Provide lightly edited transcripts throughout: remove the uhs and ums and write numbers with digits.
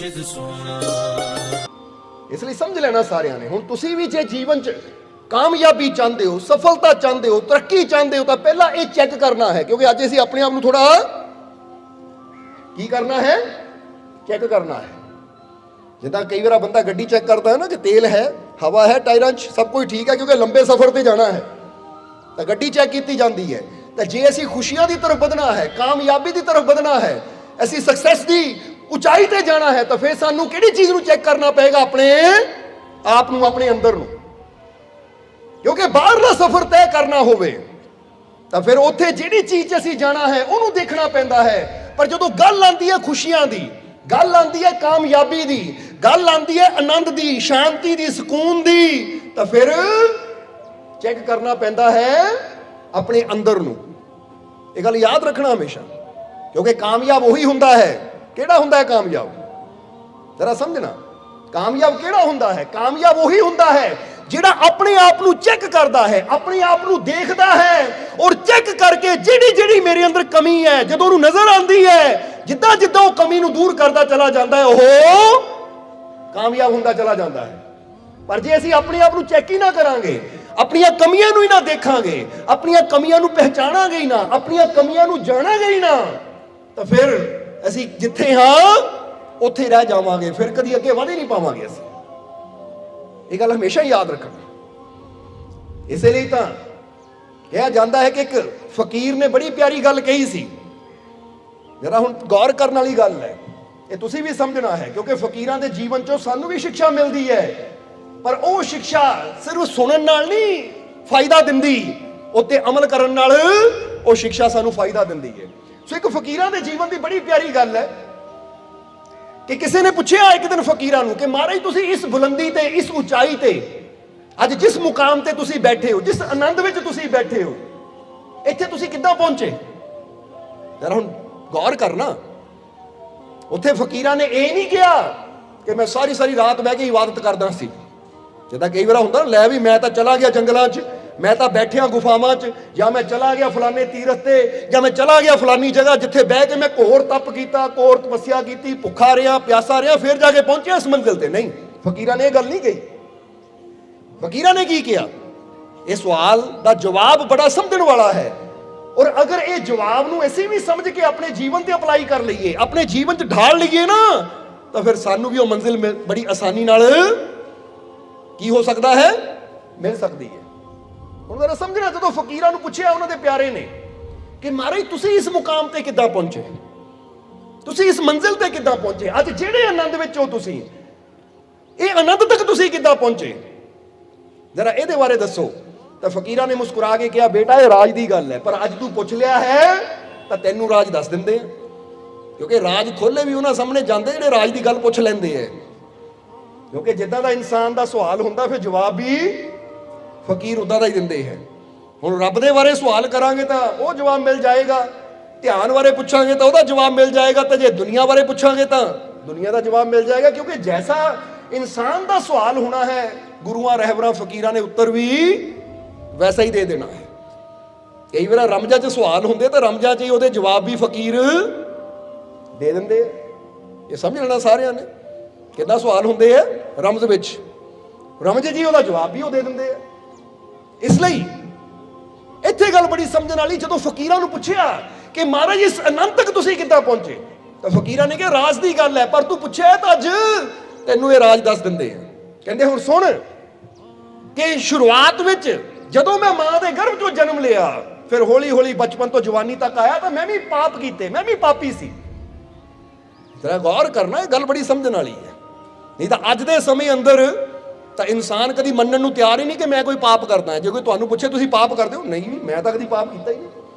मुर्शिद सोना। इसलिए समझ लेना सारिਆਂ ने, ਹੁਣ ਤੁਸੀਂ ਵੀ ਜੇ ਜੀਵਨ 'ਚ ਕਾਮਯਾਬੀ ਚਾਹੁੰਦੇ ਹੋ, ਸਫਲਤਾ ਚਾਹੁੰਦੇ ਹੋ, ਤਰੱਕੀ ਚਾਹੁੰਦੇ ਹੋ, ਤਾਂ ਪਹਿਲਾਂ ਇਹ ਚੈੱਕ ਕਰਨਾ ਹੈ, ਕਿਉਂਕਿ ਅੱਜ ਅਸੀਂ ਆਪਣੇ ਆਪ ਨੂੰ ਥੋੜਾ ਕੀ ਕਰਨਾ ਹੈ, ਚੈੱਕ ਕਰਨਾ ਹੈ। ਜਿੱਦਾਂ ਕਈ ਵਾਰ ਬੰਦਾ ਗੱਡੀ ਚੈੱਕ ਕਰਦਾ ਹੈ ਨਾ, ਕਿ ਤੇਲ ਹੈ, ਹਵਾ ਹੈ ਟਾਇਰਾਂ 'ਚ, ਸਭ ਕੁਝ ਠੀਕ ਹੈ, ਕਿਉਂਕਿ ਲੰਬੇ ਸਫ਼ਰ ਤੇ ਜਾਣਾ ਹੈ, ਤਾਂ ਗੱਡੀ ਚੈੱਕ ਕੀਤੀ ਜਾਂਦੀ ਹੈ। ਤਾਂ ਜੇ ਅਸੀਂ ਖੁਸ਼ੀਆਂ ਦੀ ਤਰਫ ਵਧਣਾ ਹੈ, ਕਾਮਯਾਬੀ ਦੀ ਤਰਫ ਵਧਣਾ ਹੈ, ਅਸੀਂ ਸਕਸੈਸ ਦੀ ਉਚਾਈ ਤੇ ਜਾਣਾ ਹੈ, ਤਾਂ ਫਿਰ ਸਾਨੂੰ ਕਿਹੜੀ ਚੀਜ਼ ਨੂੰ ਚੈੱਕ ਕਰਨਾ ਪਏਗਾ? ਆਪਣੇ ਆਪ ਨੂੰ, ਆਪਣੇ ਅੰਦਰ ਨੂੰ। ਕਿਉਂਕਿ ਬਾਹਰਲਾ ਸਫ਼ਰ ਤੈਅ ਕਰਨਾ ਹੋਵੇ ਤਾਂ ਫਿਰ ਉੱਥੇ ਜਿਹੜੀ ਚੀਜ਼ 'ਚ ਅਸੀਂ ਜਾਣਾ ਹੈ ਉਹਨੂੰ ਦੇਖਣਾ ਪੈਂਦਾ ਹੈ। ਪਰ ਜਦੋਂ ਗੱਲ ਆਉਂਦੀ ਹੈ ਖੁਸ਼ੀਆਂ ਦੀ, ਗੱਲ ਆਉਂਦੀ ਹੈ ਕਾਮਯਾਬੀ ਦੀ, ਗੱਲ ਆਉਂਦੀ ਹੈ ਆਨੰਦ ਦੀ, ਸ਼ਾਂਤੀ ਦੀ, ਸਕੂਨ ਦੀ, ਤਾਂ ਫਿਰ ਚੈੱਕ ਕਰਨਾ ਪੈਂਦਾ ਹੈ ਆਪਣੇ ਅੰਦਰ ਨੂੰ। ਇਹ ਗੱਲ ਯਾਦ ਰੱਖਣਾ ਹਮੇਸ਼ਾ, ਕਿਉਂਕਿ ਕਾਮਯਾਬ ਉਹੀ ਹੁੰਦਾ ਹੈ। ਕਿਹੜਾ ਹੁੰਦਾ ਹੈ ਕਾਮਯਾਬ? ਜ਼ਰਾ ਸਮਝਣਾ, ਕਾਮਯਾਬ ਕਿਹੜਾ ਹੁੰਦਾ ਹੈ? ਕਾਮਯਾਬ ਉਹੀ ਹੁੰਦਾ ਹੈ ਜਿਹੜਾ ਆਪਣੇ ਆਪ ਨੂੰ ਚੈੱਕ ਕਰਦਾ ਹੈ, ਆਪਣੇ ਆਪ ਨੂੰ ਦੇਖਦਾ ਹੈ, ਔਰ ਚੈੱਕ ਕਰਕੇ ਜਿਹੜੀ ਜਿਹੜੀ ਮੇਰੇ ਅੰਦਰ ਕਮੀ ਹੈ ਜਦੋਂ ਉਹਨੂੰ ਨਜ਼ਰ ਆਉਂਦੀ ਹੈ, ਜਿੱਦਾਂ ਜਿੱਦਾਂ ਉਹ ਕਮੀ ਨੂੰ ਦੂਰ ਕਰਦਾ ਚਲਾ ਜਾਂਦਾ ਹੈ, ਉਹ ਕਾਮਯਾਬ ਹੁੰਦਾ ਚਲਾ ਜਾਂਦਾ ਹੈ। ਪਰ ਜੇ ਅਸੀਂ ਆਪਣੇ ਆਪ ਨੂੰ ਚੈੱਕ ਹੀ ਨਾ ਕਰਾਂਗੇ, ਆਪਣੀਆਂ ਕਮੀਆਂ ਨੂੰ ਹੀ ਨਾ ਦੇਖਾਂਗੇ, ਆਪਣੀਆਂ ਕਮੀਆਂ ਨੂੰ ਪਹਿਚਾਣਾਂਗੇ ਹੀ ਨਾ, ਆਪਣੀਆਂ ਕਮੀਆਂ ਨੂੰ ਜਾਣਾਂਗੇ ਹੀ ਨਾ, ਤਾਂ ਫਿਰ ਅਸੀਂ ਜਿੱਥੇ ਹਾਂ ਉੱਥੇ ਰਹਿ ਜਾਵਾਂਗੇ, ਫਿਰ ਕਦੀ ਅੱਗੇ ਵਧ ਹੀ ਨਹੀਂ ਪਾਵਾਂਗੇ ਅਸੀਂ। ਇਹ ਗੱਲ ਹਮੇਸ਼ਾ ਯਾਦ ਰੱਖਣਾ। ਇਸੇ ਲਈ ਤਾਂ ਕਿਹਾ ਜਾਂਦਾ ਹੈ ਕਿ ਇੱਕ ਫਕੀਰ ਨੇ ਬੜੀ ਪਿਆਰੀ ਗੱਲ ਕਹੀ ਸੀ। ਜਰਾ ਹੁਣ ਗੌਰ ਕਰਨ ਵਾਲੀ ਗੱਲ ਹੈ, ਇਹ ਤੁਸੀਂ ਵੀ ਸਮਝਣਾ ਹੈ, ਕਿਉਂਕਿ ਫਕੀਰਾਂ ਦੇ ਜੀਵਨ ਚੋਂ ਸਾਨੂੰ ਵੀ ਸਿੱਖਿਆ ਮਿਲਦੀ ਹੈ। ਪਰ ਉਹ ਸਿੱਖਿਆ ਸਿਰਫ ਸੁਣਨ ਨਾਲ ਨਹੀਂ ਫਾਇਦਾ ਦਿੰਦੀ, ਉੱਤੇ ਅਮਲ ਕਰਨ ਨਾਲ ਉਹ ਸਿੱਖਿਆ ਸਾਨੂੰ ਫਾਇਦਾ ਦਿੰਦੀ ਹੈ। ਸੋ ਇੱਕ ਫਕੀਰਾਂ ਦੇ ਜੀਵਨ ਦੀ ਬੜੀ ਪਿਆਰੀ ਗੱਲ ਹੈ ਕਿ ਕਿਸੇ ਨੇ ਪੁੱਛਿਆ ਇੱਕ ਦਿਨ ਫਕੀਰਾਂ ਨੂੰ ਕਿ ਮਹਾਰਾਜ ਤੁਸੀਂ ਇਸ ਬੁਲੰਦੀ ਤੇ, ਇਸ ਉਚਾਈ ਤੇ, ਅੱਜ ਜਿਸ ਮੁਕਾਮ ਤੇ ਤੁਸੀਂ ਬੈਠੇ ਹੋ, ਜਿਸ ਆਨੰਦ ਵਿੱਚ ਤੁਸੀਂ ਬੈਠੇ ਹੋ, ਇੱਥੇ ਤੁਸੀਂ ਕਿੱਦਾਂ ਪਹੁੰਚੇ? ਜਰਾ ਹੁਣ ਗੌਰ ਕਰਨਾ। ਉੱਥੇ ਫਕੀਰਾਂ ਨੇ ਇਹ ਨਹੀਂ ਕਿਹਾ ਕਿ ਮੈਂ ਸਾਰੀ ਸਾਰੀ ਰਾਤ ਬਹਿ ਕੇ ਇਬਾਦਤ ਕਰਦਾ ਸੀ। ਜਿੱਦਾਂ ਕਈ ਵਾਰ ਹੁੰਦਾ, ਲੈ ਵੀ ਮੈਂ ਤਾਂ ਚਲਾ ਗਿਆ ਜੰਗਲਾਂ 'ਚ, ਮੈਂ ਤਾਂ ਬੈਠਿਆ ਗੁਫਾਵਾਂ 'ਚ, ਜਾਂ ਮੈਂ ਚਲਾ ਗਿਆ ਫਲਾਣੇ ਤੀਰਥ ਤੇ, ਜਾਂ ਮੈਂ ਚਲਾ ਗਿਆ ਫਲਾਨੀ ਜਗ੍ਹਾ ਜਿੱਥੇ ਬਹਿ ਕੇ ਮੈਂ ਘੋਰ ਤਪ ਕੀਤਾ, ਘੋਰ ਤਪੱਸਿਆ ਕੀਤੀ, ਭੁੱਖਾ ਰਿਹਾ, ਪਿਆਸਾ ਰਿਹਾ, ਫਿਰ ਜਾ ਕੇ ਪਹੁੰਚਿਆ ਇਸ ਮੰਜ਼ਿਲ ਤੇ। ਨਹੀਂ, ਫਕੀਰਾਂ ਨੇ ਇਹ ਗੱਲ ਨਹੀਂ ਕਹੀ। ਫਕੀਰਾਂ ਨੇ ਕੀ ਕਿਹਾ? ਇਹ ਸਵਾਲ ਦਾ ਜਵਾਬ ਬੜਾ ਸਮਝਣ ਵਾਲਾ ਹੈ, ਔਰ ਅਗਰ ਇਹ ਜਵਾਬ ਨੂੰ ਅਸੀਂ ਵੀ ਸਮਝ ਕੇ ਆਪਣੇ ਜੀਵਨ ਤੇ ਅਪਲਾਈ ਕਰ ਲਈਏ, ਆਪਣੇ ਜੀਵਨ 'ਚ ਢਾਲ ਲਈਏ ਨਾ, ਤਾਂ ਫਿਰ ਸਾਨੂੰ ਵੀ ਉਹ ਮੰਜ਼ਿਲ ਬੜੀ ਆਸਾਨੀ ਨਾਲ ਕੀ ਹੋ ਸਕਦਾ ਹੈ, ਮਿਲ ਸਕਦੀ ਹੈ। ਹੁਣ ਜ਼ਰਾ ਸਮਝਣਾ, ਜਦੋਂ ਫਕੀਰਾਂ ਨੂੰ ਪੁੱਛਿਆ ਉਹਨਾਂ ਦੇ ਪਿਆਰੇ ਨੇ ਕਿ ਮਹਾਰਾਜ ਤੁਸੀਂ ਇਸ ਮੁਕਾਮ ਤੇ ਕਿੱਦਾਂ ਪਹੁੰਚੇ, ਤੁਸੀਂ ਇਸ ਮੰਜ਼ਿਲ ਤੇ ਕਿੱਦਾਂ ਪਹੁੰਚੇ, ਅੱਜ ਜਿਹੜੇ ਆਨੰਦ ਵਿੱਚ ਹੋ ਤੁਸੀਂ, ਇਹ ਆਨੰਦ ਤੱਕ ਤੁਸੀਂ ਕਿੱਦਾਂ ਪਹੁੰਚੇ, ਜ਼ਰਾ ਇਹਦੇ ਬਾਰੇ ਦੱਸੋ। ਤਾਂ ਫਕੀਰਾਂ ਨੇ ਮੁਸਕਰਾ ਕੇ ਕਿਹਾ, ਬੇਟਾ ਇਹ ਰਾਜ ਦੀ ਗੱਲ ਹੈ, ਪਰ ਅੱਜ ਤੂੰ ਪੁੱਛ ਲਿਆ ਹੈ ਤਾਂ ਤੈਨੂੰ ਰਾਜ ਦੱਸ ਦਿੰਦੇ ਆ। ਕਿਉਂਕਿ ਰਾਜ ਖੋਲੇ ਵੀ ਉਹਨਾਂ ਸਾਹਮਣੇ ਜਾਂਦੇ ਜਿਹੜੇ ਰਾਜ ਦੀ ਗੱਲ ਪੁੱਛ ਲੈਂਦੇ ਹੈ। ਕਿਉਂਕਿ ਜਿੱਦਾਂ ਦਾ ਇਨਸਾਨ ਦਾ ਸਵਾਲ ਹੁੰਦਾ, ਫਿਰ ਜਵਾਬ ਵੀ ਫਕੀਰ ਉਦਾਂ ਦਾ ਹੀ ਦਿੰਦੇ ਹੈ। ਹੁਣ ਰੱਬ ਦੇ ਬਾਰੇ ਸਵਾਲ ਕਰਾਂਗੇ ਤਾਂ ਉਹ ਜਵਾਬ ਮਿਲ ਜਾਏਗਾ, ਧਿਆਨ ਬਾਰੇ ਪੁੱਛਾਂਗੇ ਤਾਂ ਉਹਦਾ ਜਵਾਬ ਮਿਲ ਜਾਏਗਾ, ਤੇ ਜੇ ਦੁਨੀਆ ਬਾਰੇ ਪੁੱਛਾਂਗੇ ਤਾਂ ਦੁਨੀਆ ਦਾ ਜਵਾਬ ਮਿਲ ਜਾਏਗਾ। ਕਿਉਂਕਿ ਜੈਸਾ ਇਨਸਾਨ ਦਾ ਸਵਾਲ ਹੋਣਾ ਹੈ, ਗੁਰੂਆਂ, ਰਹਿਬਰਾਂ, ਫਕੀਰਾਂ ਨੇ ਉੱਤਰ ਵੀ ਵੈਸਾ ਹੀ ਦੇ ਦੇਣਾ ਹੈ। ਕਈ ਵਾਰ ਰਮਜ਼ਾਂ 'ਚ ਸਵਾਲ ਹੁੰਦੇ ਤਾਂ ਰਮਜ਼ਾਂ 'ਚ ਹੀ ਉਹਦੇ ਜਵਾਬ ਵੀ ਫਕੀਰ ਦੇ ਦਿੰਦੇ ਆ। ਇਹ ਸਮਝ ਲੈਣਾ ਸਾਰਿਆਂ ਨੇ, ਕਿੰਨਾ ਸਵਾਲ ਹੁੰਦੇ ਆ ਰਮਜ਼ ਵਿੱਚ, ਰਮਜ਼ ਜੀ ਉਹਦਾ ਜਵਾਬ ਵੀ ਉਹ ਦੇ ਦਿੰਦੇ ਆ। ਇਸ ਲਈ ਇੱਥੇ ਗੱਲ ਬੜੀ ਸਮਝਣ ਵਾਲੀ, ਜਦੋਂ ਫਕੀਰਾਂ ਨੂੰ ਪੁੱਛਿਆ ਕਿ ਮਹਾਰਾਜ ਇਸ ਆਨੰਦ ਤੱਕ ਤੁਸੀਂ ਕਿੱਦਾਂ ਪਹੁੰਚੇ, ਤਾਂ ਫਕੀਰਾਂ ਨੇ ਕਿਹਾ ਰਾਜ ਦੀ ਗੱਲ ਹੈ, ਪਰ ਤੂੰ ਪੁੱਛਿਆ ਤਾਂ ਅੱਜ ਤੈਨੂੰ ਇਹ ਰਾਜ ਦੱਸ ਦਿੰਦੇ ਆ। ਕਹਿੰਦੇ ਹੁਣ ਸੁਣ ਕਿ ਸ਼ੁਰੂਆਤ ਵਿੱਚ ਜਦੋਂ ਮੈਂ ਮਾਂ ਦੇ ਗਰਭ ਚੋਂ ਜਨਮ ਲਿਆ, ਫਿਰ ਹੌਲੀ ਹੌਲੀ ਬਚਪਨ ਤੋਂ ਜਵਾਨੀ ਤੱਕ ਆਇਆ, ਤਾਂ ਮੈਂ ਵੀ ਪਾਪ ਕੀਤੇ, ਮੈਂ ਵੀ ਪਾਪੀ ਸੀ। ਜ਼ਰਾ ਗੌਰ ਕਰਨਾ, ਇਹ ਗੱਲ ਬੜੀ ਸਮਝਣ ਵਾਲੀ ਹੈ। ਨਹੀਂ ਤਾਂ ਅੱਜ ਦੇ ਸਮੇਂ ਅੰਦਰ ਤਾਂ ਇਨਸਾਨ ਕਦੀ ਮੰਨਣ ਨੂੰ ਤਿਆਰ ਹੀ ਨਹੀਂ ਕਿ ਮੈਂ ਕੋਈ ਪਾਪ ਕਰਦਾ। ਜੇ ਕੋਈ ਤੁਹਾਨੂੰ ਪੁੱਛੇ ਤੁਸੀਂ ਪਾਪ ਕਰਦੇ ਹੋ, ਨਹੀਂ ਮੈਂ ਤਾਂ ਕਦੀ ਪਾਪ ਕੀਤਾ ਹੀ ਨਹੀਂ,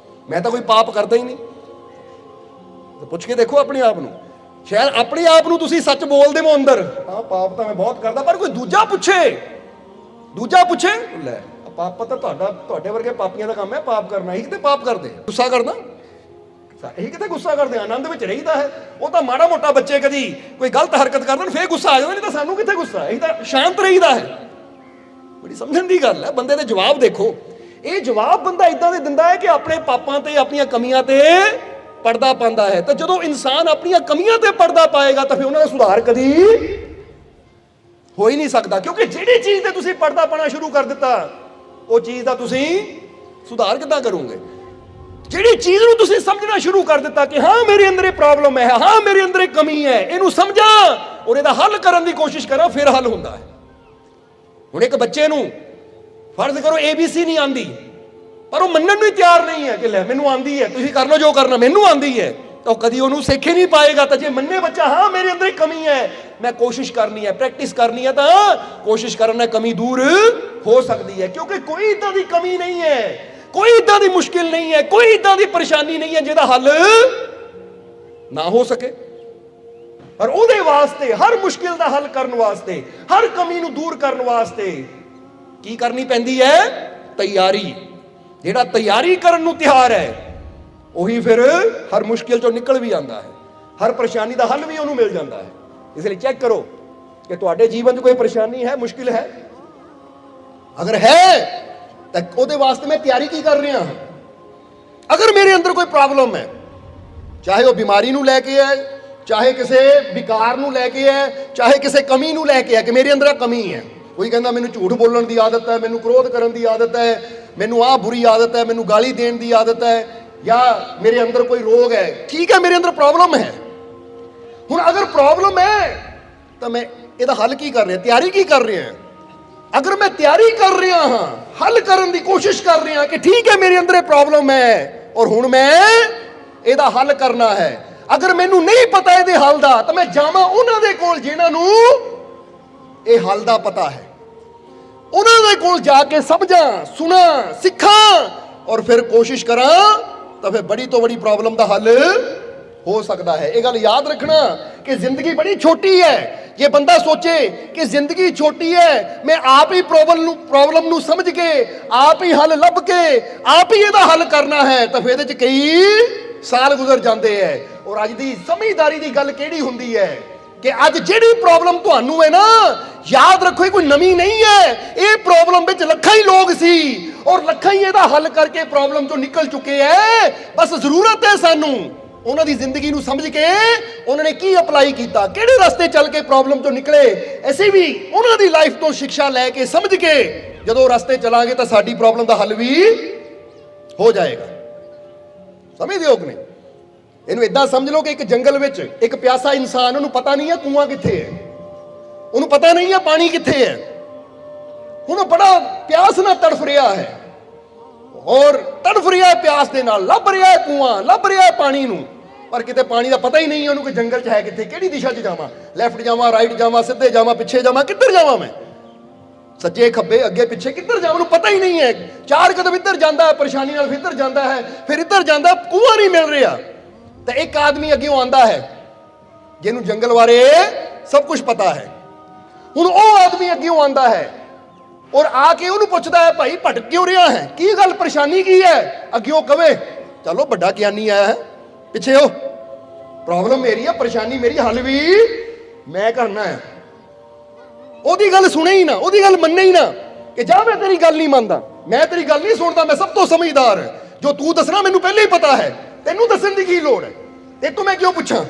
ਮੈਂ ਤਾਂ ਕੋਈ ਪਾਪ ਕਰਦਾ ਹੀ ਨਹੀਂ। ਤਾਂ ਪੁੱਛ ਕੇ ਦੇਖੋ ਆਪਣੇ ਆਪ ਨੂੰ, ਸ਼ਾਇਦ ਆਪਣੇ ਆਪ ਨੂੰ ਤੁਸੀਂ ਸੱਚ ਬੋਲਦੇ ਹੋ ਅੰਦਰ, ਹਾਂ ਪਾਪ ਤਾਂ ਮੈਂ ਬਹੁਤ ਕਰਦਾ, ਪਰ ਕੋਈ ਦੂਜਾ ਪੁੱਛੇ ਲੈ ਪਾਪ ਤਾਂ ਤੁਹਾਡੇ ਵਰਗੇ ਪਾਪੀਆਂ ਦਾ ਕੰਮ ਹੈ ਪਾਪ ਕਰਨਾ। ਇਹੀ ਕਿਤੇ ਪਾਪ ਕਰਦੇ, ਗੁੱਸਾ ਕਰਨਾ, ਇਹੀ ਕਿਤੇ ਗੁੱਸਾ ਕਰਦੇ, ਆਨੰਦ ਵਿੱਚ ਰਹੀਦਾ ਹੈ। ਉਹ ਤਾਂ ਮਾੜਾ ਮੋਟਾ ਬੱਚੇ ਕਦੀ ਕੋਈ ਗਲਤ ਹਰਕਤ ਕਰ ਦੇਣ ਫੇਰ ਗੁੱਸਾ ਆ ਜਾਂਦਾ, ਨਹੀਂ ਤਾਂ ਸਾਨੂੰ ਕਿੱਥੇ ਗੁੱਸਾ, ਇਹੀ ਤਾਂ ਸ਼ਾਂਤ ਰਹੀਦਾ ਹੈ। ਬੜੀ ਸਮਝਣ ਦੀ ਗੱਲ ਹੈ। ਬੰਦੇ ਦੇ ਜਵਾਬ ਦੇਖੋ, ਇਹ ਜਵਾਬ ਬੰਦਾ ਇਦਾਂ ਦੇ ਦਿੰਦਾ ਹੈ ਕਿ ਆਪਣੇ ਪਾਪਾਂ ਤੇ, ਆਪਣੀਆਂ ਕਮੀਆਂ ਤੇ ਪਰਦਾ ਪਾਉਂਦਾ ਹੈ। ਤਾਂ ਜਦੋਂ ਇਨਸਾਨ ਆਪਣੀਆਂ ਕਮੀਆਂ ਤੇ ਪਰਦਾ ਪਾਏਗਾ ਤਾਂ ਫਿਰ ਉਹਨਾਂ ਦਾ ਸੁਧਾਰ ਕਦੀ ਹੋ ਹੀ ਨਹੀਂ ਸਕਦਾ, ਕਿਉਂਕਿ ਜਿਹੜੀ ਚੀਜ਼ ਤੇ ਤੁਸੀਂ ਪਰਦਾ ਪਾਣਾ ਸ਼ੁਰੂ ਕਰ ਦਿੱਤਾ ਉਹ ਚੀਜ਼ ਦਾ ਤੁਸੀਂ ਸੁਧਾਰ ਕਿੱਦਾਂ ਕਰੋਗੇ? ਜਿਹੜੀ ਚੀਜ਼ ਨੂੰ ਤੁਸੀਂ ਸਮਝਣਾ ਸ਼ੁਰੂ ਕਰ ਦਿੱਤਾ ਕਿ ਹਾਂ ਮੇਰੇ ਅੰਦਰ ਇਹ ਪ੍ਰੋਬਲਮ ਹੈ, ਹਾਂ ਮੇਰੇ ਅੰਦਰ ਇਹ ਕਮੀ ਹੈ, ਇਹਨੂੰ ਸਮਝਾਂ ਔਰ ਇਹਦਾ ਹੱਲ ਕਰਨ ਦੀ ਕੋਸ਼ਿਸ਼ ਕਰਾਂ, ਫਿਰ ਹੱਲ ਹੁੰਦਾ ਹੈ। ਹੁਣ ਇੱਕ ਬੱਚੇ ਨੂੰ ਫਰਜ਼ ਕਰੋ ABC ਨਹੀਂ ਆਂਦੀ, ਪਰ ਉਹ ਮੰਨਣ ਨੂੰ ਹੀ ਤਿਆਰ ਨਹੀਂ ਹੈ ਕਿ ਲੈ ਮੈਨੂੰ ਆਂਦੀ ਹੈ, ਤੁਸੀਂ ਕਰ ਲਓ ਜੋ ਕਰਨਾ, ਮੈਨੂੰ ਆਂਦੀ ਹੈ, ਤਾਂ ਉਹ ਕਦੀ ਉਹਨੂੰ ਸਿੱਖ ਹੀ ਨਹੀਂ ਪਾਏਗਾ। ਤਾਂ ਜੇ ਮੰਨੇ ਬੱਚਾ ਹਾਂ ਮੇਰੇ ਅੰਦਰ ਇੱਕ ਕਮੀ ਹੈ, ਮੈਂ ਕੋਸ਼ਿਸ਼ ਕਰਨੀ ਹੈ, ਪ੍ਰੈਕਟਿਸ ਕਰਨੀ ਹੈ, ਤਾਂ ਕੋਸ਼ਿਸ਼ ਕਰਨ ਨਾਲ ਕਮੀ ਦੂਰ ਹੋ ਸਕਦੀ ਹੈ। ਕਿਉਂਕਿ ਕੋਈ ਇਦਾਂ ਦੀ ਕਮੀ ਨਹੀਂ ਹੈ, ਕੋਈ ਇਦਾਂ ਦੀ ਮੁਸ਼ਕਿਲ ਨਹੀਂ ਹੈ, ਕੋਈ ਇਦਾਂ ਦੀ ਪਰੇਸ਼ਾਨੀ ਨਹੀਂ ਹੈ ਜਿਹਦਾ ਹੱਲ ਨਾ ਹੋ ਸਕੇ। ਪਰ ਉਹਦੇ ਵਾਸਤੇ, ਹਰ ਮੁਸ਼ਕਿਲ ਦਾ ਹੱਲ ਕਰਨ ਵਾਸਤੇ, ਹਰ ਕਮੀ ਨੂੰ ਦੂਰ ਕਰਨ ਵਾਸਤੇ ਕੀ ਕਰਨੀ ਪੈਂਦੀ ਹੈ? ਤਿਆਰੀ। ਜਿਹੜਾ ਤਿਆਰੀ ਕਰਨ ਨੂੰ ਤਿਆਰ ਹੈ ਉਹੀ ਫਿਰ ਹਰ ਮੁਸ਼ਕਿਲ ਚੋਂ ਨਿਕਲ ਵੀ ਆਉਂਦਾ ਹੈ, ਹਰ ਪਰੇਸ਼ਾਨੀ ਦਾ ਹੱਲ ਵੀ ਉਹਨੂੰ ਮਿਲ ਜਾਂਦਾ ਹੈ। ਇਸ ਲਈ ਚੈੱਕ ਕਰੋ ਕਿ ਤੁਹਾਡੇ ਜੀਵਨ 'ਚ ਕੋਈ ਪਰੇਸ਼ਾਨੀ ਹੈ, ਮੁਸ਼ਕਿਲ ਹੈ। ਅਗਰ ਹੈ ਤਾਂ ਉਹਦੇ ਵਾਸਤੇ ਮੈਂ ਤਿਆਰੀ ਕੀ ਕਰ ਰਿਹਾ ਹਾਂ। ਅਗਰ ਮੇਰੇ ਅੰਦਰ ਕੋਈ ਪ੍ਰੋਬਲਮ ਹੈ, ਚਾਹੇ ਉਹ ਬਿਮਾਰੀ ਨੂੰ ਲੈ ਕੇ ਹੈ, ਚਾਹੇ ਕਿਸੇ ਵਿਕਾਰ ਨੂੰ ਲੈ ਕੇ ਹੈ, ਚਾਹੇ ਕਿਸੇ ਕਮੀ ਨੂੰ ਲੈ ਕੇ ਹੈ ਕਿ ਮੇਰੇ ਅੰਦਰ ਇਹ ਕਮੀ ਹੈ। ਕੋਈ ਕਹਿੰਦਾ ਮੈਨੂੰ ਝੂਠ ਬੋਲਣ ਦੀ ਆਦਤ ਹੈ, ਮੈਨੂੰ ਕ੍ਰੋਧ ਕਰਨ ਦੀ ਆਦਤ ਹੈ, ਮੈਨੂੰ ਆਹ ਬੁਰੀ ਆਦਤ ਹੈ, ਮੈਨੂੰ ਗਾਲੀ ਦੇਣ ਦੀ ਆਦਤ ਹੈ, ਜਾਂ ਮੇਰੇ ਅੰਦਰ ਕੋਈ ਰੋਗ ਹੈ। ਠੀਕ ਹੈ, ਮੇਰੇ ਅੰਦਰ ਪ੍ਰੋਬਲਮ ਹੈ। ਹੁਣ ਅਗਰ ਪ੍ਰੋਬਲਮ ਹੈ ਤਾਂ ਮੈਂ ਇਹਦਾ ਹੱਲ ਕੀ ਕਰ ਰਿਹਾ, ਤਿਆਰੀ ਕੀ ਕਰ ਰਿਹਾ? ਅਗਰ ਮੈਂ ਤਿਆਰੀ ਕਰ ਰਿਹਾ ਹਾਂ, ਹੱਲ ਕਰਨ ਦੀ ਕੋਸ਼ਿਸ਼ ਕਰ ਰਿਹਾ ਕਿ ਠੀਕ ਹੈ ਮੇਰੇ ਅੰਦਰ ਇਹ ਪ੍ਰੋਬਲਮ ਹੈ ਔਰ ਹੁਣ ਮੈਂ ਇਹਦਾ ਹੱਲ ਕਰਨਾ ਹੈ। ਅਗਰ ਮੈਨੂੰ ਨਹੀਂ ਪਤਾ ਇਹਦੇ ਹੱਲ ਦਾ ਤਾਂ ਮੈਂ ਜਾਵਾਂ ਉਹਨਾਂ ਦੇ ਕੋਲ ਜਿਨ੍ਹਾਂ ਨੂੰ ਇਹ ਹੱਲ ਦਾ ਪਤਾ ਹੈ, ਉਹਨਾਂ ਦੇ ਕੋਲ ਜਾ ਕੇ ਸਮਝਾਂ, ਸੁਣਾ, ਸਿੱਖਾਂ ਔਰ ਫਿਰ ਕੋਸ਼ਿਸ਼ ਕਰਾਂ, ਤਾਂ ਫਿਰ ਬੜੀ ਤੋਂ ਬੜੀ ਪ੍ਰੋਬਲਮ ਦਾ ਹੱਲ ਹੋ ਸਕਦਾ ਹੈ। ਇਹ ਗੱਲ ਯਾਦ ਰੱਖਣਾ ਕਿ ਜ਼ਿੰਦਗੀ ਬੜੀ ਛੋਟੀ ਹੈ। ਜੇ ਬੰਦਾ ਸੋਚੇ ਕਿ ਜ਼ਿੰਦਗੀ ਛੋਟੀ ਹੈ, ਮੈਂ ਆਪ ਹੀ ਪ੍ਰੋਬਲਮ ਨੂੰ ਸਮਝ ਕੇ, ਆਪ ਹੀ ਹੱਲ ਲੱਭ ਕੇ, ਆਪ ਹੀ ਇਹਦਾ ਹੱਲ ਕਰਨਾ ਹੈ, ਤਾਂ ਫਿਰ ਇਹਦੇ 'ਚ ਕਈ ਸਾਲ ਗੁਜ਼ਰ ਜਾਂਦੇ ਹੈ। ਔਰ ਅੱਜ ਦੀ ਸਮਝਦਾਰੀ ਦੀ ਗੱਲ ਕਿਹੜੀ ਹੁੰਦੀ ਹੈ ਕਿ ਅੱਜ ਜਿਹੜੀ ਪ੍ਰੋਬਲਮ ਤੁਹਾਨੂੰ ਹੈ ਨਾ, ਯਾਦ ਰੱਖੋ ਇਹ ਕੋਈ ਨਵੀਂ ਨਹੀਂ ਹੈ। ਇਹ ਪ੍ਰੋਬਲਮ ਵਿੱਚ ਲੱਖਾਂ ਹੀ ਲੋਕ ਸੀ ਔਰ ਲੱਖਾਂ ਹੀ ਇਹਦਾ ਹੱਲ ਕਰਕੇ ਪ੍ਰੋਬਲਮ ਚੋਂ ਨਿਕਲ ਚੁੱਕੇ ਹੈ। ਬਸ ਜ਼ਰੂਰਤ ਹੈ ਸਾਨੂੰ ਉਹਨਾਂ ਦੀ ਜ਼ਿੰਦਗੀ ਨੂੰ ਸਮਝ ਕੇ ਉਹਨਾਂ ਨੇ ਕੀ ਅਪਲਾਈ ਕੀਤਾ, ਕਿਹੜੇ ਰਸਤੇ ਚੱਲ ਕੇ ਪ੍ਰੋਬਲਮ ਤੋਂ ਨਿਕਲੇ, ਅਸੀਂ ਵੀ ਉਹਨਾਂ ਦੀ ਲਾਈਫ ਤੋਂ ਸਿੱਖਿਆ ਲੈ ਕੇ ਸਮਝ ਕੇ ਜਦੋਂ ਰਸਤੇ ਚਲਾਂਗੇ ਤਾਂ ਸਾਡੀ ਪ੍ਰੋਬਲਮ ਦਾ ਹੱਲ ਵੀ ਹੋ ਜਾਏਗਾ। ਸਮਝਦੇ ਹੋ ਕਿ ਨਹੀਂ? ਇਹਨੂੰ ਇਦਾਂ ਸਮਝ ਲਓ ਕਿ ਇੱਕ ਜੰਗਲ ਵਿੱਚ ਇੱਕ ਪਿਆਸਾ ਇਨਸਾਨ, ਉਹਨੂੰ ਪਤਾ ਨਹੀਂ ਹੈ ਕੂਆ ਕਿੱਥੇ ਹੈ, ਉਹਨੂੰ ਪਤਾ ਨਹੀਂ ਹੈ ਪਾਣੀ ਕਿੱਥੇ ਹੈ। ਹੁਣ ਉਹ ਬੜਾ ਪਿਆਸ ਨਾਲ ਤੜਫ ਰਿਹਾ ਹੈ ਔਰ ਤੜਫ ਰਿਹਾ ਹੈ ਪਿਆਸ ਦੇ ਨਾਲ, ਲੱਭ ਰਿਹਾ ਹੈ ਕੂਆ, ਲੱਭ ਰਿਹਾ ਹੈ ਪਾਣੀ ਨੂੰ, ਪਰ ਕਿਤੇ ਪਾਣੀ ਦਾ ਪਤਾ ਹੀ ਨਹੀਂ ਉਹਨੂੰ ਕਿ ਜੰਗਲ 'ਚ ਹੈ ਕਿੱਥੇ, ਕਿਹੜੀ ਦਿਸ਼ਾ 'ਚ ਜਾਵਾਂ, ਲੈਫਟ ਜਾਵਾਂ, ਰਾਈਟ ਜਾਵਾਂ, ਸਿੱਧੇ ਜਾਵਾਂ, ਪਿੱਛੇ ਜਾਵਾਂ, ਕਿੱਧਰ ਜਾਵਾਂ ਮੈਂ, ਸੱਜੇ ਖੱਬੇ ਅੱਗੇ ਪਿੱਛੇ ਕਿੱਧਰ ਜਾਵਾਂ, ਉਹਨੂੰ ਪਤਾ ਹੀ ਨਹੀਂ ਹੈ। 4 ਕਦਮ ਇੱਧਰ ਜਾਂਦਾ ਹੈ, ਪਰੇਸ਼ਾਨੀ ਨਾਲ ਫਿਰ ਇੱਧਰ ਜਾਂਦਾ ਹੈ, ਫਿਰ ਇੱਧਰ ਜਾਂਦਾ, ਕੂਆ ਨਹੀਂ ਮਿਲ ਰਿਹਾ। ਤਾਂ ਇੱਕ ਆਦਮੀ ਅੱਗਿਓਂ ਆਂਦਾ ਹੈ ਜਿਹਨੂੰ ਜੰਗਲ ਬਾਰੇ ਸਭ ਕੁਝ ਪਤਾ ਹੈ। ਹੁਣ ਉਹ ਆਦਮੀ ਅੱਗਿਓਂ ਆਂਦਾ ਹੈ ਔਰ ਆ ਕੇ ਉਹਨੂੰ ਪੁੱਛਦਾ ਹੈ, ਭਾਈ ਭਟਕ ਕਿਉਂ ਰਿਹਾ ਹੈ, ਕੀ ਗੱਲ, ਪਰੇਸ਼ਾਨੀ ਕੀ ਹੈ? ਅੱਗਿਓਂ ਕਵੇ ਚਲੋ ਵੱਡਾ ਗਿਆਨੀ ਆਇਆ ਹੈ, ਪਿੱਛੇ ਹੋ, ਪ੍ਰੋਬਲਮ ਮੇਰੀ ਹੈ, ਪਰੇਸ਼ਾਨੀ ਮੇਰੀ, ਹੱਲ ਵੀ ਮੈਂ ਕਰਨਾ ਹੈ। ਉਹਦੀ ਗੱਲ ਸੁਣੇ ਹੀ ਨਾ, ਉਹਦੀ ਗੱਲ ਮੰਨੇ ਹੀ ਨਾ ਕਿ ਜਾ ਮੈਂ ਤੇਰੀ ਗੱਲ ਨਹੀਂ ਮੰਨਦਾ, ਮੈਂ ਤੇਰੀ ਗੱਲ ਨਹੀਂ ਸੁਣਦਾ, ਮੈਂ ਸਭ ਤੋਂ ਸਮਝਦਾਰ ਹਾਂ, ਜੋ ਤੂੰ ਦੱਸਣਾ ਮੈਨੂੰ ਪਹਿਲਾਂ ਹੀ ਪਤਾ ਹੈ, ਤੈਨੂੰ ਦੱਸਣ ਦੀ ਕੀ ਲੋੜ ਹੈ, ਤੇ ਤੂੰ ਮੈਂ ਕਿਉਂ ਪੁੱਛਾਂ।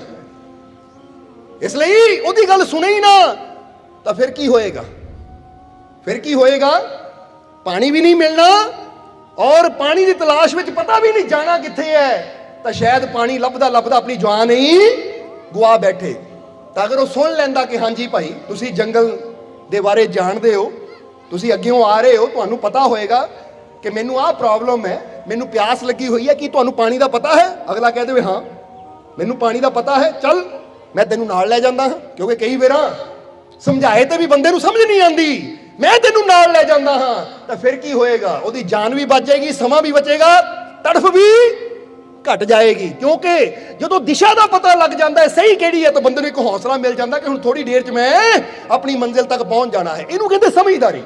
ਇਸ ਲਈ ਉਹਦੀ ਗੱਲ ਸੁਣੇ ਹੀ ਨਾ ਤਾਂ ਫਿਰ ਕੀ ਹੋਏਗਾ? ਫਿਰ ਕੀ ਹੋਏਗਾ? ਪਾਣੀ ਵੀ ਨਹੀਂ ਮਿਲਣਾ ਔਰ ਪਾਣੀ ਦੀ ਤਲਾਸ਼ ਵਿੱਚ ਪਤਾ ਵੀ ਨਹੀਂ ਜਾਣਾ ਕਿੱਥੇ ਹੈ, ਤਾਂ ਸ਼ਾਇਦ ਪਾਣੀ ਲੱਭਦਾ ਲੱਭਦਾ ਆਪਣੀ ਜਾਨ ਹੀ ਗਵਾ ਬੈਠੇ। ਤਾਂ ਅਗਰ ਉਹ ਸੁਣ ਲੈਂਦਾ ਕਿ ਹਾਂਜੀ ਭਾਈ ਤੁਸੀਂ ਜੰਗਲ ਦੇ ਬਾਰੇ ਜਾਣਦੇ ਹੋ, ਤੁਸੀਂ ਅੱਗਿਓਂ ਆ ਰਹੇ ਹੋ, ਤੁਹਾਨੂੰ ਪਤਾ ਹੋਏਗਾ ਕਿ ਮੈਨੂੰ ਆਹ ਪ੍ਰੋਬਲਮ ਹੈ, ਮੈਨੂੰ ਪਿਆਸ ਲੱਗੀ ਹੋਈ ਹੈ, ਕੀ ਤੁਹਾਨੂੰ ਪਾਣੀ ਦਾ ਪਤਾ ਹੈ? ਅਗਲਾ ਕਹਿ ਦੇਵੇ ਹਾਂ ਮੈਨੂੰ ਪਾਣੀ ਦਾ ਪਤਾ ਹੈ, ਚੱਲ ਮੈਂ ਤੈਨੂੰ ਨਾਲ ਲੈ ਜਾਂਦਾ ਹਾਂ, ਕਿਉਂਕਿ ਕਈ ਵਾਰਾਂ ਸਮਝਾਏ ਤੇ ਵੀ ਬੰਦੇ ਨੂੰ ਸਮਝ ਨਹੀਂ ਆਉਂਦੀ, ਮੈਂ ਤੈਨੂੰ ਨਾਲ ਲੈ ਜਾਂਦਾ ਹਾਂ, ਤਾਂ ਫਿਰ ਕੀ ਹੋਏਗਾ? ਉਹਦੀ ਜਾਨ ਵੀ ਬਚ ਜਾਏਗੀ, ਸਮਾਂ ਵੀ ਬਚੇਗਾ, ਤੜਫ ਵੀ ਘਟ ਜਾਏਗੀ। ਕਿਉਂਕਿ ਜਦੋਂ ਦਿਸ਼ਾ ਦਾ ਪਤਾ ਲੱਗ ਜਾਂਦਾ ਹੈ ਸਹੀ ਕਿਹੜੀ ਹੈ, ਤਾਂ ਬੰਦੇ ਨੂੰ ਇੱਕ ਹੌਸਲਾ ਮਿਲ ਜਾਂਦਾ ਕਿ ਹੁਣ ਥੋੜੀ ਦੇਰ 'ਚ ਮੈਂ ਆਪਣੀ ਮੰਜ਼ਿਲ ਤੱਕ ਪਹੁੰਚ ਜਾਣਾ ਹੈ। ਇਹਨੂੰ ਕਹਿੰਦੇ ਸਮਝਦਾਰੀ।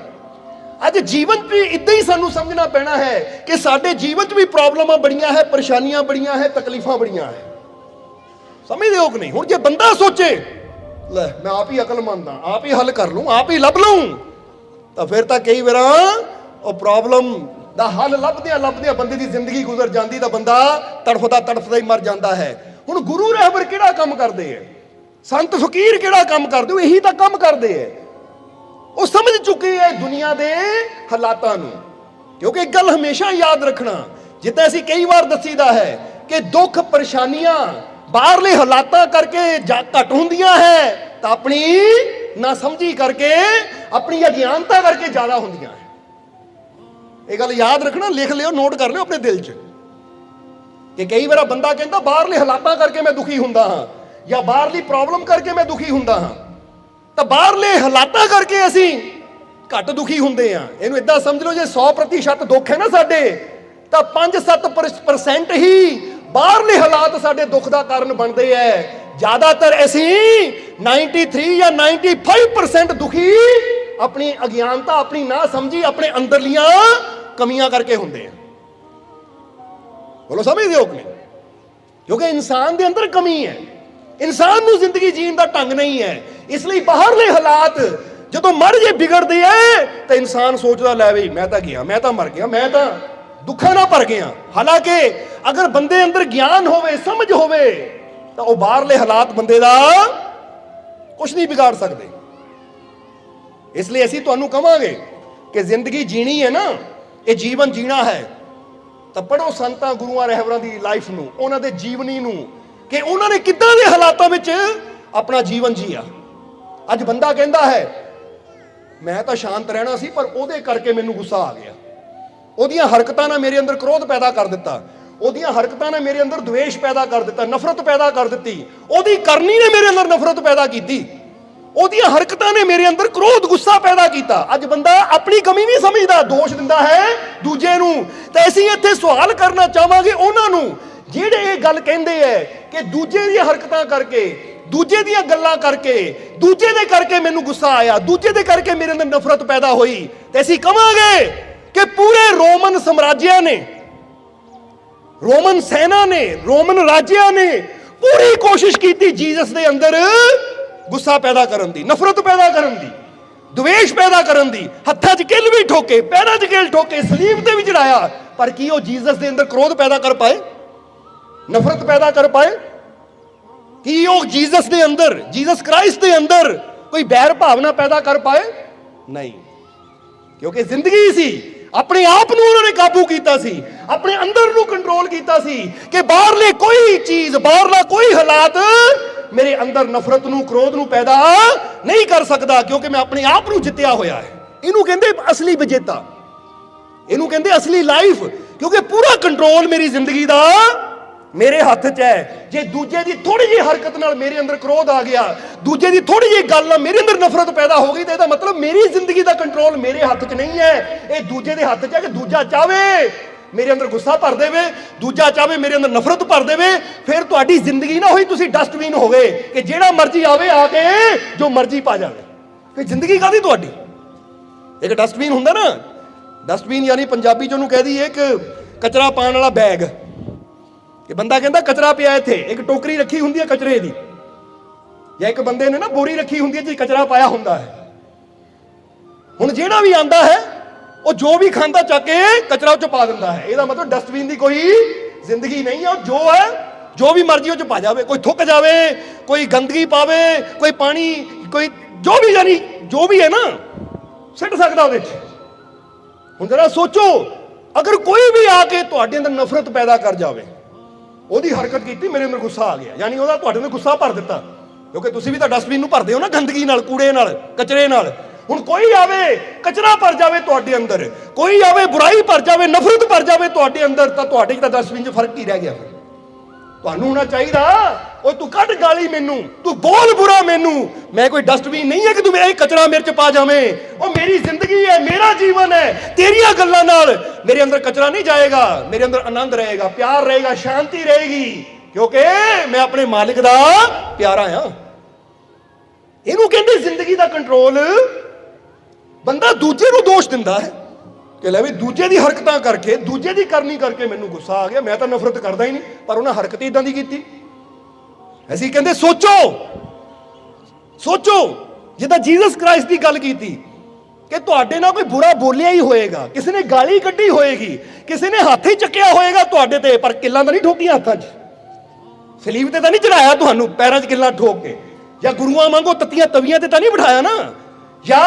ਅੱਜ ਜੀਵਨ 'ਚ ਇਦਾਂ ਹੀ ਸਾਨੂੰ ਸਮਝਣਾ ਪੈਣਾ ਹੈ ਕਿ ਸਾਡੇ ਜੀਵਨ 'ਚ ਵੀ ਪ੍ਰੋਬਲਮਾਂ ਬੜੀਆਂ ਹੈ, ਪਰੇਸ਼ਾਨੀਆਂ ਬੜੀਆਂ ਹੈ, ਤਕਲੀਫਾਂ ਬੜੀਆਂ ਹੈ। ਸਮਝਦੇ ਹੋ ਕਿ ਨਹੀਂ? ਹੁਣ ਜੇ ਬੰਦਾ ਸੋਚੇ ਲੈ ਮੈਂ ਆਪ ਹੀ ਅਕਲਮੰਦ ਹਾਂ, ਆਪ ਹੀ ਹੱਲ ਕਰ ਲੂੰ, ਆਪ ਹੀ ਲੱਭ ਲੂੰ, ਤਾਂ ਫਿਰ ਤਾਂ ਕਈ ਵਾਰਾਂ ਉਹ ਪ੍ਰੋਬਲਮ ਦਾ ਹੱਲ ਲੱਭਦਿਆਂ ਲੱਭਦਿਆਂ ਬੰਦੇ ਦੀ ਜ਼ਿੰਦਗੀ ਗੁਜ਼ਰ ਜਾਂਦੀ ਤਾਂ ਬੰਦਾ ਤੜਫਦਾ ਤੜਫਦਾ ਹੀ ਮਰ ਜਾਂਦਾ ਹੈ। ਹੁਣ ਗੁਰੂ ਰਹਿਬਰ ਕਿਹੜਾ ਕੰਮ ਕਰਦੇ ਹੈ, ਸੰਤ ਫਕੀਰ ਕਿਹੜਾ ਕੰਮ ਕਰਦੇ, ਉਹ ਇਹੀ ਤਾਂ ਕੰਮ ਕਰਦੇ ਹੈ। ਉਹ ਸਮਝ ਚੁੱਕੇ ਹੈ ਦੁਨੀਆ ਦੇ ਹਾਲਾਤਾਂ ਨੂੰ। ਕਿਉਂਕਿ ਇੱਕ ਗੱਲ ਹਮੇਸ਼ਾ ਯਾਦ ਰੱਖਣਾ, ਜਿੱਦਾਂ ਅਸੀਂ ਕਈ ਵਾਰ ਦੱਸੀਦਾ ਹੈ ਕਿ ਦੁੱਖ ਪਰੇਸ਼ਾਨੀਆਂ ਬਾਹਰਲੇ ਹਾਲਾਤਾਂ ਕਰਕੇ ਘੱਟ ਹੁੰਦੀਆਂ ਹੈ ਤਾਂ ਆਪਣੀ ਨਾ ਸਮਝੀ ਕਰਕੇ, ਆਪਣੀ ਅਗਿਆਨਤਾ ਕਰਕੇ ਜ਼ਿਆਦਾ ਹੁੰਦੀਆਂ ਹੈ। ਇਹ ਗੱਲ ਯਾਦ ਰੱਖਣਾ, ਲਿਖ ਲਿਓ, ਨੋਟ ਕਰ ਲਿਓ ਆਪਣੇ ਦਿਲ 'ਚ ਕਿ ਕਈ ਵਾਰ ਬੰਦਾ ਕਹਿੰਦਾ ਬਾਹਰਲੇ ਹਾਲਾਤਾਂ ਕਰਕੇ ਮੈਂ ਦੁਖੀ ਹੁੰਦਾ ਹਾਂ ਜਾਂ ਬਾਹਰਲੀ ਪ੍ਰੋਬਲਮ ਕਰਕੇ ਮੈਂ ਦੁਖੀ ਹੁੰਦਾ ਹਾਂ, ਤਾਂ ਬਾਹਰਲੇ ਹਾਲਾਤਾਂ ਕਰਕੇ ਅਸੀਂ ਘੱਟ ਦੁਖੀ ਹੁੰਦੇ ਆ। ਇਹਨੂੰ ਇਦਾਂ ਸਮਝ ਲਓ, ਜੇ 100% ਦੁੱਖ ਹੈ ਨਾ ਸਾਡੇ, ਤਾਂ 5-7% ਹੀ ਬਾਹਰਲੇ ਹਾਲਾਤ ਸਾਡੇ ਦੁੱਖ ਦਾ ਕਾਰਨ ਬਣਦੇ ਐ। ਜ਼ਿਆਦਾਤਰ ਅਸੀਂ 93 ਜਾਂ 95% ਦੁਖੀ ਆਪਣੀ ਅਗਿਆਨਤਾ, ਆਪਣੀ ਨਾ ਸਮਝੀ, ਆਪਣੇ ਅੰਦਰਲੀਆਂ ਕਮੀਆਂ ਕਰਕੇ ਹੁੰਦੇ ਆ। ਬੋਲੋ ਸਮਝਦੇ ਹੋ ਕਿ ਨਹੀਂ? ਕਿਉਂਕਿ ਇਨਸਾਨ ਦੇ ਅੰਦਰ ਕਮੀ ਹੈ, ਇਨਸਾਨ ਨੂੰ ਜ਼ਿੰਦਗੀ ਜੀਣ ਦਾ ਢੰਗ ਨਹੀਂ ਹੈ। ਇਸ ਲਈ ਬਾਹਰਲੇ ਹਾਲਾਤ ਜਦੋਂ ਮਰ ਜੇ ਵਿਗੜਦੇ ਐ ਤਾਂ ਇਨਸਾਨ ਸੋਚਦਾ ਲੈ ਬਈ ਮੈਂ ਤਾਂ ਗਿਆ, ਮੈਂ ਤਾਂ ਮਰ ਗਿਆ, ਮੈਂ ਤਾਂ ਦੁੱਖਾਂ ਨਾਲ ਭਰ ਗਿਆ। ਹਾਲਾਂਕਿ ਅਗਰ ਬੰਦੇ ਅੰਦਰ ਗਿਆਨ ਹੋਵੇ, ਸਮਝ ਹੋਵੇ, ਤਾਂ ਉਹ ਬਾਹਰਲੇ ਹਾਲਾਤ ਬੰਦੇ ਦਾ ਕੁਝ ਨਹੀਂ ਵਿਗਾੜ ਸਕਦੇ। ਇਸ ਲਈ ਅਸੀਂ ਤੁਹਾਨੂੰ ਕਵਾਂਗੇ ਕਿ ਜ਼ਿੰਦਗੀ ਜੀਣੀ ਹੈ ਨਾ, ਇਹ ਜੀਵਨ ਜੀਣਾ ਹੈ ਤਾਂ ਪੜ੍ਹੋ ਸੰਤਾਂ ਗੁਰੂਆਂ ਰਹਿਬਰਾਂ ਦੀ ਲਾਈਫ ਨੂੰ, ਉਹਨਾਂ ਦੇ ਜੀਵਨੀ ਨੂੰ, ਕਿ ਉਹਨਾਂ ਨੇ ਕਿੱਦਾਂ ਦੇ ਹਾਲਾਤਾਂ ਵਿੱਚ ਆਪਣਾ ਜੀਵਨ ਜੀਆ। ਅੱਜ ਬੰਦਾ ਕਹਿੰਦਾ ਹੈ ਮੈਂ ਤਾਂ ਸ਼ਾਂਤ ਰਹਿਣਾ ਸੀ ਪਰ ਉਹਦੇ ਕਰਕੇ ਮੈਨੂੰ ਗੁੱਸਾ ਆ ਗਿਆ, ਉਹਦੀਆਂ ਹਰਕਤਾਂ ਨੇ ਮੇਰੇ ਅੰਦਰ ਕ੍ਰੋਧ ਪੈਦਾ ਕਰ ਦਿੱਤਾ, ਉਹਦੀਆਂ ਹਰਕਤਾਂ ਨੇ ਮੇਰੇ ਅੰਦਰ ਦੁਵੇਸ਼ ਪੈਦਾ ਕਰ ਦਿੱਤਾ, ਨਫ਼ਰਤ ਪੈਦਾ ਕਰ ਦਿੱਤੀ, ਉਹਦੀ ਕਰਨੀ ਨੇ ਮੇਰੇ ਅੰਦਰ ਨਫ਼ਰਤ ਪੈਦਾ ਕੀਤੀ, ਉਹਦੀਆਂ ਹਰਕਤਾਂ ਨੇ ਮੇਰੇ ਅੰਦਰ ਕ੍ਰੋਧ ਗੁੱਸਾ ਪੈਦਾ ਕੀਤਾ। ਅੱਜ ਬੰਦਾ ਆਪਣੀ ਕਮੀ ਨਹੀਂ ਸਮਝਦਾ, ਦੋਸ਼ ਦਿੰਦਾ ਹੈ ਦੂਜੇ ਨੂੰ। ਤਾਂ ਅਸੀਂ ਇੱਥੇ ਸਵਾਲ ਕਰਨਾ ਚਾਹਾਂਗੇ ਉਹਨਾਂ ਨੂੰ ਜਿਹੜੇ ਇਹ ਗੱਲ ਕਹਿੰਦੇ ਐ ਕਿ ਦੂਜੇ ਦੀਆਂ ਹਰਕਤਾਂ ਕਰਕੇ, ਦੂਜੇ ਦੀਆਂ ਗੱਲਾਂ ਕਰਕੇ, ਦੂਜੇ ਦੇ ਕਰਕੇ ਮੈਨੂੰ ਗੁੱਸਾ ਆਇਆ, ਦੂਜੇ ਦੇ ਕਰਕੇ ਮੇਰੇ ਅੰਦਰ ਨਫ਼ਰਤ ਪੈਦਾ ਹੋਈ। ਤੇ ਅਸੀਂ ਕਵਾਂਗੇ ਕਿ ਪੂਰੇ ਰੋਮਨ ਸਾਮਰਾਜਿਆਂ ਨੇ, ਰੋਮਨ ਸੈਨਾ ਨੇ, ਰੋਮਨ ਰਾਜਿਆਂ ਨੇ ਪੂਰੀ ਕੋਸ਼ਿਸ਼ ਕੀਤੀ ਜੀਸਸ ਦੇ ਅੰਦਰ ਗੁੱਸਾ ਪੈਦਾ ਕਰਨ ਦੀ, ਨਫ਼ਰਤ ਪੈਦਾ ਕਰਨ ਦੀ, ਦੁਵੇਸ਼ ਪੈਦਾ ਕਰਨ ਦੀ। ਹੱਥਾਂ 'ਚ ਕਿੱਲ ਵੀ ਠੋਕੇ, ਪੈਰਾਂ 'ਚ ਕਿੱਲ ਠੋਕੇ, ਸਲੀਬ ਤੇ ਵੀ ਚੜਾਇਆ, ਪਰ ਕੀ ਉਹ ਜੀਸਸ ਦੇ ਅੰਦਰ ਕ੍ਰੋਧ ਪੈਦਾ ਕਰ ਪਾਏ, ਨਫ਼ਰਤ ਪੈਦਾ ਕਰ ਪਾਏ? ਕੀ ਉਹ ਜੀਸਸ ਦੇ ਅੰਦਰ, ਜੀਸਸ ਕ੍ਰਾਈਸਟ ਦੇ ਅੰਦਰ ਕੋਈ ਬੈਰ ਭਾਵਨਾ ਪੈਦਾ ਕਰ ਪਾਏ? ਨਹੀਂ, ਕਿਉਂਕਿ ਜ਼ਿੰਦਗੀ ਸੀ, ਆਪਣੇ ਆਪ ਨੂੰ ਉਹਨਾਂ ਨੇ ਕਾਬੂ ਕੀਤਾ ਸੀ, ਆਪਣੇ ਅੰਦਰ ਨੂੰ ਕੰਟਰੋਲ ਕੀਤਾ ਸੀ ਕਿ ਬਾਹਰਲੇ ਕੋਈ ਚੀਜ਼, ਬਾਹਰਲਾ ਕੋਈ ਹਾਲਾਤ ਮੇਰੇ ਅੰਦਰ ਨਫ਼ਰਤ ਨੂੰ, ਕ੍ਰੋਧ ਨੂੰ ਪੈਦਾ ਨਹੀਂ ਕਰ ਸਕਦਾ, ਕਿਉਂਕਿ ਮੈਂ ਆਪਣੇ ਆਪ ਨੂੰ ਜਿੱਤਿਆ ਹੋਇਆ ਹੈ। ਇਹਨੂੰ ਕਹਿੰਦੇ ਅਸਲੀ ਵਿਜੇਤਾ, ਇਹਨੂੰ ਕਹਿੰਦੇ ਅਸਲੀ ਲਾਈਫ, ਕਿਉਂਕਿ ਪੂਰਾ ਕੰਟਰੋਲ ਮੇਰੀ ਜ਼ਿੰਦਗੀ ਦਾ ਮੇਰੇ ਹੱਥ 'ਚ ਹੈ। ਜੇ ਦੂਜੇ ਦੀ ਥੋੜੀ ਜਿਹੀ ਹਰਕਤ ਨਾਲ ਮੇਰੇ ਅੰਦਰ ਕ੍ਰੋਧ ਆ ਗਿਆ, ਦੂਜੇ ਦੀ ਥੋੜੀ ਜਿਹੀ ਗੱਲ ਨਾਲ ਮੇਰੇ ਅੰਦਰ ਨਫ਼ਰਤ ਪੈਦਾ ਹੋ ਗਈ, ਤਾਂ ਇਹਦਾ ਮਤਲਬ ਮੇਰੀ ਜ਼ਿੰਦਗੀ ਦਾ ਕੰਟਰੋਲ ਮੇਰੇ ਹੱਥ 'ਚ ਨਹੀਂ ਹੈ, ਇਹ ਦੂਜੇ ਦੇ ਹੱਥ 'ਚ ਹੈ। ਕਿ ਦੂਜਾ ਚਾਹਵੇ ਮੇਰੇ ਅੰਦਰ ਗੁੱਸਾ ਭਰ ਦੇਵੇ, ਦੂਜਾ ਚਾਹਵੇ ਮੇਰੇ ਅੰਦਰ ਨਫ਼ਰਤ ਭਰ ਦੇਵੇ, ਫਿਰ ਤੁਹਾਡੀ ਜ਼ਿੰਦਗੀ ਨਾ ਹੋਈ, ਤੁਸੀਂ ਡਸਟਬਿਨ ਹੋ ਗਏ ਕਿ ਜਿਹੜਾ ਮਰਜ਼ੀ ਆਵੇ ਆ ਕੇ ਜੋ ਮਰਜ਼ੀ ਪਾ ਜਾਵੇ। ਫਿਰ ਜ਼ਿੰਦਗੀ ਕਾਹਦੀ ਤੁਹਾਡੀ? ਇੱਕ ਡਸਟਬਿਨ ਹੁੰਦਾ ਨਾ, ਡਸਟਬਿਨ ਯਾਨੀ ਪੰਜਾਬੀ 'ਚ ਉਹਨੂੰ ਕਹਿ ਦਈਏ ਇੱਕ ਕਚਰਾ ਪਾਉਣ ਵਾਲਾ ਬੈਗ, ਕਿ ਬੰਦਾ ਕਹਿੰਦਾ ਕਚਰਾ ਪਿਆ ਇੱਥੇ, ਇੱਕ ਟੋਕਰੀ ਰੱਖੀ ਹੁੰਦੀ ਹੈ ਕਚਰੇ ਦੀ, ਜਾਂ ਇੱਕ ਬੰਦੇ ਨੇ ਨਾ ਬੋਰੀ ਰੱਖੀ ਹੁੰਦੀ ਹੈ ਜਿਹ ਕਚਰਾ ਪਾਇਆ ਹੁੰਦਾ ਹੈ। ਹੁਣ ਜਿਹੜਾ ਵੀ ਆਂਦਾ ਹੈ ਉਹ ਜੋ ਵੀ ਖਾਂਦਾ ਚੱਕ ਕੇ ਕਚਰਾ ਉਹ 'ਚ ਪਾ ਦਿੰਦਾ ਹੈ। ਇਹਦਾ ਮਤਲਬ ਡਸਟਬਿਨ ਦੀ ਕੋਈ ਜ਼ਿੰਦਗੀ ਨਹੀਂ ਹੈ। ਉਹ ਜੋ ਹੈ, ਜੋ ਵੀ ਮਰਜ਼ੀ ਉਹ 'ਚ ਪਾ ਜਾਵੇ, ਕੋਈ ਥੁੱਕ ਜਾਵੇ, ਕੋਈ ਗੰਦਗੀ ਪਾਵੇ, ਕੋਈ ਪਾਣੀ, ਕੋਈ ਜੋ ਵੀ, ਯਾਨੀ ਜੋ ਵੀ ਹੈ ਨਾ ਸਿੱਟ ਸਕਦਾ ਉਹਦੇ 'ਚ। ਹੁਣ ਜਰਾ ਸੋਚੋ, ਅਗਰ ਕੋਈ ਵੀ ਆ ਕੇ ਤੁਹਾਡੇ ਅੰਦਰ ਨਫ਼ਰਤ ਪੈਦਾ ਕਰ ਜਾਵੇ, ਉਹਦੀ ਹਰਕਤ ਕੀਤੀ, ਮੇਰੇ ਅੰਦਰ ਗੁੱਸਾ ਆ ਗਿਆ, ਯਾਨੀ ਉਹਦਾ ਤੁਹਾਡੇ ਅੰਦਰ ਗੁੱਸਾ ਭਰ ਦਿੱਤਾ, ਕਿਉਂਕਿ ਤੁਸੀਂ ਵੀ ਤਾਂ ਡਸਟਬਿਨ ਨੂੰ ਭਰਦੇ ਹੋ ਨਾ ਗੰਦਗੀ ਨਾਲ, ਕੂੜੇ ਨਾਲ, ਕਚਰੇ ਨਾਲ। ਹੁਣ ਕੋਈ ਆਵੇ, ਕਚਰਾ ਭਰ ਜਾਵੇ ਤੁਹਾਡੇ ਅੰਦਰ, ਕੋਈ ਆਵੇ ਬੁਰਾਈ ਭਰ ਜਾਵੇ, ਨਫ਼ਰਤ ਭਰ ਜਾਵੇ ਤੁਹਾਡੇ ਅੰਦਰ, ਤਾਂ ਤੁਹਾਡੇ 'ਚ ਤਾਂ ਡਸਟਬਿਨ 'ਚ ਫਰਕ ਕੀ ਰਹਿ ਗਿਆ? ਤੁਹਾਨੂੰ ਹੋਣਾ ਚਾਹੀਦਾ, ਉਹ ਤੂੰ ਕੱਢ ਗਾਲੀ ਮੈਨੂੰ, ਤੂੰ ਬੋਲ ਬੁਰਾ ਮੈਨੂੰ, ਮੈਂ ਕੋਈ ਡਸਟਬਿਨ ਨਹੀਂ ਹੈ ਕਿ ਤੂੰ ਇਹ ਕਚਰਾ ਮੇਰੇ 'ਚ ਪਾ ਜਾਵੇਂ। ਉਹ ਮੇਰੀ ਜ਼ਿੰਦਗੀ ਹੈ, ਮੇਰਾ ਜੀਵਨ ਹੈ, ਤੇਰੀਆਂ ਗੱਲਾਂ ਨਾਲ ਮੇਰੇ ਅੰਦਰ ਕਚਰਾ ਨਹੀਂ ਜਾਏਗਾ, ਮੇਰੇ ਅੰਦਰ ਆਨੰਦ ਰਹੇਗਾ, ਪਿਆਰ ਰਹੇਗਾ, ਸ਼ਾਂਤੀ ਰਹੇਗੀ, ਕਿਉਂਕਿ ਮੈਂ ਆਪਣੇ ਮਾਲਿਕ ਦਾ ਪਿਆਰਾ ਹਾਂ। ਇਹਨੂੰ ਕਹਿੰਦੇ ਜ਼ਿੰਦਗੀ ਦਾ ਕੰਟਰੋਲ। ਬੰਦਾ ਦੂਜੇ ਨੂੰ ਦੋਸ਼ ਦਿੰਦਾ ਹੈ ਕਿ ਲੈ ਵੀ ਦੂਜੇ ਦੀ ਹਰਕਤਾਂ ਕਰਕੇ, ਦੂਜੇ ਦੀ ਕਰਨੀ ਕਰਕੇ ਮੈਨੂੰ ਗੁੱਸਾ ਆ ਗਿਆ, ਮੈਂ ਤਾਂ ਨਫ਼ਰਤ ਕਰਦਾ ਹੀ ਨਹੀਂ, ਪਰ ਉਹਨਾਂ ਹਰਕਤ ਇਦਾਂ ਦੀ ਕੀਤੀ। ਅਸੀਂ ਕਹਿੰਦੇ ਸੋਚੋ, ਸੋਚੋ, ਜਿੱਦਾਂ ਜੀਸਸ ਕ੍ਰਾਈਸਟ ਦੀ ਗੱਲ ਕੀਤੀ ਕਿ ਤੁਹਾਡੇ ਨਾਲ ਕੋਈ ਬੁਰਾ ਬੋਲਿਆ ਹੀ ਹੋਏਗਾ, ਕਿਸੇ ਨੇ ਗਾਲੀ ਕੱਢੀ ਹੋਏਗੀ, ਕਿਸੇ ਨੇ ਹੱਥ ਹੀ ਚੱਕਿਆ ਹੋਏਗਾ ਤੁਹਾਡੇ ਤੇ, ਪਰ ਕਿੱਲਾਂ ਤਾਂ ਨਹੀਂ ਠੋਕੀਆਂ ਹੱਥਾਂ 'ਚ, ਸਲੀਬ ਤੇ ਤਾਂ ਨਹੀਂ ਚੜਾਇਆ ਤੁਹਾਨੂੰ ਪੈਰਾਂ 'ਚ ਕਿੱਲਾਂ ਠੋਕ ਕੇ, ਜਾਂ ਗੁਰੂਆਂ ਵਾਂਗੂ ਤੱਤੀਆਂ ਤਵੀਆਂ ਤੇ ਤਾਂ ਨਹੀਂ ਬਿਠਾਇਆ ਨਾ, ਜਾਂ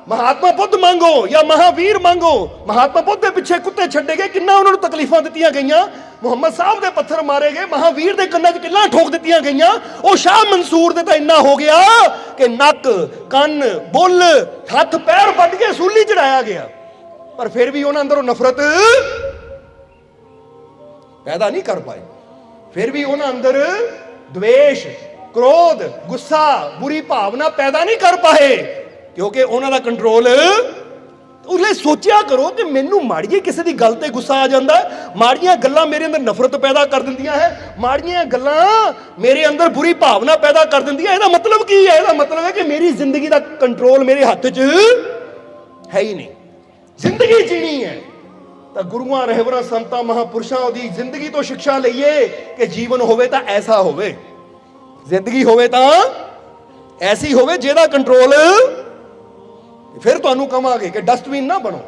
ਮਹਾਤਮਾ ਬੁੱਧ ਮੰਗੋ ਜਾਂ ਮਹਾਵੀਰ ਮੰਗੋ। ਮਹਾਤਮਾ ਬੁੱਧ ਦੇ ਪਿੱਛੇ ਕੁੱਤੇ ਛੱਡੇ ਗਏ, ਕਿੰਨਾ ਉਹਨਾਂ ਨੂੰ ਤਕਲੀਫਾਂ ਦਿੱਤੀਆਂ ਗਈਆਂ, ਮੁਹੰਮਦ ਸਾਹਿਬ ਦੇ ਪੱਥਰ ਮਾਰੇ ਗਏ, ਮਹਾਵੀਰ ਦੇ ਕੰਨਾਂ 'ਚ ਕਿੱਲਾਂ ਠੋਕ ਦਿੱਤੀਆਂ ਗਈਆਂ। ਉਹ ਸ਼ਾਹ ਮਨਸੂਰ ਦੇ ਤਾਂ ਇੰਨਾ ਹੋ ਗਿਆ ਕਿ ਨੱਕ, ਕੰਨ, ਬੁੱਲ, ਹੱਥ ਪੈਰ ਵੱਢ ਕੇ ਸੂਲੀ ਚੜਾਇਆ ਗਿਆ, ਪਰ ਫਿਰ ਵੀ ਉਹਨਾਂ ਅੰਦਰੋਂ ਨਫ਼ਰਤ ਪੈਦਾ ਨਹੀਂ ਕਰ ਪਾਏ। ਫਿਰ ਵੀ ਉਹਨਾਂ ਅੰਦਰ द्वेष, क्रोध, गुस्सा, बुरी भावना पैदा नहीं कर पाए, क्योंकि उन्होंने कंट्रोल उसले सोचा करो कि मैनू माड़ी जी किसी की गल ते गुस्सा आ जाता है, माड़ियां गल्लां मेरे अंदर नफरत पैदा कर दिंदियां है, माड़ियां गल्लां मेरे अंदर बुरी भावना पैदा कर दिंदियां। इसदा मतलब की है? इसदा मतलब है कि मेरी जिंदगी का कंट्रोल मेरे हाथ च है ही नहीं। जिंदगी जीनी है तो गुरुआं, रहबरां, संतां, महापुरुषां दी जिंदगी तो शिक्षा लईए कि जीवन होवे तां ऐसा होवे, जिंदगी होवे तां ऐसी होवे जिहदा कंट्रोल। फिर तुहानूं कहांगे कि डस्टबिन ना बनो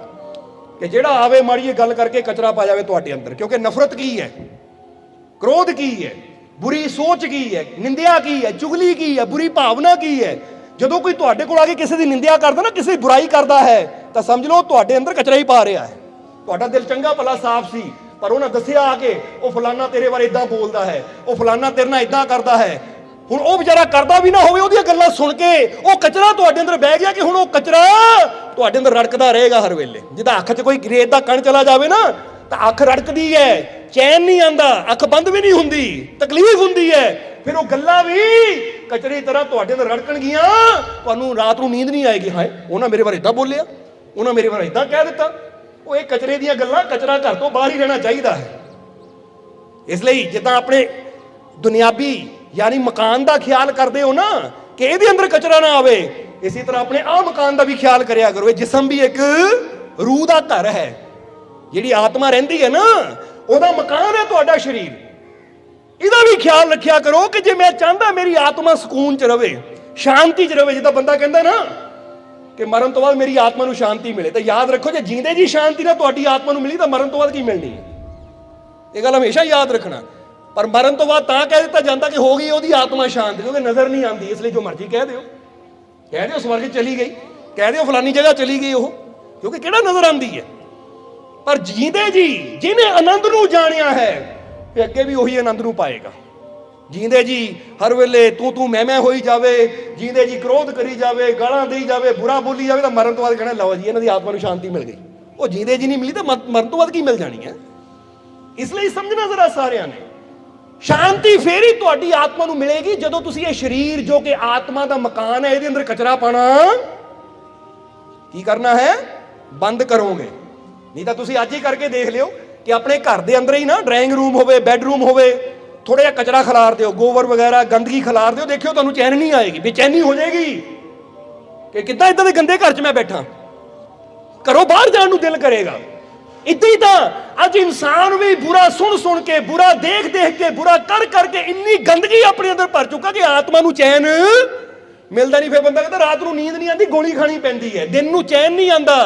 कि जिहड़ा आवे माड़ी गल करके कचरा पा जावे तुहाडे अंदर, क्योंकि नफरत की है, क्रोध की है, बुरी सोच की है, निंदिया की है, चुगली की है, बुरी भावना की है। जदों कोई तुहाडे कोल आके किसी दी निंदिया करदा ना, किसी दी बुराई करदा है, तां समझ लो तुहाडे अंदर कचरा ही पा रहा है। तुहाडा दिल चंगा भला साफ सी, पर उन्हें दसिया आके वो फलाना तेरे बारे इदां बोलदा है, वो फलाना तेरे नाल इदां करदा है। हुण वो बेचारा करदा भी ना होवे, ओहदियां गल्लां सुन के वो कचरा तुहाडे अंदर बह गया कि हुण वो कचरा तुहाडे अंदर रड़कदा रहेगा हर वेले। जिद्दां अख 'च कोई रेत दा कण चला जावे ना तां अख रड़कदी है, चैन नहीं आंदा, अख बंद भी नहीं हुंदी, तकलीफ हुंदी है। फिर वो गल्लां भी कचरे तरह तुहाडे अंदर रड़कणगीआं, तुहानूं रात नूं नींद नहीं आएगी। हाय उन्हां मेरे बारे इदां बोलिया, उन्हां मेरे बारे इदां कह दित्ता। वो ये कचरे दीयां गल्लां, कचरा घर तो बाहर ही रहना चाहिदा है। इसलिए जिद्दां अपने दुनियावी यानी मकान का ख्याल करते हो ना कि ये अंदर कचरा ना आवे, इसी तरह अपने आ मकान का भी ख्याल करिया करो। जिस्म भी एक रूह का घर है, जिहड़ी आत्मा रहिंदी है ना, ओहदा मकान है तुहाडा शरीर। इहदा भी ख्याल रखिया करो कि जे मैं चाहता मेरी आत्मा सुकून च रवे, शांति च रवे। जिद्दां बंदा कहंदा ना कि मरण तो बाद मेरी आत्मा नूं शांति मिले, तो याद रखो जे जींदे जी शांति ना तुहाडी आत्मा नूं मिली तो मरण तो बाद की मिलनी है। ये गल हमेशा याद रखना। पर मरण तो बाद तां कह दिता जाता कि हो गई ओहदी आत्मा शांत, क्योंकि नजर नहीं आती। इसलिए जो मर्जी कह दियो स्वर्ग चली गई, कह दियो फलानी जगह चली गई ओह, क्योंकि किहड़ा नजर आती है। पर जींदे जी जिन्हें आनंद नूं जानिया है फिर अगे भी उही आनंद नूं पाएगा। जींदे जी हर वेले तू मैं होई जावे, जींदे जी क्रोध करी जावे, गालां देई जावे, बुरा बोली जावे, तो मरण तो बाद कहना लो जी इन्हां दी आत्मा नूं शांति मिल गई। वो जींदे जी नहीं मिली तो मरण तो बाद की मिल जानी है। इसलिए समझना जरा सारिਆਂ ने, शांति फिर ही तुहाडी आत्मा नूं मिलेगी जदों तुसीं ये शरीर जो कि आत्मा का मकान है, इहदे अंदर कचरा पाना की करना है, बंद करोगे। नहीं तो तुसीं अज ही करके देख लियो कि अपने घर के अंदर ही ना ड्राइंग रूम होवे, बैडरूम होवे, थोड़ा जिहा कचरा खिलार दिओ, गोबर वगैरह गंदगी खिलार दिओ, देखियो तुहानूं चैन नहीं आएगी, बेचैनी हो जाएगी कि किद्दां इदां दे गंदे घर च मैं बैठा, घरों बाहर जाण नूं दिल करेगा। इदां ही तां अज इंसान भी बुरा सुन सुन के, बुरा देख देख के, बुरा कर करके इन्नी गंदगी अपने अंदर भर चुका कि आत्मा नूं चैन मिलदा नहीं। फिर बंदा कहता रात नूं नींद नहीं आती, गोली खानी पैंदी है, दिन नूं चैन नहीं आंदा,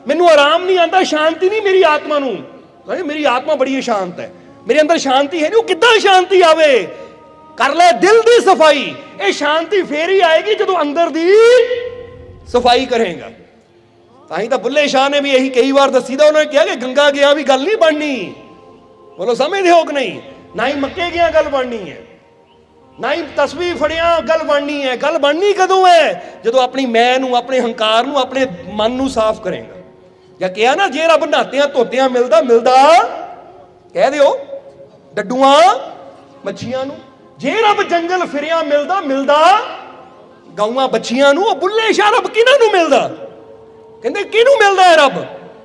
मैनूं आराम नहीं आंदा, शांति नहीं मेरी आत्मा नूं। मेरी आत्मा बड़ी शांत है, मेरे अंदर शांति है नहीं। किद्दां शांति आवे? कर ले दिल दी सफाई। ये शांति फिर ही आएगी जदों अंदर दी सफाई करेगा। ताही तो बुल्ले शाह ने भी यही कई बार दसी था, उन्होंने कहा कि गंगा गया भी गल नहीं बननी। बोलो समझते हो कि नहीं? ना ही मक्के गया गल बननी है, ना ही तस्वीर फड़िया गल बननी है। गल बननी कदों है? जदों अपनी मैं नूं, अपने हंकार नूं, अपने मन नूं साफ करेगा। या कहा ना जे रब नहातियां धोतियां मिलदा मिलदा कह दिओ डड्डूआं मच्छियां नूं, जे रब जंगल फिरिया मिलदा मिलदा गौआं बच्छियां नूं। बुल्ले शाह रब किहनां नूं मिलदा? कहंदे किहनूं मिलदा है रब?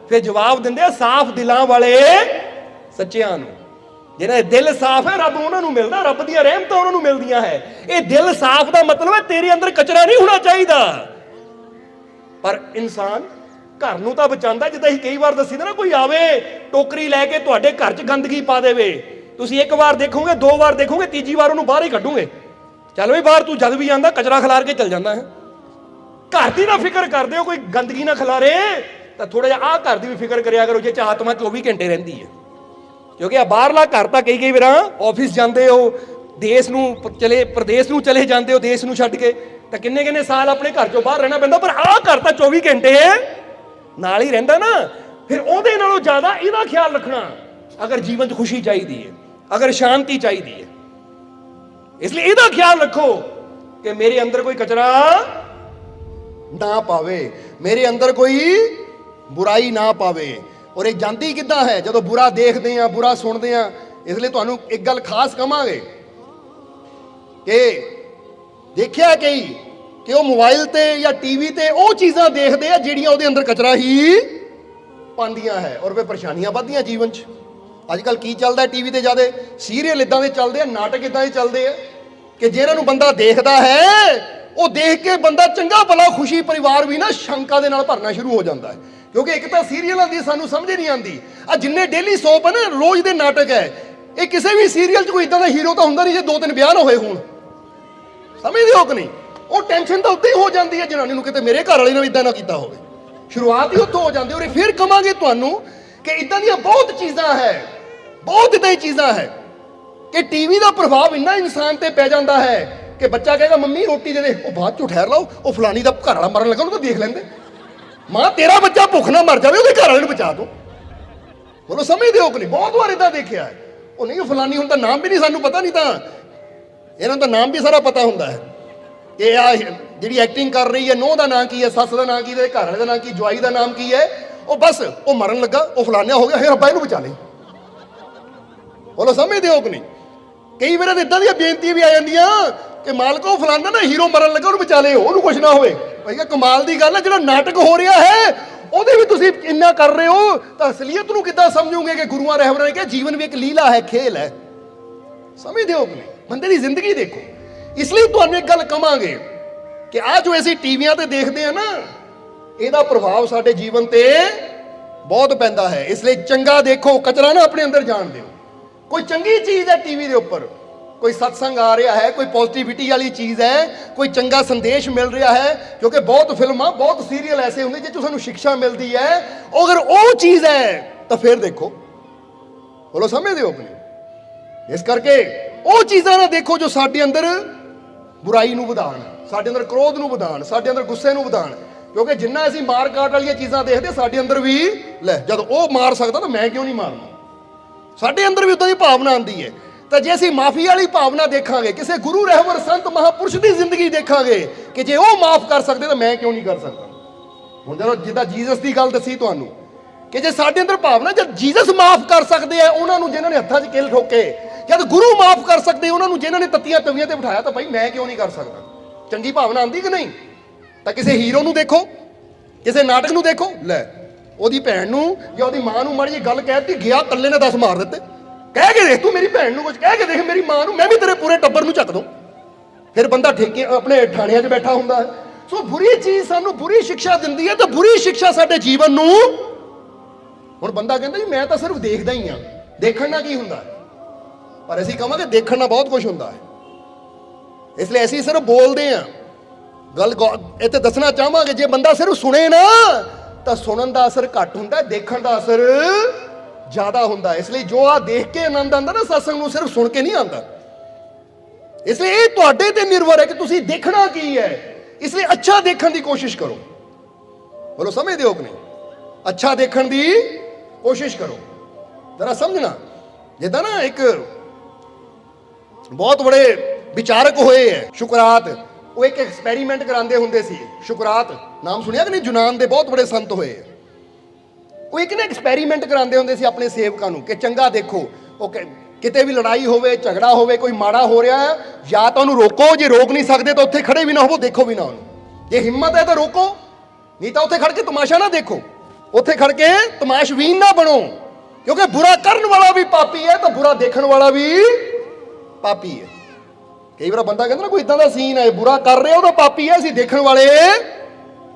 फिर जवाब दिंदे साफ दिलां वाले सच्चियां नूं। जिन्हां दे दिल साफ है रब उन्हां नूं मिलदा, रब दीयां रहमतां उन्हां नूं मिलदियां है। ये दिल साफ दा मतलब है तेरे अंदर कचरा नहीं होना चाहिदा। पर इंसान घर नूं तां बचांदा, जिद्दां असीं कई बार दसी ना, कोई आवे टोकरी लैके तुहाडे घर च गंदगी पा देवे, तुसीं एक बार देखोगे, दो बार देखोगे, तीजी बार उहनूं बाहर ही कड्डोगे। चल भी बाहर, तू जद भी आंदा कचरा खिलार के चल जांदा है। घर की ना फिक्र करते हो, कोई गंदगी ना खिलारे, तो थोड़ा जिहा आह घर की भी फिक्र करिया करो, जे आत्मा 24 घंटे रहिंदी है। क्योंकि आ बाहरला घर तो कई बार ऑफिस जाते हो, देश नूं चले प्रदेश नूं चले जाते हो, देश नूं छड्ड के, तो किन्ने साल अपने घर चों बाहर रहना पैंदा, पर आह घर तो 24 घंटे नाल ही रहिंदा ना। फिर उहदे नालों ज़्यादा इहदा ख्याल रखना, अगर जीवन च खुशी चाहिए है, अगर शांति चाहिए है, इसलिए इहदा ख्याल रखो कि मेरे अंदर कोई कचरा ना पावे, मेरे अंदर कोई बुराई ना पावे। और ये जाती किद्दां है, जो बुरा देखते हैं, बुरा सुनते हैं। इसलिए तुहानूं एक गल खास कहांगे कि देखिया कई कि वो मोबाइल ते या टीवी ते वो चीज़ां देखते हैं जिहड़ियां उहदे अंदर कचरा ही पांदियां है, और फिर परेशानियां वधदियां जीवन च। अजकल की चलता है टीवी ते ज़्यादा सीरीयल इदां दे चलते हैं, नाटक इदां दे चलते हैं कि जिन्हां नूं बंदा देखदा है, वो देख के बंदा चंगा भला खुशी परिवार भी ना शंका दे नाल भरना शुरू हो जाता है। क्योंकि एक तो सीरीयलों की सानू समझ नहीं आती, आ जिन्ने डेली सोप है ना, रोज के नाटक है, ये किसी भी सीरीयल कोई इदा का हीरो तो होंगे नहीं जो 2-3 ब्याह ना होए होण, समझते हो कि नहीं। वो टेंशन तो उत्ते ही हो जाती है जनानी कि मेरे घर वाले ने इदा ना किया हो, शुरुआत ही उत्थों हो जाती है। और फिर कहांगे तुहानू कि इदां दी बहुत चीज़ां है, बहुत इदां दी चीज़ां है कि टीवी का प्रभाव इन्ना इंसान ते पै जाता है कि बच्चा कहेगा मम्मी रोटी दे दे, वो बाद चो ठहर लो, वो फलानी का घर वाला मरन लगा उन्होंने देख लेंगे, मां तेरा बच्चा भुख ना मर जाए, घर वाले बचा दो। बोलो समझते हो कि नहीं। बहुत बार इदा देखा है, वो नहीं फलानी उनका नाम भी नहीं सानू पता, नहीं तो इन्हों का नाम भी सारा पता होंगे कि आ जी एक्टिंग कर रही है, नूह का नाम की है, सस का नाम की है, घर वाले का नाम की, जवाई का नाम की है, वो बस वो मरन लगा, वो फलानिया हो गया, फिर रब्बा इनू बचा ले। बोलो समझते हो कि नहीं। कई बार इदा दी बेनती भी आ जांदियां कि मालको फलाना ना हीरो मरन लगा, उन्होंने बचा ले, उन्होंने कुछ ना होवे। भाई कमाल की गल है, जो नाटक हो रहा है ਉਹਦੇ ਵੀ ਤੁਸੀਂ ਇੰਨਾ कर रहे हो, तो असलीयत ਨੂੰ ਕਿੱਦਾਂ ਸਮਝੋਗੇ कि गुरुआं रहबरां ने कहा जीवन भी एक लीला है, खेल है। समझते हो कि नहीं। बंदे की जिंदगी देखो। इसलिए ਤੁਹਾਨੂੰ एक गल कहांगे कि आ जो ਅਸੀਂ ਟੀਵੀਆਂ ਤੇ देखते हैं ना, ਇਹਦਾ प्रभाव साडे जीवन ते बहुत पैंदा है। इसलिए चंगा देखो, कचरा ना अपने अंदर जान दिओ। कोई चंगी चीज़ है टीवी के उपर, कोई सत्संग आ रहा है, कोई पॉजिटिविटी वाली चीज़ है, कोई चंगा संदेश मिल रहा है, क्योंकि बहुत फिल्मां बहुत सीरीयल ऐसे होंगे जिस सानू शिक्षा मिलती है, अगर वो चीज़ है तो फिर देखो। बोलो समझते हो अपनी। इस करके वो चीज़ां ना देखो जो साडे अंदर बुराई नूं वधाण, साडे अंदर क्रोध नूं वधाण, साडे अंदर गुस्से नूं वधाण। क्योंकि जिन्ना असीं मार काट वाली चीज़ां देखते, साडे अंदर भी लै जब वो मार सकता तो मैं क्यों नहीं मारना, साडे अंदर भी उदां दी भावना आती है। तो जे असीं माफ़ी वाली भावना देखांगे, किसी गुरु रहबर संत महापुरुष की जिंदगी देखांगे कि जे वो माफ़ कर सकते तो मैं क्यों नहीं कर सकता। हुण जदों जिद्दां जीसस की गल दसी तुहानूं कि जे साडे अंदर भावना, जब जीसस माफ़ कर सकते हैं उन्हां नूं जिन्हां ने हत्थां 'च किल ठोके, जब गुरु माफ़ कर सकते उन्हां नूं जिन्हां ने तत्तियां तवियां ते बिठाया, तो भाई मैं क्यों नहीं कर सकता। चंगी भावना आंदी कि नहीं। तो किसी हीरो नूं देखो, किसी नाटक नूं देखो, लै ओहदी भैन नूं या ओहदी मां नूं माड़ी जी गल कहती, गया कल्ले ने 10 मार दित्ते, कह के देख तू मेरी भैन नूं कुछ कह के देख, मेरी मां नूं, मैं भी तेरे पूरे टब्बर नूं चक दूं। फिर बंदा ठेके अपने थाणियां 'च बैठा हुंदा है। सो बुरी चीज़ सानूं बुरी शिक्षा दिंदी है, तो बुरी शिक्षा साडे जीवन नूं। हुण बंदा कहंदा जी मैं तो सिर्फ देखदा ही हां, देखण नाल की हुंदा, पर असीं कहांगे देखण नाल बहुत कुछ हुंदा है। इसलिए असीं सिर्फ बोलदे हां, गल इत्थे दसना चाहांगे जे बंदा सिर्फ सुणे ना तो सुनन का असर घट हुंदा, देखण का असर ज्यादा हुंदा। इसलिए जो आ देख के आनंद आंदा ना सत्संग नूं, सिर्फ सुन के नहीं आंदा। इसलिए ये तुहाडे ते निर्भर है कि तुसीं देखना की है। इसलिए अच्छा देखण की कोशिश करो। बोलो समझदे हो कि नहीं। अच्छा देखण की कोशिश करो। जरा समझना, जिद्दां ना एक बहुत बड़े विचारक होए है सुकरात, वो एक एक्सपैरीमेंट करांदे हुंदे सी। सुकरात नाम सुनिया कि नहीं। यूनान दे बहुत बड़े संत होए। वो एक ना एक्सपैरीमेंट करांदे हुंदे सी अपने सेवकां नूं कि चंगा देखो, वो किते भी लड़ाई होवे, झगड़ा होवे, कोई माड़ा हो रहा है, या तो उन्होंने रोको, जे रोक नहीं सकते तो उत्थे खड़े भी ना हो, देखो भी ना उन्होंने। जे हिम्मत है तो रोको, नहीं तो उत्थे खड़ के तमाशा ना देखो, उत्थे खड़ के तमाशबीन ना बनो। क्योंकि बुरा करने वाला भी पापी है तो बुरा देखने वाला भी पापी है। कई बार बंदा कहता ना कोई इदां दा सीन है, बुरा कर रहे हो तो पापी है, असीं देखण वाले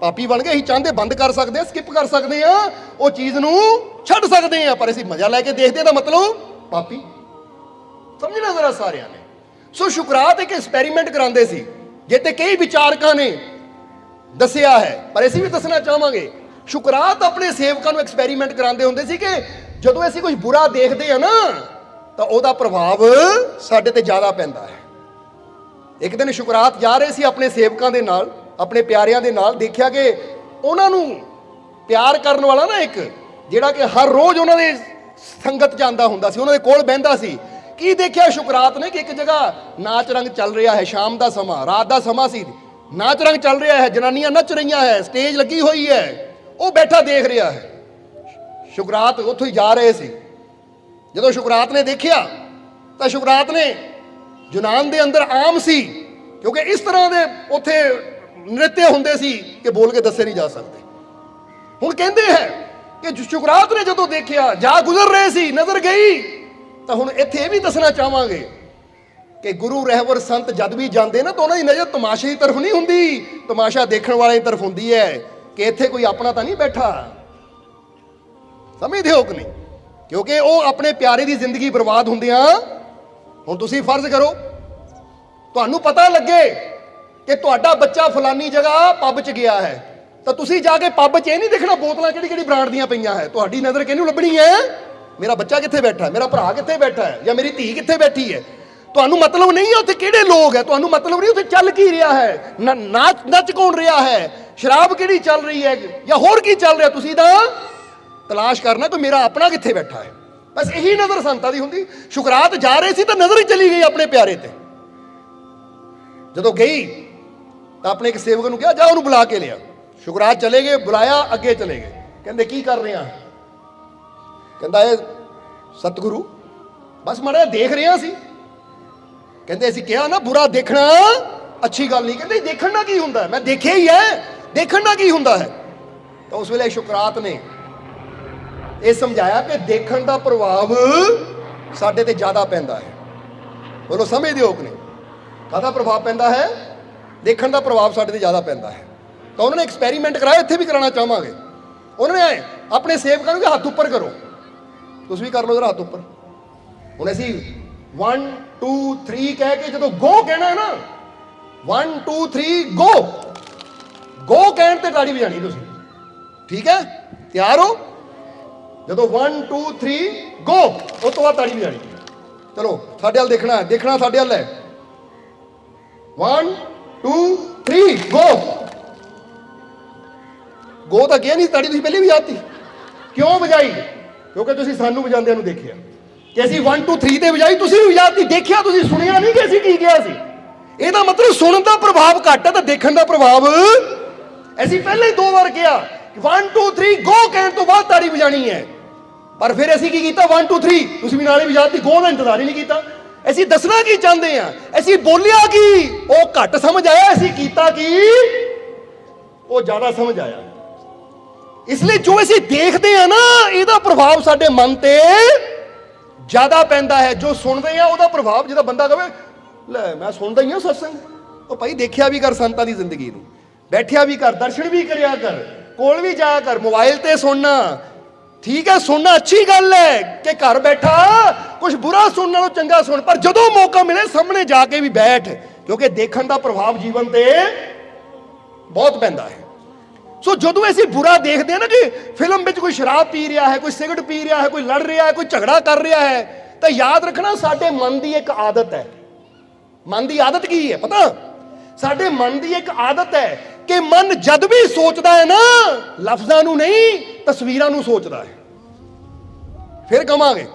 पापी बन गए। असीं चाहते बंद कर सकते हैं, स्किप कर सकते हैं, वो चीज़ नूं छड्ड सकते हैं, पर असीं मजा लैके देखते हैं, मतलब पापी। समझना जरा सारिਆਂ ने। सो सुकरात एक एक्सपैरीमेंट करांदे सी, जिते कई विचारकां ने ਦੱਸਿਆ ਹੈ। ਪਰ ਅਸੀਂ ਵੀ ਦੱਸਣਾ ਚਾਹਾਂਗੇ, ਸ਼ੁਕਰਾਤ ਆਪਣੇ ਸੇਵਕਾਂ ਨੂੰ ਐਕਸਪੈਰੀਮੈਂਟ ਕਰਾਉਂਦੇ ਹੁੰਦੇ ਸੀ ਕਿ ਜਦੋਂ ਅਸੀਂ ਕੁਝ ਬੁਰਾ ਦੇਖਦੇ ਆ ਨਾ ਤਾਂ ਉਹਦਾ ਪ੍ਰਭਾਵ ਸਾਡੇ ਤੇ ਜ਼ਿਆਦਾ ਪੈਂਦਾ ਹੈ। ਇੱਕ ਦਿਨ ਸ਼ੁਕਰਾਤ ਜਾ ਰਹੇ ਸੀ ਆਪਣੇ ਸੇਵਕਾਂ ਦੇ ਨਾਲ, ਆਪਣੇ ਪਿਆਰਿਆਂ ਦੇ ਨਾਲ, ਦੇਖਿਆ ਕਿ ਉਹਨਾਂ ਨੂੰ ਪਿਆਰ ਕਰਨ ਵਾਲਾ ਨਾ ਇੱਕ, ਜਿਹੜਾ ਕਿ ਹਰ ਰੋਜ਼ ਉਹਨਾਂ ਦੇ ਸੰਗਤ ਜਾਂਦਾ ਹੁੰਦਾ ਸੀ, ਉਹਨਾਂ ਦੇ ਕੋਲ ਬਹਿੰਦਾ ਸੀ। ਕੀ ਦੇਖਿਆ ਸ਼ੁਕਰਾਤ ਨੇ ਕਿ ਇੱਕ ਜਗ੍ਹਾ ਨਾਚ ਰੰਗ ਚੱਲ ਰਿਹਾ ਹੈ, ਸ਼ਾਮ ਦਾ ਸਮਾਂ, ਰਾਤ ਦਾ ਸਮਾਂ ਸੀ, ਨਾਚ ਰੰਗ ਚੱਲ ਰਿਹਾ ਹੈ, ਜਨਾਨੀਆਂ ਨੱਚ ਰਹੀਆਂ ਹੈ, ਸਟੇਜ ਲੱਗੀ ਹੋਈ ਹੈ, ਉਹ ਬੈਠਾ ਦੇਖ ਰਿਹਾ ਹੈ। ਸ਼ੁਕਰਾਤ ਉੱਥੋਂ ਹੀ ਜਾ ਰਹੇ ਸੀ। ਜਦੋਂ ਸ਼ੁਕਰਾਤ ਨੇ ਦੇਖਿਆ ਤਾਂ ਸ਼ੁਕਰਾਤ ਨੇ, ਯੂਨਾਨ ਦੇ ਅੰਦਰ ਆਮ ਸੀ, ਕਿਉਂਕਿ ਇਸ ਤਰ੍ਹਾਂ ਦੇ ਉੱਥੇ ਨ੍ਰਿਤਯ ਹੁੰਦੇ ਸੀ ਕਿ ਬੋਲ ਕੇ ਦੱਸੇ ਨਹੀਂ ਜਾ ਸਕਦੇ। ਹੁਣ ਕਹਿੰਦੇ ਹੈ ਕਿ ਸ਼ੁਕਰਾਤ ਨੇ ਜਦੋਂ ਦੇਖਿਆ, ਜਾ ਗੁਜ਼ਰ ਰਹੇ ਸੀ, ਨਜ਼ਰ ਗਈ। ਤਾਂ ਹੁਣ ਇੱਥੇ ਇਹ ਵੀ ਦੱਸਣਾ ਚਾਹਾਂਗੇ ਕਿ ਗੁਰੂ ਰਹਿਬਰ ਸੰਤ ਜਦ ਵੀ ਜਾਂਦੇ ਨਾ ਤਾਂ ਉਹਨਾਂ ਦੀ ਨਜ਼ਰ ਤਮਾਸ਼ੇ ਦੀ ਤਰਫ ਨਹੀਂ ਹੁੰਦੀ, ਤਮਾਸ਼ਾ ਦੇਖਣ ਵਾਲੇ ਦੀ ਤਰਫ ਹੁੰਦੀ ਹੈ ਕਿ ਇੱਥੇ ਕੋਈ ਆਪਣਾ ਤਾਂ ਨਹੀਂ ਬੈਠਾ। ਸਮਝਦੇ ਹੋ ਕਿ ਨਹੀਂ? ਕਿਉਂਕਿ ਉਹ ਆਪਣੇ ਪਿਆਰੇ ਦੀ ਜ਼ਿੰਦਗੀ ਬਰਬਾਦ ਹੁੰਦਿਆਂ, ਹੁਣ ਤੁਸੀਂ ਫਰਜ਼ ਕਰੋ ਤੁਹਾਨੂੰ ਪਤਾ ਲੱਗੇ ਕਿ ਤੁਹਾਡਾ ਬੱਚਾ ਫਲਾਨੀ ਜਗ੍ਹਾ ਪੱਬ 'ਚ ਗਿਆ ਹੈ, ਤਾਂ ਤੁਸੀਂ ਜਾ ਕੇ ਪੱਬ 'ਚ ਇਹ ਨਹੀਂ ਦੇਖਣਾ ਬੋਤਲਾਂ ਕਿਹੜੀ ਕਿਹੜੀ ਬ੍ਰਾਂਡ ਦੀਆਂ ਪਈਆਂ ਹੈ। ਤੁਹਾਡੀ ਨਜ਼ਰ ਕਿਹਨੂੰ ਲੱਭਣੀ ਹੈ? ਮੇਰਾ ਬੱਚਾ ਕਿੱਥੇ ਬੈਠਾ ਹੈ, ਮੇਰਾ ਭਰਾ ਕਿੱਥੇ ਬੈਠਾ ਹੈ, ਜਾਂ ਮੇਰੀ ਧੀ ਕਿੱਥੇ ਬੈਠੀ ਹੈ। ਤੁਹਾਨੂੰ ਮਤਲਬ ਨਹੀਂ ਹੈ ਉੱਥੇ ਕਿਹੜੇ ਲੋਕ ਹੈ, ਤੁਹਾਨੂੰ ਮਤਲਬ ਨਹੀਂ ਉੱਥੇ ਚੱਲ ਕੀ ਰਿਹਾ ਹੈ, ਨੱਚ ਕੌਣ ਰਿਹਾ ਹੈ, ਸ਼ਰਾਬ ਕਿਹੜੀ ਚੱਲ ਰਹੀ ਹੈ, ਜਾਂ ਹੋਰ ਕੀ ਚੱਲ ਰਿਹਾ। ਤੁਸੀਂ ਤਾਂ ਤਲਾਸ਼ ਕਰਨਾ ਕਿ ਮੇਰਾ ਆਪਣਾ ਕਿੱਥੇ ਬੈਠਾ ਹੈ। ਬਸ ਇਹੀ ਨਜ਼ਰ ਸੰਤਾਂ ਦੀ ਹੁੰਦੀ। ਸ਼ੁਕਰਾਤ ਜਾ ਰਹੇ ਸੀ ਤਾਂ ਨਜ਼ਰ ਹੀ ਚਲੀ ਗਈ ਆਪਣੇ ਪਿਆਰੇ ਤੇ। ਜਦੋਂ ਗਈ ਤਾਂ ਆਪਣੇ ਇੱਕ ਸੇਵਕ ਨੂੰ ਕਿਹਾ, ਜਾ ਉਹਨੂੰ ਬੁਲਾ ਕੇ ਲਿਆ। ਸ਼ੁਕਰਾਤ ਚਲੇ ਗਏ, ਬੁਲਾਇਆ, ਅੱਗੇ ਚਲੇ ਗਏ। ਕਹਿੰਦੇ ਕੀ ਕਰ ਰਹੇ ਆ? ਕਹਿੰਦਾ ਇਹ ਸਤਿਗੁਰੂ ਬਸ ਮਾੜਾ ਦੇਖ ਰਿਹਾ ਸੀ। ਕਹਿੰਦੇ ਅਸੀਂ ਕਿਹਾ ਨਾ ਬੁਰਾ ਦੇਖਣਾ ਅੱਛੀ ਗੱਲ ਨਹੀਂ। ਕਹਿੰਦੇ ਦੇਖਣ ਨਾਲ ਕੀ ਹੁੰਦਾ, ਮੈਂ ਦੇਖਿਆ ਹੀ ਹੈ, ਦੇਖਣ ਨਾਲ ਕੀ ਹੁੰਦਾ ਹੈ। ਤਾਂ ਉਸ ਵੇਲੇ ਸ਼ੁਕਰਾਤ ਨੇ ਇਹ ਸਮਝਾਇਆ ਕਿ ਦੇਖਣ ਦਾ ਪ੍ਰਭਾਵ ਸਾਡੇ ਤੇ ਜ਼ਿਆਦਾ ਪੈਂਦਾ ਹੈ। ਬੋਲੋ ਸਮਝਦੇ ਹੋ ਕਿ ਨਹੀਂ? ਕਾਹਦਾ ਪ੍ਰਭਾਵ ਪੈਂਦਾ ਹੈ? ਦੇਖਣ ਦਾ ਪ੍ਰਭਾਵ ਸਾਡੇ ਤੇ ਜ਼ਿਆਦਾ ਪੈਂਦਾ ਹੈ। ਤਾਂ ਉਹਨਾਂ ਨੇ ਐਕਸਪੈਰੀਮੈਂਟ ਕਰਾਇਆ, ਇੱਥੇ ਵੀ ਕਰਾਉਣਾ ਚਾਹਾਂਗੇ। ਉਹਨਾਂ ਨੇ ਆਪਣੇ ਸੇਵਕਾਂ ਨੂੰ ਹੱਥ ਉੱਪਰ ਕਰੋ, ਤੁਸੀਂ ਵੀ ਕਰ ਲਓ ਜਰਾ ਹੱਥ ਉੱਪਰ। ਹੁਣ ਅਸੀਂ 1 2 3 ਕਹਿ ਕੇ ਜਦੋਂ ਗੋ ਕਹਿਣਾ ਹੈ ਨਾ, 1 2 3 ਗੋ, ਗੋ ਕਹਿਣ ਤੇ ਤਾੜੀ ਵਜਾਣੀ ਤੁਸੀਂ, ਠੀਕ ਹੈ? ਤਿਆਰ ਹੋ? ਜਦੋਂ 1 2 3 ਗੋ, ਉਸ ਤੋਂ ਬਾਅਦ ਤਾੜੀ ਵਜਾਣੀ। ਚਲੋ ਸਾਡੇ ਵੱਲ ਦੇਖਣਾ, ਦੇਖਣਾ ਸਾਡੇ ਵੱਲ ਹੈ। 1 2 3 ਗੋ। ਗੋ ਤਾਂ ਕਿਹਾ ਨਹੀਂ, ਤਾੜੀ ਤੁਸੀਂ ਪਹਿਲੇ ਵਜਾਤੀ। ਕਿਉਂ ਵਜਾਈ? ਕਿਉਂਕਿ ਤੁਸੀਂ ਸਾਨੂੰ ਵਜਾਉਂਦਿਆਂ ਨੂੰ ਦੇਖਿਆ ਕਿ ਅਸੀਂ 1 2 3 ਤੇ ਵਜਾਈ, ਤੁਸੀਂ ਵੀ ਵਜਾਤੀ। ਦੇਖਿਆ ਤੁਸੀਂ, ਸੁਣਿਆ ਨਹੀਂ ਕਿ ਅਸੀਂ ਕੀ ਕਿਹਾ ਸੀ। ਇਹਦਾ ਮਤਲਬ ਸੁਣਨ ਦਾ ਪ੍ਰਭਾਵ ਘੱਟ ਹੈ ਤਾਂ ਦੇਖਣ ਦਾ ਪ੍ਰਭਾਵ। ਅਸੀਂ ਪਹਿਲਾਂ ਹੀ 2 ਵਾਰ ਕਿਹਾ 1 2 3 ਗੋ ਕਹਿਣ ਤੋਂ ਬਾਅਦ ਤਾੜੀ ਵਜਾਣੀ ਹੈ, ਪਰ ਫਿਰ ਅਸੀਂ ਕੀ ਕੀਤਾ? 1 2 3 ਤੁਸੀਂ ਵੀ ਨਾਲੇ ਵਜਾਤੀ, ਗੋ ਦਾ ਇੰਤਜ਼ਾਰ ਹੀ ਨਹੀਂ ਕੀਤਾ। ਅਸੀਂ ਦੱਸਣਾ ਕੀ ਚਾਹੁੰਦੇ ਆ, ਅਸੀਂ ਬੋਲਿਆ ਕੀ ਉਹ ਘੱਟ ਸਮਝ ਆਇਆ, ਅਸੀਂ ਕੀਤਾ ਕੀ ਉਹ ਜ਼ਿਆਦਾ ਸਮਝ ਆਇਆ। ਇਸ ਲਈ ਜੋ ਅਸੀਂ ਦੇਖਦੇ ਆ ਨਾ, ਇਹਦਾ ਪ੍ਰਭਾਵ ਸਾਡੇ ਮਨ ਤੇ ਜ਼ਿਆਦਾ ਪੈਂਦਾ ਹੈ। ਜੋ ਸੁਣਦੇ ਆ ਉਹਦਾ ਪ੍ਰਭਾਵ, ਜਿਹਦਾ ਬੰਦਾ ਕਹੇ ਲੈ ਮੈਂ ਸੁਣਦਾ ਹੀ ਆ ਸਤਸੰਗ, ਉਹ ਭਾਈ ਦੇਖਿਆ ਵੀ ਕਰ ਸੰਤਾਂ ਦੀ ਜ਼ਿੰਦਗੀ ਨੂੰ, ਬੈਠਿਆ ਵੀ ਕਰ, ਦਰਸ਼ਨ ਵੀ ਕਰਿਆ ਕਰ, ਕੋਲ ਵੀ ਜਾਇਆ ਕਰ। ਮੋਬਾਈਲ ਤੇ ਸੁਣਨਾ ਠੀਕ ਹੈ, ਸੁਣਨਾ ਅੱਛੀ ਗੱਲ ਹੈ ਕਿ ਘਰ ਬੈਠਾ ਕੁਝ ਬੁਰਾ ਸੁਣਨ ਨਾਲੋਂ ਚੰਗਾ ਸੁਣ, ਪਰ ਜਦੋਂ ਮੌਕਾ ਮਿਲੇ ਸਾਹਮਣੇ ਜਾ ਕੇ ਵੀ ਬੈਠ, ਕਿਉਂਕਿ ਦੇਖਣ ਦਾ ਪ੍ਰਭਾਵ ਜੀਵਨ ਤੇ ਬਹੁਤ ਪੈਂਦਾ ਹੈ। ਸੋ ਜਦੋਂ ਅਸੀਂ ਬੁਰਾ ਦੇਖਦੇ ਹਾਂ ਨਾ ਕਿ ਫਿਲਮ ਵਿੱਚ ਕੋਈ ਸ਼ਰਾਬ ਪੀ ਰਿਹਾ ਹੈ, ਕੋਈ ਸਿਗਰਟ ਪੀ ਰਿਹਾ ਹੈ, ਕੋਈ ਲੜ ਰਿਹਾ ਹੈ, ਕੋਈ ਝਗੜਾ ਕਰ ਰਿਹਾ ਹੈ, ਤਾਂ ਯਾਦ ਰੱਖਣਾ ਸਾਡੇ ਮਨ ਦੀ ਇੱਕ ਆਦਤ ਹੈ। ਮਨ ਦੀ ਆਦਤ ਕੀ ਹੈ ਪਤਾ? ਸਾਡੇ ਮਨ ਦੀ ਇੱਕ ਆਦਤ ਹੈ ਕਿ ਮਨ ਜਦ ਵੀ ਸੋਚਦਾ ਹੈ ਨਾ, ਲਫ਼ਜ਼ਾਂ ਨੂੰ ਨਹੀਂ ਤਸਵੀਰਾਂ ਨੂੰ ਸੋਚਦਾ ਹੈ। ਫਿਰ ਕਹਾਂਗੇ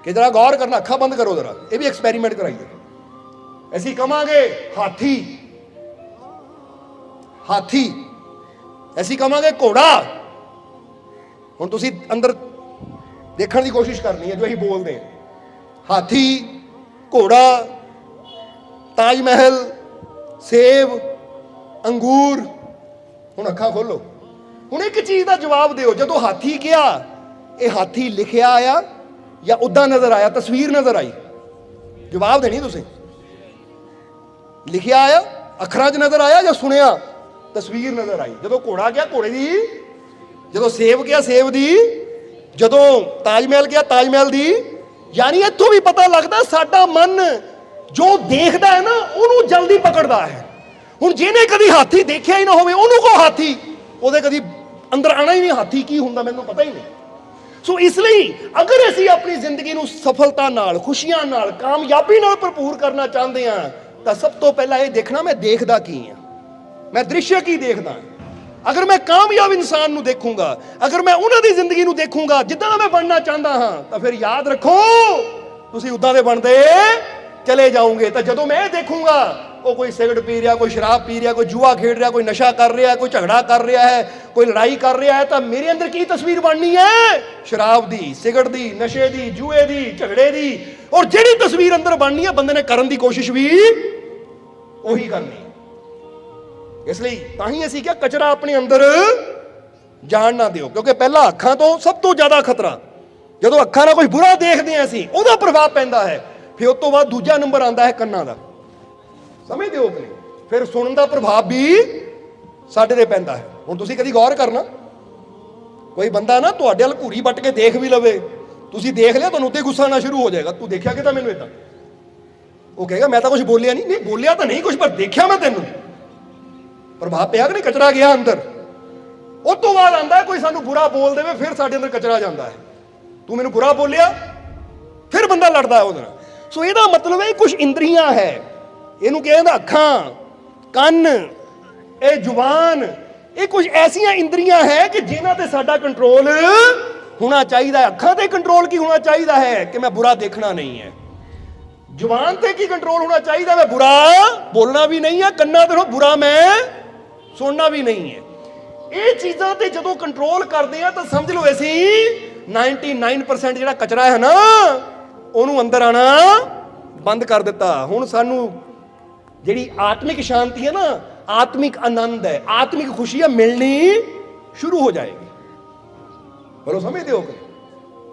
ਕਿ ਜਰਾ ਗੌਰ ਕਰਨਾ, ਅੱਖਾਂ ਬੰਦ ਕਰੋ ਜਰਾ, ਇਹ ਵੀ ਐਕਸਪੈਰੀਮੈਂਟ ਕਰਾਈਏ। ਅਸੀਂ ਕਹਾਂਗੇ ਹਾਥੀ, ਹਾਥੀ, ਅਸੀਂ ਕਹਾਂਗੇ ਘੋੜਾ। ਹੁਣ ਤੁਸੀਂ ਅੰਦਰ ਦੇਖਣ ਦੀ ਕੋਸ਼ਿਸ਼ ਕਰਨੀ ਹੈ ਜੋ ਅਸੀਂ ਬੋਲਦੇ ਹਾਂ। ਹਾਥੀ, ਘੋੜਾ, ਤਾਜ ਮਹਿਲ, ਸੇਬ, ਅੰਗੂਰ। ਹੁਣ ਅੱਖਾਂ ਖੋਲੋ, ਹੁਣ ਇੱਕ ਚੀਜ਼ ਦਾ ਜਵਾਬ ਦਿਓ। ਜਦੋਂ ਹਾਥੀ ਕਿਹਾ, ਇਹ ਹਾਥੀ ਲਿਖਿਆ ਆਇਆ ਜਾਂ ਉਦਾਂ ਨਜ਼ਰ ਆਇਆ, ਤਸਵੀਰ ਨਜ਼ਰ ਆਈ? ਜਵਾਬ ਦੇਣੀ ਤੁਸੀਂ। ਲਿਖਿਆ ਆਇਆ, ਅੱਖਰਾਂ 'ਚ ਨਜ਼ਰ ਆਇਆ, ਜਾਂ ਸੁਣਿਆ, ਤਸਵੀਰ ਨਜ਼ਰ ਆਈ? ਜਦੋਂ ਘੋੜਾ ਗਿਆ ਘੋੜੇ ਦੀ, ਜਦੋਂ ਸੇਬ ਗਿਆ ਸੇਬ ਦੀ, ਜਦੋਂ ਤਾਜ ਮਹਿਲ ਗਿਆ ਤਾਜ ਮਹਿਲ ਦੀ। ਯਾਨੀ ਇੱਥੋਂ ਵੀ ਪਤਾ ਲੱਗਦਾ ਸਾਡਾ ਮਨ ਜੋ ਦੇਖਦਾ ਹੈ ਨਾ ਉਹਨੂੰ ਜਲਦੀ ਪਕੜਦਾ ਹੈ, ਹੁਣ ਜਿਹਨੇ ਕਦੀ ਹਾਥੀ ਦੇਖਿਆ ਹੀ ਨਾ ਹੋਵੇ ਉਹਨੂੰ ਕੋ ਹਾਥੀ, ਉਹਦੇ ਕਦੀ ਅੰਦਰ ਆਣਾ ਹੀ ਨਹੀਂ ਹਾਥੀ ਕੀ ਹੁੰਦਾ, ਮੈਨੂੰ ਪਤਾ ਹੀ ਨਹੀਂ। ਸੋ ਇਸ ਲਈ ਅਗਰ ਅਸੀਂ ਆਪਣੀ ਜ਼ਿੰਦਗੀ ਨੂੰ ਸਫਲਤਾ ਨਾਲ, ਖੁਸ਼ੀਆਂ ਨਾਲ, ਕਾਮਯਾਬੀ ਨਾਲ ਭਰਪੂਰ ਕਰਨਾ ਚਾਹੁੰਦੇ ਹਾਂ ਤਾਂ ਸਭ ਤੋਂ ਪਹਿਲਾਂ ਇਹ ਦੇਖਣਾ ਮੈਂ ਦੇਖਦਾ ਕੀ ਹਾਂ, ਮੈਂ ਦ੍ਰਿਸ਼ ਕੀ ਦੇਖਦਾ। ਅਗਰ ਮੈਂ ਕਾਮਯਾਬ ਇਨਸਾਨ ਨੂੰ ਦੇਖੂੰਗਾ, ਅਗਰ ਮੈਂ ਉਹਨਾਂ ਦੀ ਜ਼ਿੰਦਗੀ ਨੂੰ ਦੇਖੂੰਗਾ ਜਿੱਦਾਂ ਦਾ ਮੈਂ ਬਣਨਾ ਚਾਹੁੰਦਾ ਹਾਂ, ਤਾਂ ਫਿਰ ਯਾਦ ਰੱਖੋ ਤੁਸੀਂ ਉੱਦਾਂ ਦੇ ਬਣਦੇ ਚਲੇ ਜਾਓਗੇ। ਤਾਂ ਜਦੋਂ ਮੈਂ ਇਹ ਦੇਖੂੰਗਾ ਉਹ ਕੋਈ ਸਿਗਰਟ ਪੀ ਰਿਹਾ, ਕੋਈ ਸ਼ਰਾਬ ਪੀ ਰਿਹਾ, ਕੋਈ ਜੂਆ ਖੇਡ ਰਿਹਾ, ਕੋਈ ਨਸ਼ਾ ਕਰ ਰਿਹਾ, ਕੋਈ ਝਗੜਾ ਕਰ ਰਿਹਾ ਹੈ, ਕੋਈ ਲੜਾਈ ਕਰ ਰਿਹਾ ਹੈ, ਤਾਂ ਮੇਰੇ ਅੰਦਰ ਕੀ ਤਸਵੀਰ ਬਣਨੀ ਹੈ? ਸ਼ਰਾਬ ਦੀ, ਸਿਗਰਟ ਦੀ, ਨਸ਼ੇ ਦੀ, ਜੂਏ ਦੀ, ਝਗੜੇ ਦੀ। ਔਰ ਜਿਹੜੀ ਤਸਵੀਰ ਅੰਦਰ ਬਣਨੀ ਹੈ ਬੰਦੇ ਨੇ ਕਰਨ ਦੀ ਕੋਸ਼ਿਸ਼ ਵੀ ਉਹੀ ਕਰਨੀ। ਇਸ ਲਈ ਤਾਂ ਹੀ ਅਸੀਂ ਕਿਹਾ ਕਚਰਾ ਆਪਣੇ ਅੰਦਰ ਜਾਣ ਨਾ ਦਿਓ, ਕਿਉਂਕਿ ਪਹਿਲਾਂ ਅੱਖਾਂ ਤੋਂ ਸਭ ਤੋਂ ਜ਼ਿਆਦਾ ਖਤਰਾ, ਜਦੋਂ ਅੱਖਾਂ ਨਾਲ ਕੁਝ ਬੁਰਾ ਦੇਖਦੇ ਹਾਂ ਅਸੀਂ ਉਹਦਾ ਪ੍ਰਭਾਵ ਪੈਂਦਾ ਹੈ। ਫਿਰ ਉਸ ਤੋਂ ਬਾਅਦ ਦੂਜਾ ਨੰਬਰ ਆਉਂਦਾ ਹੈ ਕੰਨਾਂ ਦਾ, ਸਮਝਦੇ ਹੋ ਕਿ ਨਹੀਂ? ਫਿਰ ਸੁਣਨ ਦਾ ਪ੍ਰਭਾਵ ਵੀ ਸਾਡੇ ਤੇ ਪੈਂਦਾ ਹੈ। ਹੁਣ ਤੁਸੀਂ ਕਦੀ ਗੌਰ ਕਰਨਾ, ਕੋਈ ਬੰਦਾ ਨਾ ਤੁਹਾਡੇ ਵੱਲ ਘੂਰੀ ਵੱਟ ਕੇ ਦੇਖ ਵੀ ਲਵੇ, ਤੁਸੀਂ ਦੇਖ ਲਿਆ ਤੁਹਾਨੂੰ ਉੱਤੇ ਗੁੱਸਾ ਆਉਣਾ ਸ਼ੁਰੂ ਹੋ ਜਾਏਗਾ, ਤੂੰ ਦੇਖਿਆ ਕਿ ਤਾਂ ਮੈਨੂੰ ਇਦਾਂ, ਉਹ ਕਹੇਗਾ ਮੈਂ ਤਾਂ ਕੁਝ ਬੋਲਿਆ ਨਹੀਂ। ਨਹੀਂ ਬੋਲਿਆ ਤਾਂ ਨਹੀਂ ਕੁਝ, ਪਰ ਦੇਖਿਆ ਮੈਂ ਤੈਨੂੰ, ਪ੍ਰਭਾਵ ਪਿਆ ਕਿ ਨਹੀਂ? ਕਚਰਾ ਗਿਆ ਅੰਦਰ। ਉਸ ਤੋਂ ਬਾਅਦ ਆਉਂਦਾ ਕੋਈ ਸਾਨੂੰ ਬੁਰਾ ਬੋਲ ਦੇਵੇ, ਫਿਰ ਸਾਡੇ ਅੰਦਰ ਕਚਰਾ ਜਾਂਦਾ ਹੈ। ਤੂੰ ਮੈਨੂੰ ਬੁਰਾ ਬੋਲਿਆ, ਫਿਰ ਬੰਦਾ ਲੜਦਾ ਹੈ ਉਹਦੇ ਨਾਲ। ਸੋ ਇਹਦਾ ਮਤਲਬ ਹੈ ਕੁਝ ਇੰਦਰੀਆਂ ਹੈ, ਇਹਨੂੰ ਕਹਿੰਦਾ ਅੱਖਾਂ, ਕੰਨ, ਇਹ ਜ਼ੁਬਾਨ, ਇਹ ਕੁਝ ਐਸੀਆਂ ਇੰਦਰੀਆਂ ਹੈ ਕਿ ਜਿਨ੍ਹਾਂ ਤੇ ਸਾਡਾ ਕੰਟਰੋਲ ਹੋਣਾ ਚਾਹੀਦਾ ਹੈ। ਅੱਖਾਂ ਤੇ ਕੰਟਰੋਲ ਕੀ ਹੋਣਾ ਚਾਹੀਦਾ ਹੈ ਕਿ ਮੈਂ ਬੁਰਾ ਦੇਖਣਾ ਨਹੀਂ ਹੈ। ਜ਼ੁਬਾਨ ਤੇ ਕੀ ਕੰਟਰੋਲ ਹੋਣਾ ਚਾਹੀਦਾ, ਮੈਂ ਬੁਰਾ ਬੋਲਣਾ ਵੀ ਨਹੀਂ ਹੈ। ਕੰਨਾਂ ਤੇ ਬੁਰਾ ਮੈਂ ਸੁਣਨਾ ਵੀ ਨਹੀਂ ਹੈ। ਇਹ ਚੀਜ਼ਾਂ ਤੇ ਜਦੋਂ ਕੰਟਰੋਲ ਕਰਦੇ ਆ ਤਾਂ ਸਮਝ ਲਓ ਅਸੀਂ 99% ਜਿਹੜਾ ਕਚਰਾ ਹੈ ਨਾ ਉਹਨੂੰ ਅੰਦਰ ਆਣਾ ਬੰਦ ਕਰ ਦਿੱਤਾ। ਹੁਣ ਸਾਨੂੰ ਜਿਹੜੀ ਆਤਮਿਕ ਸ਼ਾਂਤੀ ਹੈ ਨਾ, ਆਤਮਿਕ ਆਨੰਦ ਹੈ, ਆਤਮਿਕ ਖੁਸ਼ੀ ਹੈ, ਮਿਲਣੀ ਸ਼ੁਰੂ ਹੋ ਜਾਏਗੀ। ਬੋਲੋ ਸਮਝਦੇ ਹੋ?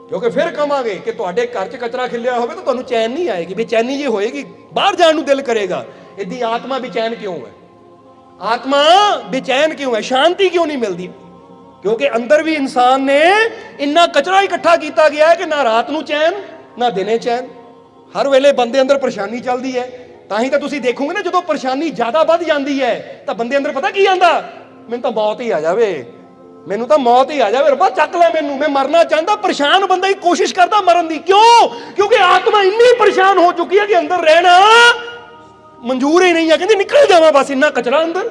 ਕਿਉਂਕਿ ਫਿਰ ਕਹਾਂਗੇ ਕਿ ਤੁਹਾਡੇ ਘਰ 'ਚ ਕਚਰਾ ਖਿਲਿਆ ਹੋਵੇ ਤਾਂ ਤੁਹਾਨੂੰ ਚੈਨ ਨਹੀਂ ਆਏਗੀ, ਬੇਚੈਨੀ ਜੇ ਹੋਏਗੀ, ਬਾਹਰ ਜਾਣ ਨੂੰ ਦਿਲ ਕਰੇਗਾ। ਇਹਦੀ ਆਤਮਾ ਬੇਚੈਨ ਕਿਉਂ ਹੈ? ਆਤਮਾ ਬੇਚੈਨ ਕਿਉਂ ਹੈ? ਸ਼ਾਂਤੀ ਕਿਉਂ ਨਹੀਂ ਮਿਲਦੀ? ਕਿਉਂਕਿ ਅੰਦਰ ਵੀ ਇਨਸਾਨ ਨੇ ਇੰਨਾ ਕਚਰਾ ਇਕੱਠਾ ਕੀਤਾ ਗਿਆ ਹੈ ਕਿ ਨਾ ਰਾਤ ਨੂੰ ਚੈਨ ਨਾ ਦਿਨੇ ਚੈਨ, ਹਰ ਵੇਲੇ ਬੰਦੇ ਅੰਦਰ ਪਰੇਸ਼ਾਨੀ ਚੱਲਦੀ ਹੈ। ਤਾਂ ਹੀ ਤਾਂ ਤੁਸੀਂ ਦੇਖੋਗੇ ਨਾ ਜਦੋਂ ਪਰੇਸ਼ਾਨੀ ਜ਼ਿਆਦਾ ਵੱਧ ਜਾਂਦੀ ਹੈ ਤਾਂ ਬੰਦੇ ਅੰਦਰ ਪਤਾ ਕੀ ਆਂਦਾ, ਮੈਨੂੰ ਤਾਂ ਮੌਤ ਹੀ ਆ ਜਾਵੇ, ਮੈਨੂੰ ਤਾਂ ਮੌਤ ਹੀ ਆ ਜਾਵੇ, ਰੱਬਾ ਚੱਕ ਲੈ ਮੈਨੂੰ, ਮੈਂ ਮਰਨਾ ਚਾਹੁੰਦਾ। ਪਰੇਸ਼ਾਨ ਬੰਦਾ ਹੀ ਕੋਸ਼ਿਸ਼ ਕਰਦਾ ਮਰਨ ਦੀ। ਕਿਉਂ? ਕਿਉਂਕਿ ਆਤਮਾ ਇੰਨੀ ਪਰੇਸ਼ਾਨ ਹੋ ਚੁੱਕੀ ਹੈ ਕਿ ਅੰਦਰ ਰਹਿਣਾ ਮਨਜ਼ੂਰ ਹੀ ਨਹੀਂ ਹੈ। ਕਹਿੰਦੀ ਨਿਕਲ ਜਾਵਾਂ ਬਸ, ਇੰਨਾ ਕਚਰਾ ਅੰਦਰ।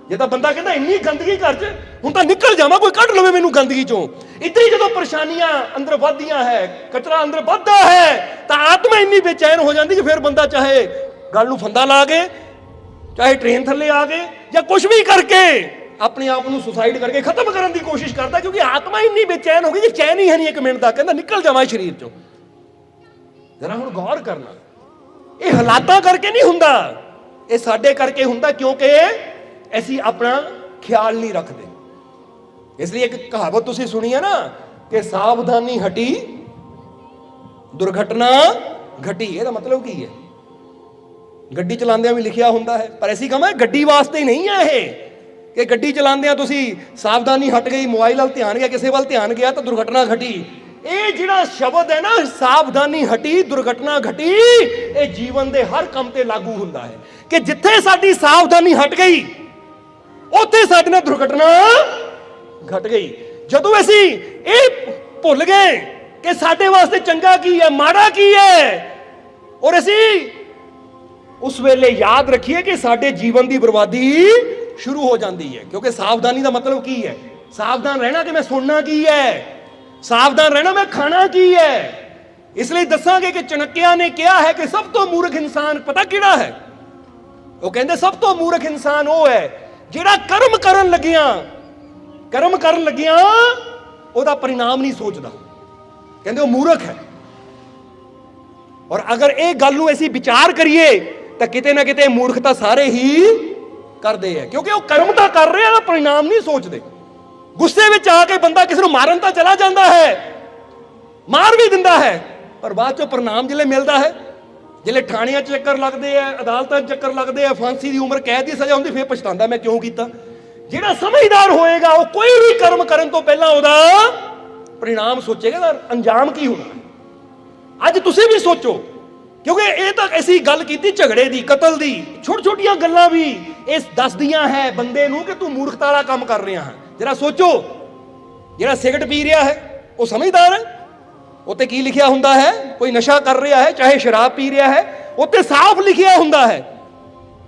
ਜੇ ਤਾਂ ਬੰਦਾ ਕਹਿੰਦਾ ਇੰਨੀ ਗੰਦਗੀ ਘਰ 'ਚ, ਹੁਣ ਤਾਂ ਨਿਕਲ ਜਾਵਾਂ, ਕੋਈ ਕੱਢ ਲਵੇ ਮੈਨੂੰ ਗੰਦਗੀ 'ਚੋਂ। ਇੱਦਾਂ ਹੀ ਜਦੋਂ ਪਰੇਸ਼ਾਨੀਆਂ ਅੰਦਰ ਵੱਧਦੀਆਂ ਹੈ, ਕਚਰਾ ਅੰਦਰ ਵੱਧਦਾ ਹੈ, ਤਾਂ ਆਤਮਾ ਇੰਨੀ ਬੇਚੈਨ ਹੋ ਜਾਂਦੀ ਕਿ ਫਿਰ ਬੰਦਾ ਚਾਹੇ ਗੱਲ ਨੂੰ ਫੰਦਾ ਲਾ ਕੇ, ਚਾਹੇ ਟ੍ਰੇਨ ਥੱਲੇ ਆ ਕੇ, ਜਾਂ ਕੁਝ ਵੀ ਕਰਕੇ ਆਪਣੇ ਆਪ ਨੂੰ ਸੁਸਾਈਡ ਕਰਕੇ ਖਤਮ ਕਰਨ ਦੀ ਕੋਸ਼ਿਸ਼ ਕਰਦਾ। ਕਿਉਂਕਿ ਆਤਮਾ ਇੰਨੀ ਬੇਚੈਨ ਹੋ ਗਈ ਕਿ ਚੈਨ ਹੀ ਹੈ ਨਹੀਂ ਇੱਕ ਮਿੰਟ ਦਾ। ਕਹਿੰਦਾ ਨਿਕਲ ਜਾਵਾਂ ਸਰੀਰ 'ਚੋਂ। ਜਰਾ ਹੁਣ ਗੌਰ ਕਰਨਾ, ਇਹ ਹਾਲਾਤਾਂ ਕਰਕੇ ਨਹੀਂ ਹੁੰਦਾ, ਇਹ ਸਾਡੇ ਕਰਕੇ ਹੁੰਦਾ, ਕਿਉਂਕਿ ਅਸੀਂ ਆਪਣਾ ਖਿਆਲ ਨਹੀਂ ਰੱਖਦੇ। ਇਸ ਲਈ ਇੱਕ ਕਹਾਵਤ ਤੁਸੀਂ ਸੁਣੀ ਹੈ ਨਾ ਕਿ ਸਾਵਧਾਨੀ ਹਟੀ ਦੁਰਘਟਨਾ ਘਟੀ। ਇਹਦਾ ਮਤਲਬ ਕੀ ਹੈ? ਗੱਡੀ ਚਲਾਉਂਦਿਆਂ ਵੀ ਲਿਖਿਆ ਹੁੰਦਾ ਹੈ, ਪਰ ਅਸੀਂ ਕਹਾਂ ਗੱਡੀ ਵਾਸਤੇ ਨਹੀਂ ਹੈ ਇਹ, ਕਿ ਗੱਡੀ ਚਲਾਉਂਦਿਆਂ ਤੁਸੀਂ ਸਾਵਧਾਨੀ ਹਟ ਗਈ, ਮੋਬਾਈਲ ਵੱਲ ਧਿਆਨ ਗਿਆ, ਕਿਸੇ ਵੱਲ ਧਿਆਨ ਗਿਆ ਤਾਂ ਦੁਰਘਟਨਾ ਘਟੀ। ਇਹ ਜਿਹੜਾ ਸ਼ਬਦ ਹੈ ਨਾ, ਸਾਵਧਾਨੀ ਹਟੀ ਦੁਰਘਟਨਾ ਘਟੀ, ਇਹ ਜੀਵਨ ਦੇ ਹਰ ਕੰਮ ਤੇ ਲਾਗੂ ਹੁੰਦਾ ਹੈ ਕਿ ਜਿੱਥੇ ਸਾਡੀ ਸਾਵਧਾਨੀ ਹਟ ਗਈ ਉੱਥੇ ਸਾਡੇ ਨਾਲ ਦੁਰਘਟਨਾ ਘਟ ਗਈ। ਜਦੋਂ ਅਸੀਂ ਇਹ ਭੁੱਲ ਗਏ ਕਿ ਸਾਡੇ ਵਾਸਤੇ ਚੰਗਾ ਕੀ ਹੈ, ਮਾੜਾ ਕੀ ਹੈ, ਔਰ ਅਸੀਂ ਉਸ ਵੇਲੇ ਯਾਦ ਰੱਖੀਏ ਕਿ ਸਾਡੇ ਜੀਵਨ ਦੀ ਬਰਬਾਦੀ ਸ਼ੁਰੂ ਹੋ ਜਾਂਦੀ ਹੈ। ਕਿਉਂਕਿ ਸਾਵਧਾਨੀ ਦਾ ਮਤਲਬ ਕੀ ਹੈ? ਸਾਵਧਾਨ ਰਹਿਣਾ ਕਿ ਮੈਂ ਸੁਣਨਾ ਕੀ ਹੈ, ਸਾਵਧਾਨ ਰਹਿਣਾ ਮੈਂ ਖਾਣਾ ਕੀ ਹੈ। ਇਸ ਲਈ ਦੱਸਾਂਗੇ ਕਿ ਚਾਣਕਿਆ ਨੇ ਕਿਹਾ ਹੈ ਕਿ ਸਭ ਤੋਂ ਮੂਰਖ ਇਨਸਾਨ ਪਤਾ ਕਿਹੜਾ ਹੈ? ਉਹ ਕਹਿੰਦੇ ਸਭ ਤੋਂ ਮੂਰਖ ਇਨਸਾਨ ਉਹ ਹੈ ਜਿਹੜਾ ਕਰਮ ਕਰਨ ਲੱਗਿਆ ਉਹਦਾ ਪਰਿਣਾਮ ਨਹੀਂ ਸੋਚਦਾ। ਕਹਿੰਦੇ ਉਹ ਮੂਰਖ ਹੈ। ਔਰ ਅਗਰ ਇਹ ਗੱਲ ਨੂੰ ਅਸੀਂ ਵਿਚਾਰ ਕਰੀਏ ਤਾਂ ਕਿਤੇ ਨਾ ਕਿਤੇ ਮੂਰਖਤਾ ਸਾਰੇ ਹੀ ਕਰਦੇ ਆ, ਕਿਉਂਕਿ ਉਹ ਕਰਮ ਤਾਂ ਕਰ ਰਹੇ ਆ, ਪਰਿਣਾਮ ਨਹੀਂ ਸੋਚਦੇ। ਗੁੱਸੇ ਵਿੱਚ ਆ ਕੇ ਬੰਦਾ ਕਿਸੇ ਨੂੰ ਮਾਰਨ ਤਾਂ ਚਲਾ ਜਾਂਦਾ ਹੈ, ਮਾਰ ਵੀ ਦਿੰਦਾ ਹੈ, ਪਰ ਬਾਅਦ ਚੋਂ ਪਰਿਣਾਮ ਜਿਲੇ ਮਿਲਦਾ ਹੈ, ਜਿਲੇ ਥਾਣਿਆਂ 'ਚ ਚੱਕਰ ਲੱਗਦੇ ਆ, ਅਦਾਲਤਾਂ 'ਚ ਚੱਕਰ ਲੱਗਦੇ ਆ, ਫਾਂਸੀ ਦੀ ਉਮਰ, ਕੈਦ ਦੀ ਸਜ਼ਾ ਹੁੰਦੀ, ਫਿਰ ਪਛਤਾਉਂਦਾ ਮੈਂ ਕਿਉਂ ਕੀਤਾ। ਜਿਹੜਾ ਸਮਝਦਾਰ ਹੋਏਗਾ ਉਹ ਕੋਈ ਵੀ ਕਰਮ ਕਰਨ ਤੋਂ ਪਹਿਲਾਂ ਉਹਦਾ ਪਰਿਣਾਮ ਸੋਚੇਗਾ, ਅੰਜਾਮ ਕੀ ਹੋਣਾ। ਅੱਜ ਤੁਸੀਂ ਵੀ ਸੋਚੋ क्योंकि ये तो ऐसी गल की झगड़े की, कतल की, छोटी छोटिया गल्लां भी इस दसदियां है बंदे नूं कि तू मूर्खता वाला काम कर रहा है। जरा सोचो, जिहड़ा सिगरट पी रहा है वो समझदार है? उत्ते की लिखिया हुंदा है? कोई नशा कर रहा है चाहे शराब पी रहा है, उत्ते साफ लिखिया हुंदा है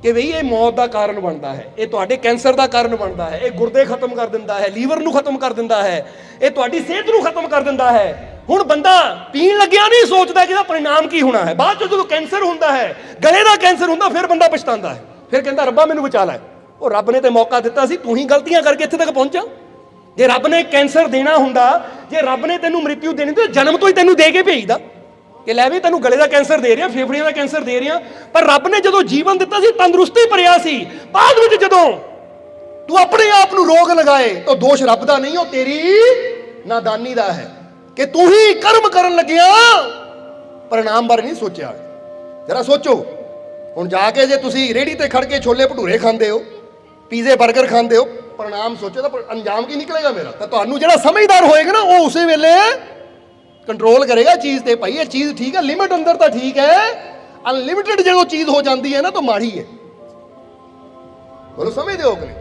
कि बई ये मौत का कारण बनता है, ये तुहाडे कैंसर का कारण बनता है, ये गुर्दे खत्म कर दिंदा है, लीवर नूं खत्म कर दिंदा है, ये तुहाडी सेहत नूं खत्म कर दिंदा है। हुण बंदा पीण लग्या नहीं सोचदा कि इहदा परिणाम की होना है, बाद जो कैंसर हुंदा है, गले का कैंसर हुंदा, फिर बंदा पछतांदा है, फिर कहंदा रब्बा मैनूं बचा लै। ਉਹ ਰੱਬ ने तो मौका दिता सी, तू ही गलतियां करके इत्थे तक पहुंचा। जे रब ने कैंसर देना हुंदा, जे रब ने तैनूं मृत्यु देनी तो जन्म तो ही तैनूं दे के भेजदा कि लै भी तैनूं गले का कैंसर दे रहा, फेफड़ियां का कैंसर दे रहा। पर रब ने जदों जीवन दिता सी तंदुरुस्ती भरिया सी, बाद विच जदों तू अपने आप नूं रोग लगाए तो दोष रब दा नहीं, वो तेरी नादानी दा है कि तू ही कर्म करन लग्या परिणाम बारे नहीं सोचा। जरा सोचो, हुण जाके जे तुसीं रेहड़ी ते खड़ के छोले भटूरे खांदे हो, पीजे बर्गर खांदे हो, परिणाम सोचो तो अंजाम की निकलेगा मेरा। तो तुहानूं जिहड़ा समझदार होएगा ना वो उस वेले कंट्रोल करेगा चीज़ ते, भाई ये चीज़ ठीक है, लिमिट अंदर तो ठीक है, अनलिमिटेड जो चीज़ हो जाती है ना तो माड़ी है। बोलो समझते हो कि नहीं?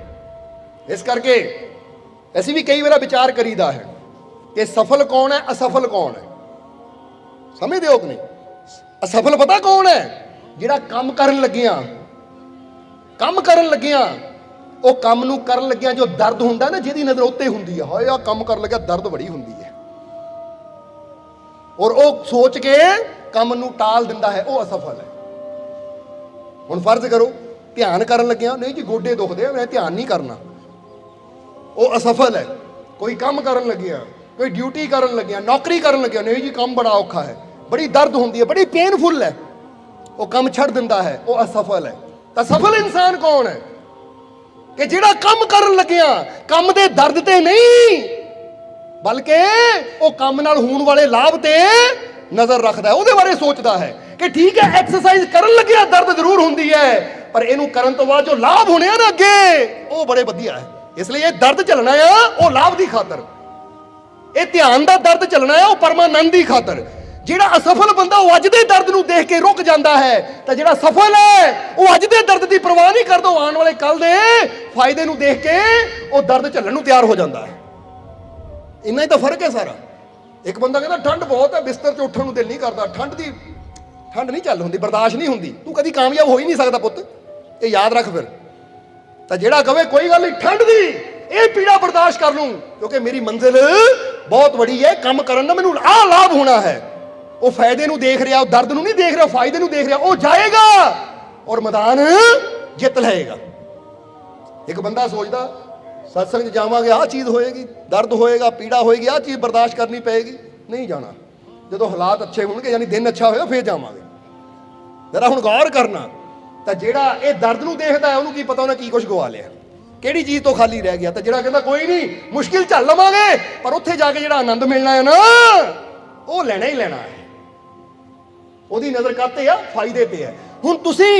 इस करके ऐसी भी कई बार विचार करीदा है कि सफल कौन है, असफल कौन है। समझते हो कि नहीं? असफल पता कौन है? जिहड़ा काम करन लगिया वो काम नूं करन लगिया जो दर्द हुंदा ना, जिहदी नज़र उत्ते हुंदी है, हाय आ काम कर लग्या दर्द बड़ी हुंदी है, और वो सोच के काम नूं टाल दिंदा है, वो असफल है। हुण फर्ज करो ध्यान करन लग्या, नहीं जी गोडे दुखदे मैं ध्यान नहीं करना, वो असफल है। कोई काम करन लग्या, कोई ड्यूटी करन लग्या, नौकरी करन लग्या, नहीं जी काम बड़ा औखा है, बड़ी दर्द हुंदी है, बड़ी पेनफुल है, वो काम छड़ दिंदा है, वो असफल है। तो सफल इंसान कौन है? कि जिहड़ा काम करन लग्या काम दे दर्द ते नहीं, बल्कि वो काम नाल होण वाले लाभ ते नजर रखदा है, ਉਹਦੇ बारे सोचदा है कि ठीक है एक्सरसाइज करन लग्या दर्द जरूर हुंदी है, पर इहनूं करन तो बाद जो लाभ होने ना अगे वो बड़े वधिया है। इसलिए दर्द चलना है वो लाभ की खातर, ये ध्यान का दर्द चलना है वो परमानंद की खातर। जिहड़ा असफल बंदा वो अज दे दर्द नूं देख के रुक जाता है, तो जिहड़ा सफल है वो अज दे दर्द की परवाह नहीं करदा, आने वाले कल दे फायदे नूं देख के वो दर्द झल्लण नूं तैयार हो जाता है। इन्ना ही तो फर्क है सारा। एक बंदा कहता ठंड बहुत है, बिस्तर से उठण नूं दिल नहीं करता, ठंड नहीं चल हुंदी, बर्दाश्त नहीं हुंदी, तू कदी कामयाब हो ही नहीं सकता पुत्त, ये याद रख। फिर तो जिहड़ा कहे कोई गल नहीं ठंड दी ये पीड़ा बर्दाश्त कर लूं क्योंकि मेरी मंजिल बहुत बड़ी है, काम करन दा मैनूं आ लाभ होना है, वो फायदे नूं देख रहा, दर्द नूं नहीं देख रहा, फायदे नूं देख रहा, वो जाएगा और मैदान जित लेगा। एक बंदा सोचता सत्संग जावांगे आ चीज़ होएगी, दर्द होएगा, पीड़ा होएगी, आ चीज़ बर्दाश्त करनी पएगी, नहीं जाना। जो हालात अच्छे होंगे यानी दिन अच्छा होगा फिर जावांगे। जरा हुण गौर करना, तो जिहड़ा ये दर्द नूं देखदा है उहनूं की पता उन्हें की कुछ गवा लिया, किहड़ी चीज़ तो खाली रह गया। तो जिहड़ा कहंदा कोई नहीं मुश्किल झल लवांगे, पर उत्थे जाके जिहड़ा आनंद मिलना है ना वो लेना ही लेना है। ਉਹਦੀ नज़र काते आ फायदे ते है। हुण तुसीं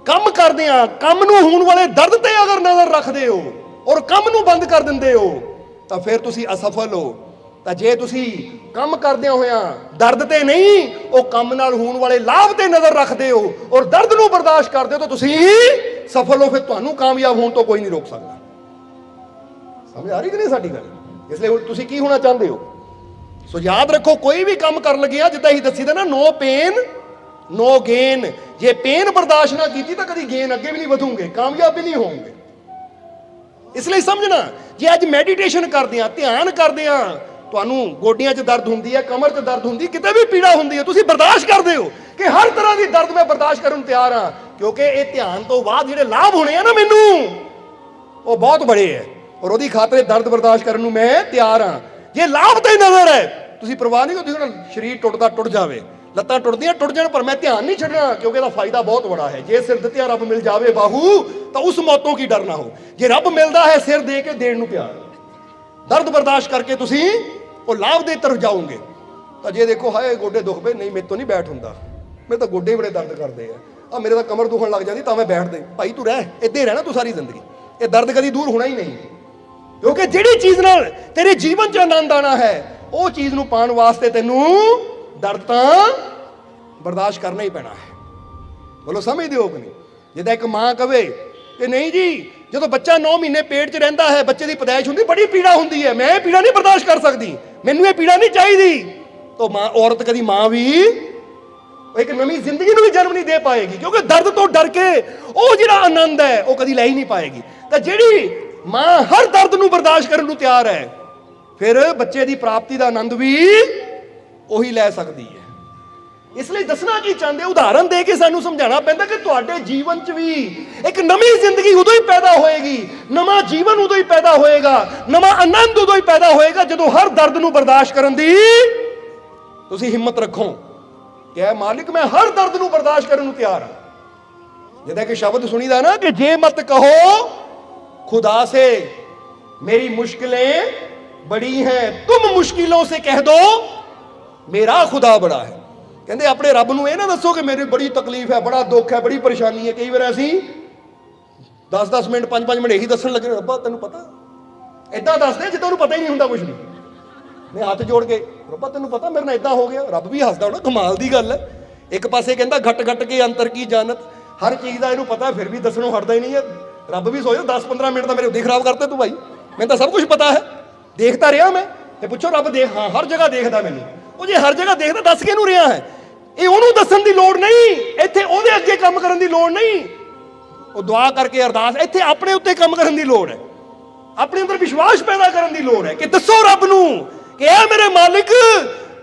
ਕੰਮ ਕਰਦੇ ਆ, ਕੰਮ ਨੂੰ ਹੋਣ ਵਾਲੇ ਦਰਦ ਤੇ ਅਗਰ ਨਜ਼ਰ ਰੱਖਦੇ ਹੋ ਔਰ ਕੰਮ ਨੂੰ ਬੰਦ ਕਰ ਦਿੰਦੇ ਹੋ ਤਾਂ ਫਿਰ ਤੁਸੀਂ ਅਸਫਲ ਹੋ। ਤਾਂ ਜੇ ਤੁਸੀਂ ਕੰਮ ਕਰਦਿਆਂ ਹੋਇਆਂ ਦਰਦ ਤੇ ਨਹੀਂ ਉਹ ਕੰਮ ਨਾਲ ਹੋਣ ਵਾਲੇ ਲਾਭ ਤੇ ਨਜ਼ਰ ਰੱਖਦੇ ਹੋ ਔਰ ਦਰਦ ਨੂੰ ਬਰਦਾਸ਼ਤ ਕਰਦੇ ਹੋ ਤਾਂ ਤੁਸੀਂ ਸਫਲ ਹੋ। ਫਿਰ ਤੁਹਾਨੂੰ ਕਾਮਯਾਬ ਹੋਣ ਤੋਂ ਕੋਈ ਨਹੀਂ ਰੋਕ ਸਕਦਾ। ਸਮਝ ਆ ਰਹੀ ਕਿ ਨਹੀਂ ਸਾਡੀ ਗੱਲ? ਇਸ ਲਈ ਹੁਣ ਤੁਸੀਂ ਕੀ ਹੋਣਾ ਚਾਹੁੰਦੇ ਹੋ? ਸੋ ਯਾਦ ਰੱਖੋ ਕੋਈ ਵੀ ਕੰਮ ਕਰਨ ਲੱਗਿਆ ਜਿੱਦਾਂ ਹੀ ਦੱਸੀ ਦਾ ਨਾ, नो पेन नो गेन। जे पेन बर्दाश्त ना की तो कभी गेन अगे भी नहीं बढ़ोगे, कामयाब भी नहीं होंगे। इसलिए समझना जे अज मैडिटेशन करते हैं, ध्यान करते हैं, तुहानूं गोडियां च दर्द हुंदी है, कमर च दर्द हुंदी, किते भी पीड़ा हुंदी है, तुसीं बर्दाश्त करते हो कि हर तरह की दर्द मैं बर्दाश्त करन तैयार हाँ, क्योंकि ये ध्यान तो बाद जिहड़े लाभ होने हैं ना मैनूं वो बहुत बड़े है और उहदी खातिर दर्द बर्दाश्त करन नूं मैं तैयार हाँ। जे लाभ ते नज़र है तुसीं परवाह नहीं करदे, हुण शरीर टुटदा टुट जावे, लत्तां टुटदियां टुट जाण, पर मैं ध्यान नहीं छड्डना क्योंकि इसदा फायदा बहुत बड़ा है। जे सिर दित्तिया रब मिल जावे बाहू तो उस मौतों की डर ना हो। जे रब मिलता है सिर दे के देण नूं प्यार, दर्द बर्दाश्त करके तुसीं वो लाभ दे तरफ जाओगे। तो जे देखो हाय गोडे दुख पे, नहीं मेरे तो नहीं बैठ हुंदा, मेरे तो गोडे बड़े दर्द करते हैं, आ मेरे तो कमर दुखण लग जाती, तो मैं बैठ दे भाई तू रह, इद्दां ही रहना तू सारी जिंदगी, ये दर्द कभी दूर होना ही नहीं। क्योंकि जिहड़ी चीज़ नाल तेरे जीवन च आनंद आना है वो चीज़ नूं पाउण वास्ते तैनूं दर्द तां ਬਰਦਾਸ਼ਤ ਕਰਨਾ ਹੀ ਪੈਣਾ ਹੈ। ਬੋਲੋ ਸਮਝਦੇ ਹੋ ਕਿ ਨਹੀਂ? ਜਿੱਦਾਂ ਇੱਕ ਮਾਂ ਕਵੇ ਕਿ ਨਹੀਂ ਜੀ ਜਦੋਂ ਬੱਚਾ 9 ਮਹੀਨੇ ਪੇਟ 'ਚ ਰਹਿੰਦਾ ਹੈ, ਬੱਚੇ ਦੀ ਪੈਦਾਇਸ਼ ਹੁੰਦੀ, ਬੜੀ ਪੀੜਾ ਹੁੰਦੀ ਹੈ, ਮੈਂ ਇਹ ਪੀੜਾ ਨਹੀਂ ਬਰਦਾਸ਼ਤ ਕਰ ਸਕਦੀ, ਮੈਨੂੰ ਇਹ ਪੀੜਾ ਨਹੀਂ ਚਾਹੀਦੀ, ਤਾਂ ਮਾਂ ਔਰਤ ਕਦੀ ਮਾਂ ਵੀ ਇੱਕ ਨਵੀਂ ਜ਼ਿੰਦਗੀ ਨੂੰ ਵੀ ਜਨਮ ਨਹੀਂ ਦੇ ਪਾਏਗੀ, ਕਿਉਂਕਿ ਦਰਦ ਤੋਂ ਡਰ ਕੇ ਉਹ ਜਿਹੜਾ ਆਨੰਦ ਹੈ ਉਹ ਕਦੀ ਲੈ ਹੀ ਨਹੀਂ ਪਾਏਗੀ। ਤਾਂ ਜਿਹੜੀ ਮਾਂ ਹਰ ਦਰਦ ਨੂੰ ਬਰਦਾਸ਼ਤ ਕਰਨ ਨੂੰ ਤਿਆਰ ਹੈ, ਫਿਰ ਬੱਚੇ ਦੀ ਪ੍ਰਾਪਤੀ ਦਾ ਆਨੰਦ ਵੀ ਉਹੀ ਲੈ ਸਕਦੀ ਹੈ। ਇਸ ਲਈ ਦੱਸਣਾ ਕੀ ਚਾਹੁੰਦੇ, ਉਦਾਹਰਨ ਦੇ ਕੇ ਸਾਨੂੰ ਸਮਝਾਉਣਾ ਪੈਂਦਾ ਕਿ ਤੁਹਾਡੇ ਜੀਵਨ 'ਚ ਵੀ ਇੱਕ ਨਵੀਂ ਜ਼ਿੰਦਗੀ ਉਦੋਂ ਹੀ ਪੈਦਾ ਹੋਏਗੀ, ਨਵਾਂ ਜੀਵਨ ਉਦੋਂ ਹੀ ਪੈਦਾ ਹੋਏਗਾ, ਨਵਾਂ ਆਨੰਦ ਉਦੋਂ ਹੀ ਪੈਦਾ ਹੋਏਗਾ ਜਦੋਂ ਹਰ ਦਰਦ ਨੂੰ ਬਰਦਾਸ਼ਤ ਕਰਨ ਦੀ ਤੁਸੀਂ ਹਿੰਮਤ ਰੱਖੋ ਕਿ ਐ ਮਾਲਿਕ ਮੈਂ ਹਰ ਦਰਦ ਨੂੰ ਬਰਦਾਸ਼ਤ ਕਰਨ ਨੂੰ ਤਿਆਰ ਹਾਂ। ਜਿੱਦਾਂ ਕਿ ਸ਼ਬਦ ਸੁਣੀਦਾ ਨਾ ਕਿ ਜੇ ਮਤ ਕਹੋ खुदा से मेरी मुश्किलें बड़ी हैं, तुम मुश्किलों से कह दो मेरा खुदा बड़ा है। कहते अपने रब नूं ये ना दसो कि मेरी बड़ी तकलीफ है, बड़ा दुख है, बड़ी परेशानी है। कई बार असीं 10-10 मिनट 5-5 मिनट यही दसन लगे, रब्बा तेनों पता, इदां दसदे जिद्दां उहनूं पता ही नहीं हुंदा कुछ नहीं। मैं हाथ जोड़ के रब्बा तेनों पता मेरे नाल इदां हो गया, रब भी हसदा होना, कमाल दी गल है। एक पासे कहंदा घट घट के अंतर की जानत, हर चीज़ का इहनूं पता, फिर भी दसणों हटदा ही नहीं है। रब भी सोचो 10-15 मिनट तो मेरे उद्दी खराब करते तू भाई, मैं तो सब कुछ पता है, देखता रहा मैं। तो पुछो रब देख, हाँ हर जगह देखता मैनू, वो जे हर जगह देखता दस के रहा है, ये उन्होंने दसन की लोड़ नहीं, इत्थे ओहदे अगे काम करन दी लोड़ नहीं, वो दुआ करके अरदास, इत्थे अपने उत्ते काम करन दी लोड़ है, अपने अंदर विश्वास पैदा करन दी लोड़ है कि दसो रब नू कि ऐ मेरे मालिक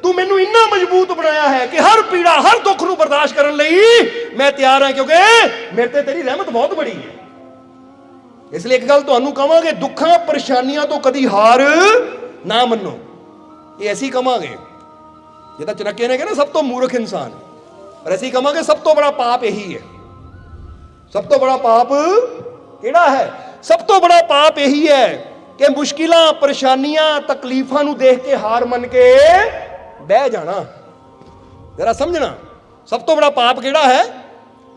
तू मैनू इन्ना मजबूत बनाया है कि हर पीड़ा हर दुख नू बर्दाश्त करन लई मैं तैयार हाँ, क्योंकि मेरे ते तेरी रहमत बहुत बड़ी है। इसलिए एक गल तुहानू कहांगे, दुखां परेशानियां तो कदी हार ना मनो, ये ऐसी कहांगे जिदा चनक्के ने कहना सब तो मूर्ख इंसान, और ऐसी कहांगे सब तो बड़ा पाप यही है। सब तो बड़ा पाप केड़ा है? सब तो बड़ा पाप यही है कि मुश्किलां परेशानियां तकलीफां नू देख के हार मन के बह जाना। जरा समझना, सब तो बड़ा पाप केड़ा है?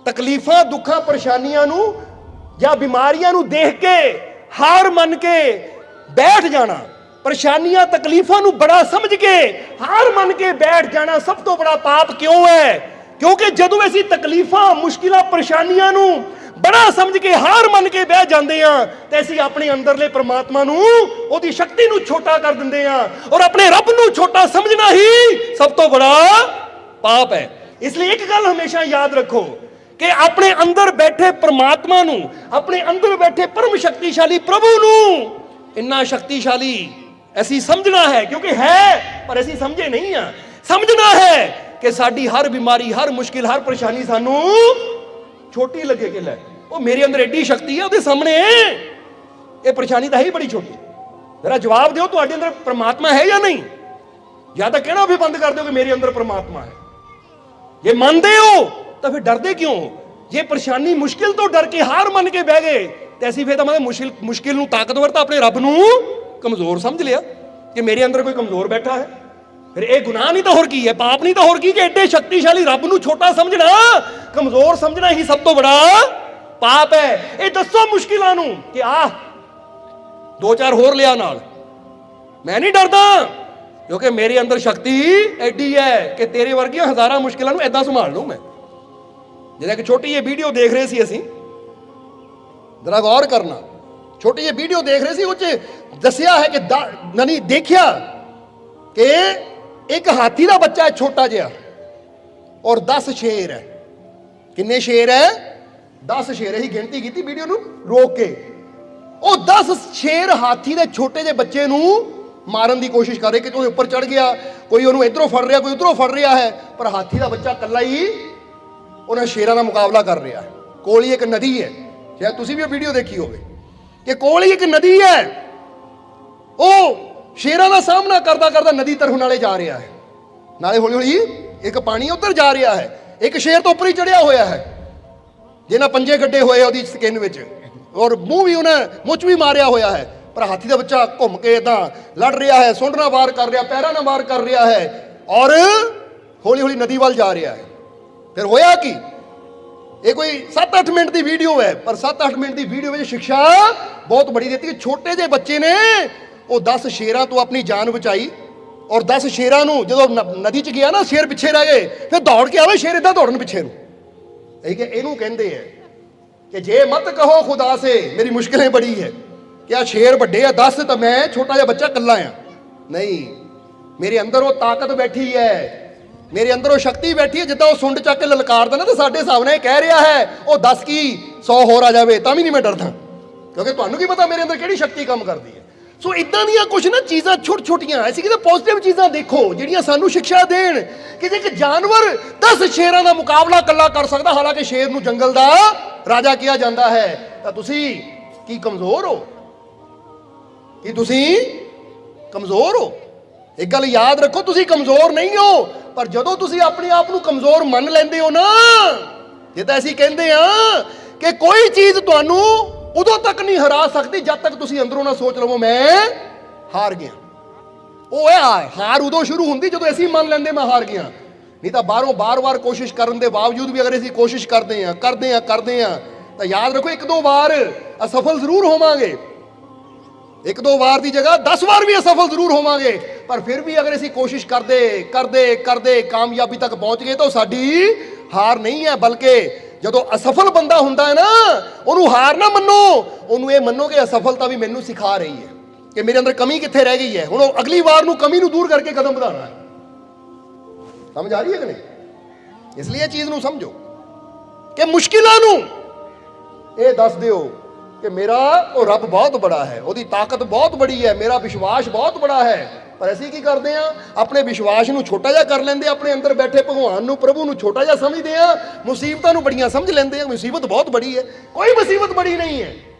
तकलीफां दुखां परेशानियां नू या बीमारियां नू देख के हार मन के बैठ जाना, परेशानियां तकलीफां नू बड़ा समझ के हार मन के बैठ जाना सब तो बड़ा पाप क्यों है? क्योंकि जदों असीं तकलीफां मुश्किलां परेशानियां नू बड़ा समझ के हार मन के बह जाते हैं तो असीं अपने अंदरले परमात्मा नू ओहदी शक्ति नू छोटा कर दिंदे हैं, और अपने रब नू छोटा समझना ही सब तो बड़ा पाप है। इसलिए एक गल हमेशा याद रखो कि अपने अंदर बैठे परमात्मा नू, अपने अंदर बैठे परम शक्तिशाली प्रभु नू इन्ना शक्तिशाली ऐसी समझना है, क्योंकि है पर ऐसी समझे नहीं है। समझना है कि साडी हर बीमारी हर मुश्किल हर परेशानी सानू छोटी लगे कि लै वो मेरे अंदर एडी शक्ति है, उसके सामने ये परेशानी तो है ही बड़ी छोटी। जरा जवाब दो, तुम्हारे अंदर परमात्मा है या नहीं? या तो कहना भी बंद कर दो कि मेरे अंदर परमात्मा है। ये मानते हो तो फिर डरते क्यों? ये परेशानी मुश्किल तो डर के हार मन के बह गए, तो ऐसी फिर मतलब मुश्किल नू ताकतवर तो अपने रब नू कमजोर समझ लिया कि मेरे अंदर कोई कमजोर बैठा है। फिर एक गुनाह नहीं तो होर की है, पाप नहीं तो होर की कि एडे शक्तिशाली रब नू छोटा समझना, कमजोर समझना ही सब तो बड़ा पाप है। ये दसो मुश्किलां नू कि आ 2-4 होर लिया नाल, मैं नहीं डरदा क्योंकि मेरे अंदर शक्ति एडी है कि तेरे वर्गियां हजारां मुश्किलां नू इदां संभाल लूं मैं। जिहदा कि छोटी ये वीडियो देख रहे सी असीं, जरा गौर करना, छोटी ये वीडियो देख रहे सी, उस दसिया है कि नहीं देखिया कि एक हाथी का बच्चा है छोटा जिहा और 10 शेर है। किन्ने शेर है? 10 शेर है। गिनती की वीडियो नू रोक के, वो 10 शेर हाथी के छोटे जे बच्चे नू मारन की कोशिश कर रहे कि कोई ऊपर चढ़ गया, कोई उन्होंने इधरों फड़ रहा, कोई उधरों फड़ रहा है, पर हाथी का बच्चा कला ही उन्हें शेरां का मुकाबला कर रहा है। कोल ही एक नदी है, शायद तुसीं भी वीडियो देखी होगी कि कोल ही एक नदी है, वो शेरां का सामना करता करता नदी तरफ नाले जा रहा है, नाले हौली हौली एक पानी उधर जा रहा है, एक शेर तो उपर ही चढ़िया होया है जिन्हें पंजे गड्ढे हुए उसकी स्किन विच, और मुंह भी उन्हें मुच भी मारिया होया है, पर हाथी का बच्चा घूम के इदां लड़ रहा है, सुंड ना वार कर रहा, पैरां ना वार कर रहा है, और हौली हौली नदी वाल जा रहा है। फिर होया कि ये कोई 7-8 मिनट की वीडियो है, पर 7-8 मिनट की वीडियो में शिक्षा बहुत बड़ी देती है। छोटे जे बच्चे ने वो 10 शेरां तो अपनी जान बचाई, ਔਰ 10 ਸ਼ੇਰਾਂ ਨੂੰ ਜਦੋਂ ਨਦੀ 'ਚ ਗਿਆ ਨਾ, ਸ਼ੇਰ ਪਿੱਛੇ ਰਹਿ ਗਏ, ਫਿਰ ਦੌੜ ਕੇ ਆਵੇ, ਸ਼ੇਰ ਇਦਾਂ ਦੌੜਨ ਪਿੱਛੇ ਨੂੰ। ਇਹ ਕਿ ਇਹਨੂੰ ਕਹਿੰਦੇ ਆ ਕਿ ਜੇ ਮਤ ਕਹੋ ਖੁਦਾ ਸੇ ਮੇਰੀ ਮੁਸ਼ਕਿलें ਬੜੀ ਹੈ, ਕਿ ਆ ਸ਼ੇਰ ਵੱਡੇ ਆ 10 ਤਾਂ ਮੈਂ ਛੋਟਾ ਜਿਹਾ ਬੱਚਾ ਇਕੱਲਾ ਆ। ਨਹੀਂ, ਮੇਰੇ ਅੰਦਰ ਉਹ ਤਾਕਤ ਬੈਠੀ ਹੈ, ਮੇਰੇ ਅੰਦਰ ਉਹ ਸ਼ਕਤੀ ਬੈਠੀ ਹੈ। ਜਿੱਦਾਂ ਉਹ ਸੁੰਡ ਚੱਕ ਕੇ ਲਲਕਾਰਦਾ ਨਾ, ਤਾਂ ਸਾਡੇ ਸਾਹਮਣੇ ਕਹਿ ਰਿਹਾ ਹੈ ਉਹ 10 ਕੀ 100 ਹੋਰ ਆ ਜਾਵੇ ਤਾਂ ਵੀ ਨਹੀਂ ਮੈਂ ਡਰਦਾ, ਕਿਉਂਕਿ ਤੁਹਾਨੂੰ ਕੀ ਪਤਾ ਮੇਰੇ ਅੰਦਰ ਕਿਹੜੀ ਸ਼ਕਤੀ ਕੰਮ ਕਰਦੀ ਹੈ। ਸੋ ਇਦਾਂ ਦੀਆਂ ਕੁਝ ਨਾ ਚੀਜ਼ਾਂ ਛੋਟੀਆਂ ਐਸੀ ਕਿਤੇ ਪੋਜ਼ਿਟਿਵ ਚੀਜ਼ਾਂ ਦੇਖੋ ਜਿਹੜੀਆਂ ਸਾਨੂੰ ਸਿੱਖਿਆ ਦੇਣ ਕਿ ਜੇ ਇੱਕ ਜਾਨਵਰ 10 ਸ਼ੇਰਾਂ ਦਾ ਮੁਕਾਬਲਾ ਇਕੱਲਾ ਕਰ ਸਕਦਾ, ਹਾਲਾਂਕਿ ਸ਼ੇਰ ਨੂੰ ਜੰਗਲ ਦਾ ਰਾਜਾ ਕਿਹਾ ਜਾਂਦਾ ਹੈ, ਤਾਂ ਤੁਸੀਂ ਕੀ ਕਮਜ਼ੋਰ ਹੋ? ਕੀ ਤੁਸੀਂ ਕਮਜ਼ੋਰ ਹੋ? ਇੱਕ ਗੱਲ ਯਾਦ ਰੱਖੋ, ਤੁਸੀਂ ਕਮਜ਼ੋਰ ਨਹੀਂ ਹੋ, ਪਰ ਜਦੋਂ ਤੁਸੀਂ ਆਪਣੇ ਆਪ ਨੂੰ ਕਮਜ਼ੋਰ ਮੰਨ ਲੈਂਦੇ ਹੋ ਨਾ, ਜੇ ਤਾਂ ਅਸੀਂ ਕਹਿੰਦੇ ਆ ਕਿ ਕੋਈ ਚੀਜ਼ ਤੁਹਾਨੂੰ ਉਦੋਂ ਤੱਕ ਨਹੀਂ ਹਰਾ ਸਕਦੀ ਜਦ ਤੱਕ ਤੁਸੀਂ ਅੰਦਰੋਂ ਨਾ ਸੋਚ ਲਵੋ ਮੈਂ ਹਾਰ ਗਿਆ। ਉਹ ਹੈ ਹਾਰ ਉਦੋਂ ਸ਼ੁਰੂ ਹੁੰਦੀ ਜਦੋਂ ਅਸੀਂ ਮੰਨ ਲੈਂਦੇ ਮੈਂ ਹਾਰ ਗਿਆ। ਨਹੀਂ ਤਾਂ ਬਾਹਰੋਂ ਬਾਰ-ਬਾਰ ਕੋਸ਼ਿਸ਼ ਕਰਨ ਦੇ ਬਾਵਜੂਦ ਵੀ ਅਗਰ ਅਸੀਂ ਕੋਸ਼ਿਸ਼ ਕਰਦੇ ਆ ਤਾਂ ਯਾਦ ਰੱਖੋ 1-2 ਵਾਰ ਅਸਫਲ ਜ਼ਰੂਰ ਹੋਵਾਂਗੇ, 1-2 ਵਾਰ ਦੀ ਜਗ੍ਹਾ 10 ਵਾਰ ਵੀ ਅਸਫਲ ਜ਼ਰੂਰ ਹੋਵਾਂਗੇ, ਪਰ ਫਿਰ ਵੀ ਅਗਰ ਅਸੀਂ ਕੋਸ਼ਿਸ਼ ਕਰਦੇ ਕਾਮਯਾਬੀ ਤੱਕ ਪਹੁੰਚ ਗਏ ਤਾਂ ਸਾਡੀ ਹਾਰ ਨਹੀਂ ਹੈ। ਬਲਕਿ ਜਦੋਂ ਅਸਫਲ ਬੰਦਾ ਹੁੰਦਾ ਹੈ ਨਾ, ਉਹਨੂੰ ਹਾਰ ਨਾ ਮੰਨੋ, ਉਹਨੂੰ ਇਹ ਮੰਨੋ ਕਿ ਅਸਫਲਤਾ ਵੀ ਮੈਨੂੰ ਸਿਖਾ ਰਹੀ ਹੈ ਕਿ ਮੇਰੇ ਅੰਦਰ ਕਮੀ ਕਿੱਥੇ ਰਹਿ ਗਈ ਹੈ। ਹੁਣ ਉਹ ਅਗਲੀ ਵਾਰ ਨੂੰ ਕਮੀ ਨੂੰ ਦੂਰ ਕਰਕੇ ਕਦਮ ਵਧਾਉਣਾ ਹੈ। ਸਮਝ ਆ ਰਹੀ ਹੈ ਕਿ ਨਹੀਂ? ਇਸ ਲਈ ਇਹ ਚੀਜ਼ ਨੂੰ ਸਮਝੋ ਕਿ ਮੁਸ਼ਕਿਲਾਂ ਨੂੰ ਇਹ ਦੱਸ ਦਿਓ ਕਿ ਮੇਰਾ ਉਹ ਰੱਬ ਬਹੁਤ ਬੜਾ ਹੈ, ਉਹਦੀ ਤਾਕਤ ਬਹੁਤ ਬੜੀ ਹੈ, ਮੇਰਾ ਵਿਸ਼ਵਾਸ ਬਹੁਤ ਬੜਾ ਹੈ। ਪਰ ਅਸੀਂ ਕੀ ਕਰਦੇ ਆ? ਆਪਣੇ ਵਿਸ਼ਵਾਸ ਨੂੰ ਛੋਟਾ ਜਿਹਾ ਕਰ ਲੈਂਦੇ, ਆਪਣੇ ਅੰਦਰ ਬੈਠੇ ਭਗਵਾਨ ਨੂੰ, ਪ੍ਰਭੂ ਨੂੰ ਛੋਟਾ ਜਿਹਾ ਸਮਝਦੇ ਆ, ਮੁਸੀਬਤਾਂ ਨੂੰ ਬੜੀਆਂ ਸਮਝ ਲੈਂਦੇ ਆ। ਮੁਸੀਬਤ ਬਹੁਤ ਬੜੀ ਹੈ, ਕੋਈ ਮੁਸੀਬਤ ਬੜੀ ਨਹੀਂ ਹੈ।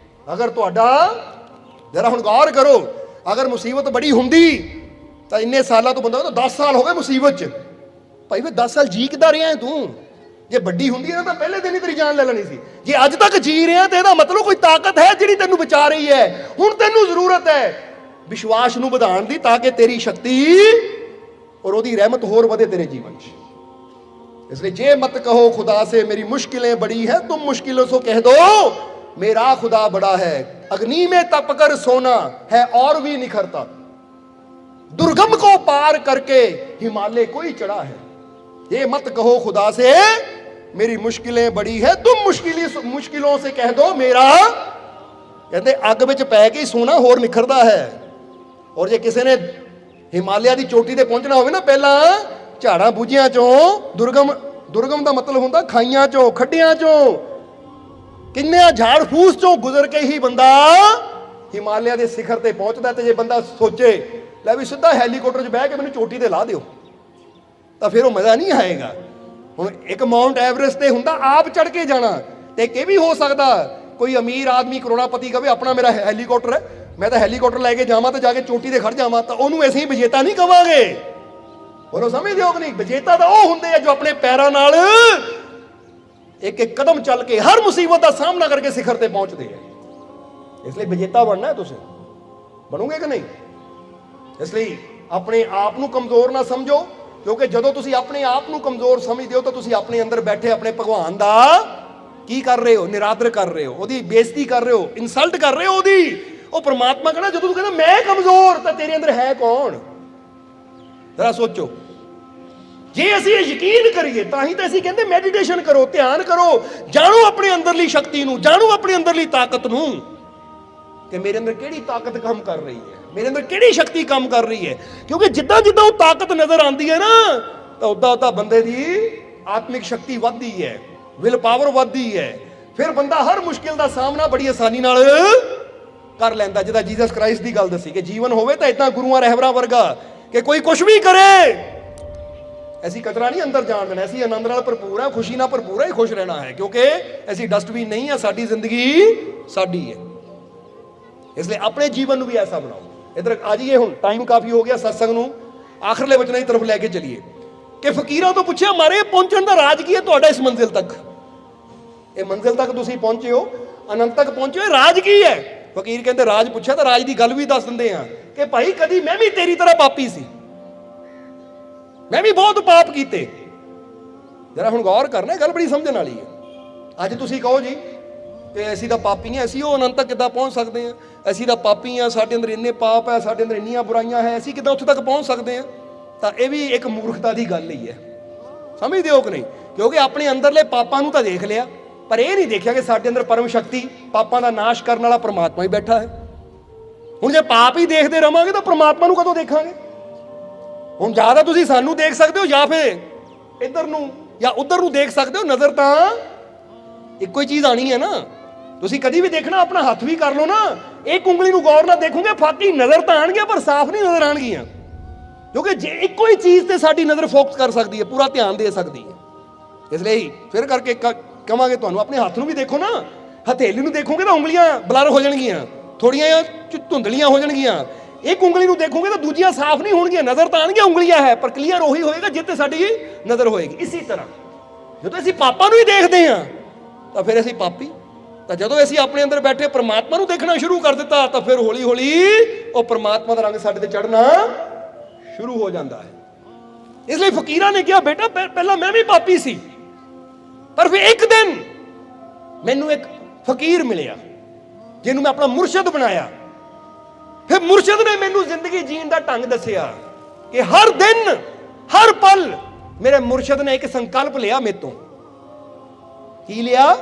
ਅਗਰ ਤੁਹਾਡਾ ਜਰਾ ਹੁਣ ਗੌਰ ਕਰੋ, ਅਗਰ ਮੁਸੀਬਤ ਬੜੀ ਹੁੰਦੀ ਤਾਂ ਇੰਨੇ ਸਾਲਾਂ ਤੋਂ ਬੰਦਾ 10 ਸਾਲ ਹੋ ਗਏ ਮੁਸੀਬਤ 'ਚ, ਭਾਈ ਫਿਰ 10 ਸਾਲ ਜੀ ਕਿੱਦਾਂ ਰਿਹਾ ਤੂੰ? ਜੇ ਵੱਡੀ ਹੁੰਦੀ ਹੈ ਤਾਂ ਪਹਿਲੇ ਦਿਨ ਹੀ ਤੇਰੀ ਜਾਨ ਲੈ ਲੈਣੀ ਸੀ। ਜੇ ਅੱਜ ਤੱਕ ਜੀ ਰਿਹਾ ਤੇ ਇਹਦਾ ਮਤਲਬ ਕੋਈ ਤਾਕਤ ਹੈ ਜਿਹੜੀ ਤੈਨੂੰ ਬਚਾ ਰਹੀ ਹੈ। ਹੁਣ ਤੈਨੂੰ ਜ਼ਰੂਰਤ ਹੈ ਵਿਸ਼ਵਾਸ ਨੂੰ ਵਧਾਉਣ ਦੀ, ਤਾਂ ਕਿ ਤੇਰੀ ਸ਼ਕਤੀ ਔਰ ਉਹਦੀ ਰਹਿਮਤ ਹੋਰ ਵਧੇ ਤੇਰੇ ਜੀਵਨ 'ਚ। ਇਸ ਲਈ ਜੇ ਮਤ ਕਹੋ ਖੁਦਾ ਸੇ ਮੇਰੀ ਮੁਸ਼ਕਿलें बड़ी है, तुम मुश्किलों से कह दो मेरा खुदा बड़ा है। अग्नि में तप कर सोना है और भी निखरता, दुर्गम को पार करके हिमालय कोई चढ़ा है। ये मत कहो खुदा से मेरी मुश्किलें बड़ी है, तुम मुश्किलों से कह दो मेरा। कहते अग विच पै के सोना होर निखरदा है। और जे किसी ने हिमालय की चोटी ते पहुंचना होवे ना, पहला झाड़ा बूझियां चों दुर्गम का मतलब होंदा खाइयां चों, खड्डियां चों, किन्ने झाड़ फूस चों गुजर के ही बंदा हिमालय के शिखर ते पहुंचदा। ते जे बंदा सोचे लै भी सीधा हैलीकॉप्टर च बह के मैनूं चोटी ते ला दिओ, ਤਾਂ ਫਿਰ ਉਹ ਮਜ਼ਾ ਨਹੀਂ ਆਏਗਾ। ਹੁਣ ਇੱਕ ਮਾਊਂਟ ਐਵਰੈਸਟ ਤੇ ਹੁੰਦਾ ਆਪ ਚੜ ਕੇ ਜਾਣਾ, ਤੇ ਇਹ ਵੀ ਹੋ ਸਕਦਾ ਕੋਈ ਅਮੀਰ ਆਦਮੀ ਕਰੋੜਾਪਤੀ ਕਹੇ ਆਪਣਾ ਮੇਰਾ ਹੈਲੀਕਾਪਟਰ ਹੈ, ਮੈਂ ਤਾਂ ਹੈਲੀਕਾਪਟਰ ਲੈ ਕੇ ਜਾਵਾਂ ਤੇ ਜਾ ਕੇ ਚੋਟੀ ਤੇ ਖੜ ਜਾਵਾਂ, ਤਾਂ ਉਹਨੂੰ ਅਸੀਂ ਵਿਜੇਤਾ ਨਹੀਂ ਕਵਾਂਗੇ। ਉਹਨੂੰ ਸਮਝਦੇ ਹੋ ਕਿ ਨਹੀਂ? ਵਿਜੇਤਾ ਤਾਂ ਉਹ ਹੁੰਦੇ ਆ ਜੋ ਆਪਣੇ ਪੈਰਾਂ ਨਾਲ ਇੱਕ ਇੱਕ ਕਦਮ ਚੱਲ ਕੇ ਹਰ ਮੁਸੀਬਤ ਦਾ ਸਾਹਮਣਾ ਕਰਕੇ ਸਿਖਰ ਤੇ ਪਹੁੰਚਦੇ ਆ। ਇਸ ਲਈ ਵਿਜੇਤਾ ਬਣਨਾ ਹੈ, ਤੁਸੀਂ ਬਣੋਗੇ ਕਿ ਨਹੀਂ? ਇਸ ਲਈ ਆਪਣੇ ਆਪ ਨੂੰ ਕਮਜ਼ੋਰ ਨਾ ਸਮਝੋ, ਕਿਉਂਕਿ ਜਦੋਂ ਤੁਸੀਂ ਆਪਣੇ ਆਪ ਨੂੰ ਕਮਜ਼ੋਰ ਸਮਝਦੇ ਹੋ ਤਾਂ ਤੁਸੀਂ ਆਪਣੇ ਅੰਦਰ ਬੈਠੇ ਆਪਣੇ ਭਗਵਾਨ ਦਾ ਕੀ ਕਰ ਰਹੇ ਹੋ? ਨਿਰਾਦਰ ਕਰ ਰਹੇ ਹੋ, ਉਹਦੀ ਬੇਇੱਜ਼ਤੀ ਕਰ ਰਹੇ ਹੋ, ਇਨਸਲਟ ਕਰ ਰਹੇ ਹੋ ਉਹਦੀ। ਉਹ ਪ੍ਰਮਾਤਮਾ ਕਹਿੰਦਾ ਜਦੋਂ ਤੂੰ ਕਹਿੰਦਾ ਮੈਂ ਕਮਜ਼ੋਰ, ਤਾਂ ਤੇਰੇ ਅੰਦਰ ਹੈ ਕੌਣ? ਜ਼ਰਾ ਸੋਚੋ। ਜੇ ਅਸੀਂ ਇਹ ਯਕੀਨ ਕਰੀਏ ਤਾਂ ਹੀ ਤਾਂ ਅਸੀਂ ਕਹਿੰਦੇ ਮੈਡੀਟੇਸ਼ਨ ਕਰੋ, ਧਿਆਨ ਕਰੋ, ਜਾਣੋ ਆਪਣੇ ਅੰਦਰਲੀ ਸ਼ਕਤੀ ਨੂੰ, ਜਾਣੋ ਆਪਣੀ ਅੰਦਰਲੀ ਤਾਕਤ ਨੂੰ ਕਿ ਮੇਰੇ ਅੰਦਰ ਕਿਹੜੀ ਤਾਕਤ ਕੰਮ ਕਰ ਰਹੀ ਹੈ, ਮੇਰੇ ਅੰਦਰ ਕਿਹੜੀ ਸ਼ਕਤੀ ਕੰਮ ਕਰ ਰਹੀ ਹੈ। ਕਿਉਂਕਿ ਜਿੱਦਾਂ ਜਿੱਦਾਂ ਉਹ ਤਾਕਤ ਨਜ਼ਰ ਆਉਂਦੀ ਹੈ ਨਾ, ਤਾਂ ਉਦਾਂ ਬੰਦੇ ਦੀ ਆਤਮਿਕ ਸ਼ਕਤੀ ਵੱਧਦੀ ਹੈ, ਵਿਲ ਪਾਵਰ ਵੱਧਦੀ ਹੈ। ਫਿਰ ਬੰਦਾ ਹਰ ਮੁਸ਼ਕਿਲ ਦਾ ਸਾਹਮਣਾ ਬੜੀ ਆਸਾਨੀ ਨਾਲ ਕਰ ਲੈਂਦਾ। ਜਿੱਦਾਂ ਜੀਸਸ ਕ੍ਰਾਈਸਟ ਦੀ ਗੱਲ ਦੱਸੀ ਕਿ ਜੀਵਨ ਹੋਵੇ ਤਾਂ ਇਦਾਂ ਗੁਰੂਆਂ ਰਹਿਬਰਾਂ ਵਰਗਾ ਕਿ ਕੋਈ ਕੁਝ ਵੀ ਕਰੇ, ਅਸੀਂ ਕਚਰਾ ਨਹੀਂ ਅੰਦਰ ਜਾਣ ਦੇਣਾ, ਅਸੀਂ ਆਨੰਦ ਨਾਲ ਭਰਪੂਰ ਹਾਂ, ਖੁਸ਼ੀ ਨਾਲ ਭਰਪੂਰ ਹੀ ਖੁਸ਼ ਰਹਿਣਾ ਹੈ, ਕਿਉਂਕਿ ਅਸੀਂ ਡਸਟਬਿਨ ਨਹੀਂ ਹਾਂ, ਸਾਡੀ ਜ਼ਿੰਦਗੀ ਸਾਡੀ ਹੈ। ਇਸ ਲਈ ਆਪਣੇ ਜੀਵਨ ਨੂੰ ਵੀ ਐਸਾ ਬਣਾਓ। ਇਧਰ ਆ ਜਾਈਏ, ਹੁਣ ਟਾਈਮ ਕਾਫੀ ਹੋ ਗਿਆ, ਸਤਸੰਗ ਨੂੰ ਆਖਰਲੇ ਵਚਨਾਂ ਦੀ ਤਰਫ ਲੈ ਕੇ ਚਲੀਏ ਕਿ ਫਕੀਰਾਂ ਤੋਂ ਪੁੱਛਿਆ ਮਾਰੇ ਪਹੁੰਚਣ ਦਾ ਰਾਜ ਕੀ ਹੈ ਤੁਹਾਡਾ ਇਸ ਮੰਜ਼ਿਲ ਤੱਕ? ਇਹ ਮੰਜ਼ਿਲ ਤੱਕ ਤੁਸੀਂ ਪਹੁੰਚੇ ਹੋ, ਅਨੰਤ ਤੱਕ ਪਹੁੰਚੇ ਹੋ, ਰਾਜ ਕੀ ਹੈ? ਫਕੀਰ ਕਹਿੰਦੇ ਰਾਜ ਪੁੱਛਿਆ ਤਾਂ ਰਾਜ ਦੀ ਗੱਲ ਵੀ ਦੱਸ ਦਿੰਦੇ ਆ ਕਿ ਭਾਈ ਕਦੀ ਮੈਂ ਵੀ ਤੇਰੀ ਤਰ੍ਹਾਂ ਪਾਪੀ ਸੀ, ਮੈਂ ਵੀ ਬਹੁਤ ਪਾਪ ਕੀਤੇ। ਜਰਾ ਹੁਣ ਗੌਰ ਕਰਨਾ, ਗੱਲ ਬੜੀ ਸਮਝਣ ਵਾਲੀ ਹੈ। ਅੱਜ ਤੁਸੀਂ ਕਹੋ ਜੀ ਕਿ ਅਸੀਂ ਤਾਂ ਪਾਪੀ ਹਾਂ, ਅਸੀਂ ਉਹ ਅਨੰਤ ਤੱਕ ਕਿੱਦਾਂ ਪਹੁੰਚ ਸਕਦੇ ਹਾਂ? ਅਸੀਂ ਤਾਂ ਪਾਪੀ ਹਾਂ, ਸਾਡੇ ਅੰਦਰ ਇੰਨੇ ਪਾਪ ਹੈ, ਸਾਡੇ ਅੰਦਰ ਇੰਨੀਆਂ ਬੁਰਾਈਆਂ ਹੈ, ਅਸੀਂ ਕਿੱਦਾਂ ਉੱਥੇ ਤੱਕ ਪਹੁੰਚ ਸਕਦੇ ਹਾਂ? ਤਾਂ ਇਹ ਵੀ ਇੱਕ ਮੂਰਖਤਾ ਦੀ ਗੱਲ ਹੀ ਹੈ, ਸਮਝਦੇ ਹੋ ਕਿ ਨਹੀਂ? ਕਿਉਂਕਿ ਆਪਣੇ ਅੰਦਰਲੇ ਪਾਪਾਂ ਨੂੰ ਤਾਂ ਦੇਖ ਲਿਆ, ਪਰ ਇਹ ਨਹੀਂ ਦੇਖਿਆ ਕਿ ਸਾਡੇ ਅੰਦਰ ਪਰਮ ਸ਼ਕਤੀ, ਪਾਪਾਂ ਦਾ ਨਾਸ਼ ਕਰਨ ਵਾਲਾ ਪ੍ਰਮਾਤਮਾ ਹੀ ਬੈਠਾ ਹੈ। ਹੁਣ ਜੇ ਪਾਪ ਹੀ ਦੇਖਦੇ ਰਵਾਂਗੇ ਤਾਂ ਪ੍ਰਮਾਤਮਾ ਨੂੰ ਕਦੋਂ ਦੇਖਾਂਗੇ? ਹੁਣ ਜਾਂ ਤਾਂ ਤੁਸੀਂ ਸਾਨੂੰ ਦੇਖ ਸਕਦੇ ਹੋ ਜਾਂ ਫਿਰ ਇੱਧਰ ਨੂੰ ਜਾਂ ਉੱਧਰ ਨੂੰ ਦੇਖ ਸਕਦੇ ਹੋ। ਨਜ਼ਰ ਤਾਂ ਇੱਕੋ ਹੀ ਚੀਜ਼ ਆਣੀ ਹੈ ਨਾ। ਤੁਸੀਂ ਕਦੀ ਵੀ ਦੇਖਣਾ, ਆਪਣਾ ਹੱਥ ਵੀ ਕਰ ਲਓ ਨਾ, ਇੱਕ ਉਂਗਲੀ ਨੂੰ ਗੌਰ ਨਾਲ ਦੇਖੋਗੇ, ਫਾਕੀ ਨਜ਼ਰ ਤਾਂ ਆਣਗੀਆਂ ਪਰ ਸਾਫ਼ ਨਹੀਂ ਨਜ਼ਰ ਆਣਗੀਆਂ, ਕਿਉਂਕਿ ਜੇ ਇੱਕੋ ਹੀ ਚੀਜ਼ ਤੇ ਸਾਡੀ ਨਜ਼ਰ ਫੋਕਸ ਕਰ ਸਕਦੀ ਹੈ, ਪੂਰਾ ਧਿਆਨ ਦੇ ਸਕਦੀ ਹੈ। ਇਸ ਲਈ ਫਿਰ ਕਰਕੇ ਕਵਾਂਗੇ ਤੁਹਾਨੂੰ, ਆਪਣੇ ਹੱਥ ਨੂੰ ਵੀ ਦੇਖੋ ਨਾ, ਹਥੇਲੀ ਨੂੰ ਦੇਖੋਗੇ ਤਾਂ ਉਂਗਲੀਆਂ ਬਲਰ ਹੋ ਜਾਣਗੀਆਂ, ਥੋੜੀਆਂ ਧੁੰਦਲੀਆਂ ਹੋ ਜਾਣਗੀਆਂ। ਇੱਕ ਉਂਗਲੀ ਨੂੰ ਦੇਖੋਗੇ ਤਾਂ ਦੂਜੀਆਂ ਸਾਫ਼ ਨਹੀਂ ਹੋਣਗੀਆਂ, ਨਜ਼ਰ ਤਾਂ ਆਣਗੀਆਂ ਉਂਗਲੀਆਂ ਹੈ, ਪਰ ਕਲੀਅਰ ਉਹੀ ਹੋਏਗਾ ਜਿੱਥੇ ਸਾਡੀ ਨਜ਼ਰ ਹੋਏਗੀ। ਇਸੇ ਤਰ੍ਹਾਂ ਜਦੋਂ ਅਸੀਂ ਪਾਪਾਂ ਨੂੰ ਹੀ ਦੇਖਦੇ ਹਾਂ ਤਾਂ ਫਿਰ ਅਸੀਂ ਪਾਪੀ, ਤਾਂ ਜਦੋਂ ਅਸੀਂ ਆਪਣੇ ਅੰਦਰ ਬੈਠੇ ਪ੍ਰਮਾਤਮਾ ਨੂੰ ਦੇਖਣਾ ਸ਼ੁਰੂ ਕਰ ਦਿੱਤਾ ਤਾਂ ਫਿਰ ਹੌਲੀ ਹੌਲੀ ਉਹ ਪ੍ਰਮਾਤਮਾ ਦਾ ਰੰਗ ਸਾਡੇ ਤੇ ਚੜ੍ਹਨਾ ਸ਼ੁਰੂ ਹੋ ਜਾਂਦਾ ਹੈ। ਇਸ ਲਈ ਫਕੀਰਾਂ ਨੇ ਕਿਹਾ, ਬੇਟਾ ਪਹਿਲਾਂ ਮੈਂ ਵੀ ਪਾਪੀ ਸੀ, ਪਰ ਫਿਰ ਇੱਕ ਦਿਨ ਮੈਨੂੰ ਇੱਕ ਫਕੀਰ ਮਿਲਿਆ ਜਿਹਨੂੰ ਮੈਂ ਆਪਣਾ ਮੁਰਸ਼ਿਦ ਬਣਾਇਆ। ਫਿਰ ਮੁਰਸ਼ਿਦ ਨੇ ਮੈਨੂੰ ਜ਼ਿੰਦਗੀ ਜੀਣ ਦਾ ਢੰਗ ਦੱਸਿਆ ਕਿ ਹਰ ਦਿਨ ਹਰ ਪਲ ਮੇਰੇ ਮੁਰਸ਼ਿਦ ਨੇ ਇੱਕ ਸੰਕਲਪ ਲਿਆ ਮੇਰੇ ਤੋਂ। ਕੀ ਲਿਆ?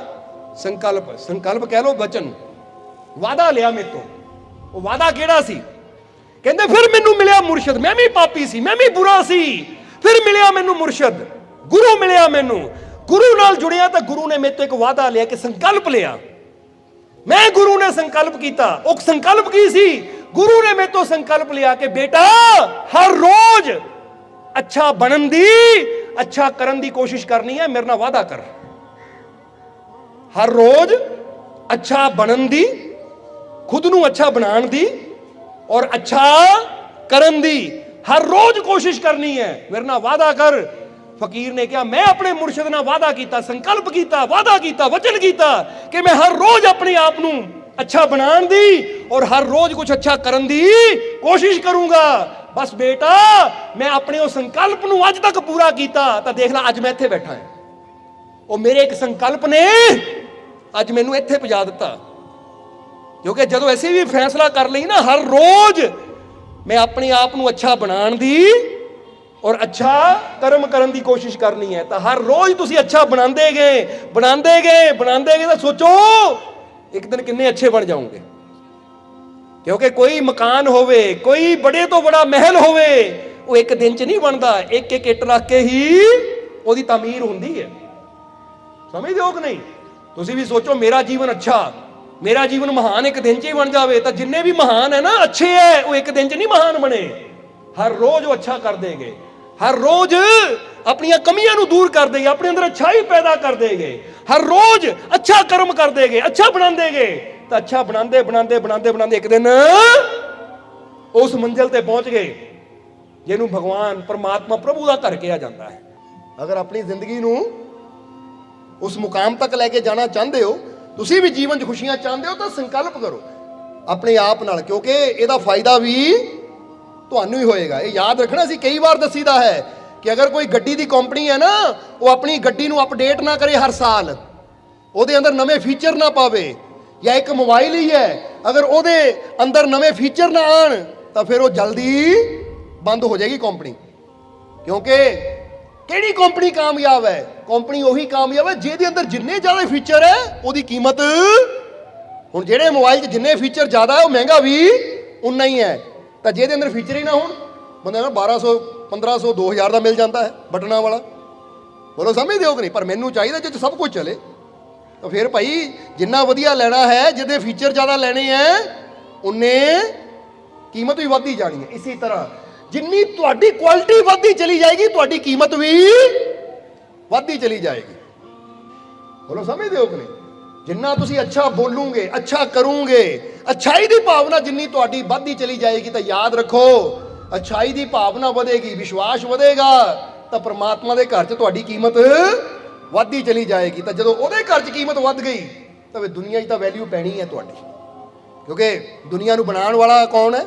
ਸੰਕਲਪ। ਸੰਕਲਪ ਕਹਿ ਲੋ, ਵਚਨ, ਵਾਦਾ ਲਿਆ ਮੇਰੇ ਤੋਂ। ਉਹ ਵਾਦਾ ਕਿਹੜਾ ਸੀ? ਕਹਿੰਦੇ ਫਿਰ ਮੈਨੂੰ ਮਿਲਿਆ ਮੁਰਸ਼ਿਦ, ਮੈਂ ਵੀ ਪਾਪੀ ਸੀ, ਮੈਂ ਵੀ ਬੁਰਾ ਸੀ, ਫਿਰ ਮਿਲਿਆ ਮੈਨੂੰ ਮੁਰਸ਼ਿਦ, ਗੁਰੂ ਮਿਲਿਆ ਮੈਨੂੰ। ਗੁਰੂ ਨਾਲ ਜੁੜਿਆ ਤਾਂ ਗੁਰੂ ਨੇ ਮੇਰੇ ਤੋਂ ਇੱਕ ਵਾਦਾ ਲਿਆ, ਕਿ ਸੰਕਲਪ ਲਿਆ। ਮੈਂ ਗੁਰੂ ਨੇ ਸੰਕਲਪ ਕੀਤਾ। ਉਹ ਸੰਕਲਪ ਕੀ ਸੀ? ਗੁਰੂ ਨੇ ਮੇਰੇ ਤੋਂ ਸੰਕਲਪ ਲਿਆ ਕਿ ਬੇਟਾ ਹਰ ਰੋਜ਼ ਅੱਛਾ ਬਣਨ ਦੀ, ਅੱਛਾ ਕਰਨ ਦੀ ਕੋਸ਼ਿਸ਼ ਕਰਨੀ ਹੈ, ਮੇਰੇ ਨਾਲ ਵਾਦਾ ਕਰ। ਹਰ ਰੋਜ਼ ਅੱਛਾ ਬਣਨ ਦੀ, ਖੁਦ ਨੂੰ ਅੱਛਾ ਬਣਾਉਣ ਦੀ ਔਰ ਅੱਛਾ ਕਰਨ ਦੀ ਹਰ ਰੋਜ਼ ਕੋਸ਼ਿਸ਼ ਕਰਨੀ ਹੈ, ਮੇਰੇ ਨਾਲ ਵਾਦਾ ਕਰ। ਫਕੀਰ ਨੇ ਕਿਹਾ, ਮੈਂ ਆਪਣੇ ਮੁਰਸ਼ਿਦ ਨਾਲ ਵਾਦਾ ਕੀਤਾ, ਸੰਕਲਪ ਕੀਤਾ, ਵਾਦਾ ਕੀਤਾ, ਵਚਨ ਕੀਤਾ ਕਿ ਮੈਂ ਹਰ ਰੋਜ਼ ਆਪਣੇ ਆਪ ਨੂੰ ਅੱਛਾ ਬਣਾਉਣ ਦੀ ਔਰ ਹਰ ਰੋਜ਼ ਕੁਝ ਅੱਛਾ ਕਰਨ ਦੀ ਕੋਸ਼ਿਸ਼ ਕਰੂੰਗਾ। ਬਸ ਬੇਟਾ, ਮੈਂ ਆਪਣੇ ਉਹ ਸੰਕਲਪ ਨੂੰ ਅੱਜ ਤੱਕ ਪੂਰਾ ਕੀਤਾ, ਤਾਂ ਦੇਖ ਲੈ ਅੱਜ ਮੈਂ ਇੱਥੇ ਬੈਠਾ ਹਾਂ। ਉਹ ਮੇਰੇ ਇੱਕ ਸੰਕਲਪ ਨੇ ਅੱਜ ਮੈਨੂੰ ਇੱਥੇ ਪਹੁੰਚਾ ਦਿੱਤਾ। ਕਿਉਂਕਿ ਜਦੋਂ ਅਸੀਂ ਵੀ ਫੈਸਲਾ ਕਰ ਲਈ ਨਾ, ਹਰ ਰੋਜ਼ ਮੈਂ ਆਪਣੇ ਆਪ ਨੂੰ ਅੱਛਾ ਬਣਾਉਣ ਦੀ ਔਰ ਅੱਛਾ ਕਰਮ ਕਰਨ ਦੀ ਕੋਸ਼ਿਸ਼ ਕਰਨੀ ਹੈ, ਤਾਂ ਹਰ ਰੋਜ਼ ਤੁਸੀਂ ਅੱਛਾ ਬਣਾਉਂਦੇ ਗਏ ਤਾਂ ਸੋਚੋ ਇੱਕ ਦਿਨ ਕਿੰਨੇ ਅੱਛੇ ਬਣ ਜਾਓਗੇ। ਕਿਉਂਕਿ ਕੋਈ ਮਕਾਨ ਹੋਵੇ, ਕੋਈ ਬੜੇ ਤੋਂ ਬੜਾ ਮਹਿਲ ਹੋਵੇ, ਉਹ ਇੱਕ ਦਿਨ 'ਚ ਨਹੀਂ ਬਣਦਾ, ਇੱਕ ਇੱਕ ਇੱਟ ਰੱਖ ਕੇ ਹੀ ਉਹਦੀ ਤਾਮੀਰ ਹੁੰਦੀ ਹੈ। ਸਮਝਦੇ ਹੋ ਕਿ ਨਹੀਂ? ਤੁਸੀਂ ਵੀ ਸੋਚੋ, ਮੇਰਾ ਜੀਵਨ ਅੱਛਾ, ਮੇਰਾ ਜੀਵਨ ਮਹਾਨ ਇੱਕ ਦਿਨ 'ਚ ਹੀ ਬਣ ਜਾਵੇ, ਤਾਂ ਜਿੰਨੇ ਵੀ ਮਹਾਨ ਹੈ ਨਾ, ਅੱਛੇ ਹੈ, ਉਹ ਇੱਕ ਦਿਨ 'ਚ ਨਹੀਂ ਮਹਾਨ ਬਣੇ। ਹਰ ਰੋਜ਼ ਉਹ ਅੱਛਾ ਕਰ ਦੇਗੇ, ਹਰ ਰੋਜ਼ ਆਪਣੀਆਂ ਕਮੀਆਂ ਨੂੰ ਦੂਰ ਕਰ ਦੇਗੇ, ਆਪਣੇ ਅੰਦਰ ਅੱਛਾਈ ਪੈਦਾ ਕਰ ਦੇਗੇ, ਹਰ ਰੋਜ਼ ਅੱਛਾ ਕਰਮ ਕਰ ਦੇਗੇ, ਅੱਛਾ ਬਣਾਉਂਦੇ ਗਏ, ਤਾਂ ਅੱਛਾ ਬਣਾਉਂਦੇ ਇੱਕ ਦਿਨ ਉਸ ਮੰਜ਼ਿਲ ਤੇ ਪਹੁੰਚ ਗਏ ਜਿਹਨੂੰ ਭਗਵਾਨ ਪਰਮਾਤਮਾ ਪ੍ਰਭੂ ਦਾ ਘਰ ਕਿਹਾ ਜਾਂਦਾ ਹੈ। ਅਗਰ ਆਪਣੀ ਜ਼ਿੰਦਗੀ ਨੂੰ ਉਸ ਮੁਕਾਮ ਤੱਕ ਲੈ ਕੇ ਜਾਣਾ ਚਾਹੁੰਦੇ ਹੋ, ਤੁਸੀਂ ਵੀ ਜੀਵਨ 'ਚ ਖੁਸ਼ੀਆਂ ਚਾਹੁੰਦੇ ਹੋ, ਤਾਂ ਸੰਕਲਪ ਕਰੋ ਆਪਣੇ ਆਪ ਨਾਲ, ਕਿਉਂਕਿ ਇਹਦਾ ਫਾਇਦਾ ਵੀ ਤੁਹਾਨੂੰ ਹੀ ਹੋਏਗਾ। ਇਹ ਯਾਦ ਰੱਖਣਾ, ਅਸੀਂ ਕਈ ਵਾਰ ਦੱਸੀਦਾ ਹੈ ਕਿ ਅਗਰ ਕੋਈ ਗੱਡੀ ਦੀ ਕੰਪਨੀ ਹੈ ਨਾ, ਉਹ ਆਪਣੀ ਗੱਡੀ ਨੂੰ ਅਪਡੇਟ ਨਾ ਕਰੇ ਹਰ ਸਾਲ, ਉਹਦੇ ਅੰਦਰ ਨਵੇਂ ਫੀਚਰ ਨਾ ਪਾਵੇ, ਜਾਂ ਇੱਕ ਮੋਬਾਈਲ ਹੀ ਹੈ, ਅਗਰ ਉਹਦੇ ਅੰਦਰ ਨਵੇਂ ਫੀਚਰ ਨਾ ਆਣ ਤਾਂ ਫਿਰ ਉਹ ਜਲਦੀ ਬੰਦ ਹੋ ਜਾਏਗੀ ਕੰਪਨੀ। ਕਿਉਂਕਿ ਕਿਹੜੀ ਕੰਪਨੀ ਕਾਮਯਾਬ ਹੈ? ਕੰਪਨੀ ਉਹੀ ਕਾਮਯਾਬ ਹੈ ਜਿਹਦੇ ਅੰਦਰ ਜਿੰਨੇ ਜ਼ਿਆਦਾ ਫੀਚਰ ਹੈ ਉਹਦੀ ਕੀਮਤ, ਹੁਣ ਜਿਹੜੇ ਮੋਬਾਈਲ 'ਚ ਜਿੰਨੇ ਫੀਚਰ ਜ਼ਿਆਦਾ ਹੈ ਉਹ ਮਹਿੰਗਾ ਵੀ ਉਨਾ ਹੀ ਹੈ, ਤਾਂ ਜਿਹਦੇ ਅੰਦਰ ਫੀਚਰ ਹੀ ਨਾ ਹੋਣ, ਬੰਦੇ ਨੂੰ 1200 1500 2000 ਦਾ ਮਿਲ ਜਾਂਦਾ ਹੈ ਬਟਨਾਂ ਵਾਲਾ। ਬੋਲੋ ਸਮਝਦੇ ਹੋ ਕਿ ਨਹੀਂ? ਪਰ ਮੈਨੂੰ ਚਾਹੀਦਾ ਜਿਹ 'ਚ ਸਭ ਕੁਝ ਚੱਲੇ, ਤਾਂ ਫਿਰ ਭਾਈ ਜਿੰਨਾ ਵਧੀਆ ਲੈਣਾ ਹੈ, ਜਿਹਦੇ ਫੀਚਰ ਜ਼ਿਆਦਾ ਲੈਣੇ ਹੈ, ਉਨੇ ਕੀਮਤ ਵੀ ਵੱਧਦੀ ਜਾਣੀ ਹੈ। ਇਸੇ ਤਰ੍ਹਾਂ ਜਿੰਨੀ ਤੁਹਾਡੀ ਕੁਆਲਿਟੀ ਵੱਧਦੀ ਚਲੀ ਜਾਏਗੀ, ਤੁਹਾਡੀ ਕੀਮਤ ਵੀ ਵੱਧਦੀ ਚਲੀ ਜਾਏਗੀ। ਬੋਲੋ ਸਮਝਦੇ ਹੋ ਕਿ ਨਹੀਂ? ਜਿੰਨਾ ਤੁਸੀਂ ਅੱਛਾ ਬੋਲੋਗੇ, ਅੱਛਾ ਕਰੋਗੇ, ਅੱਛਾਈ ਦੀ ਭਾਵਨਾ ਜਿੰਨੀ ਤੁਹਾਡੀ ਵੱਧਦੀ ਚਲੀ ਜਾਏਗੀ, ਤਾਂ ਯਾਦ ਰੱਖੋ, ਅੱਛਾਈ ਦੀ ਭਾਵਨਾ ਵਧੇਗੀ, ਵਿਸ਼ਵਾਸ ਵਧੇਗਾ, ਤਾਂ ਪ੍ਰਮਾਤਮਾ ਦੇ ਘਰ 'ਚ ਤੁਹਾਡੀ ਕੀਮਤ ਵੱਧਦੀ ਚਲੀ ਜਾਏਗੀ। ਤਾਂ ਜਦੋਂ ਉਹਦੇ ਘਰ 'ਚ ਕੀਮਤ ਵੱਧ ਗਈ ਤਾਂ ਫਿਰ ਦੁਨੀਆ 'ਚ ਤਾਂ ਵੈਲਿਊ ਪੈਣੀ ਹੈ ਤੁਹਾਡੀ। ਕਿਉਂਕਿ ਦੁਨੀਆ ਨੂੰ ਬਣਾਉਣ ਵਾਲਾ ਕੌਣ ਹੈ?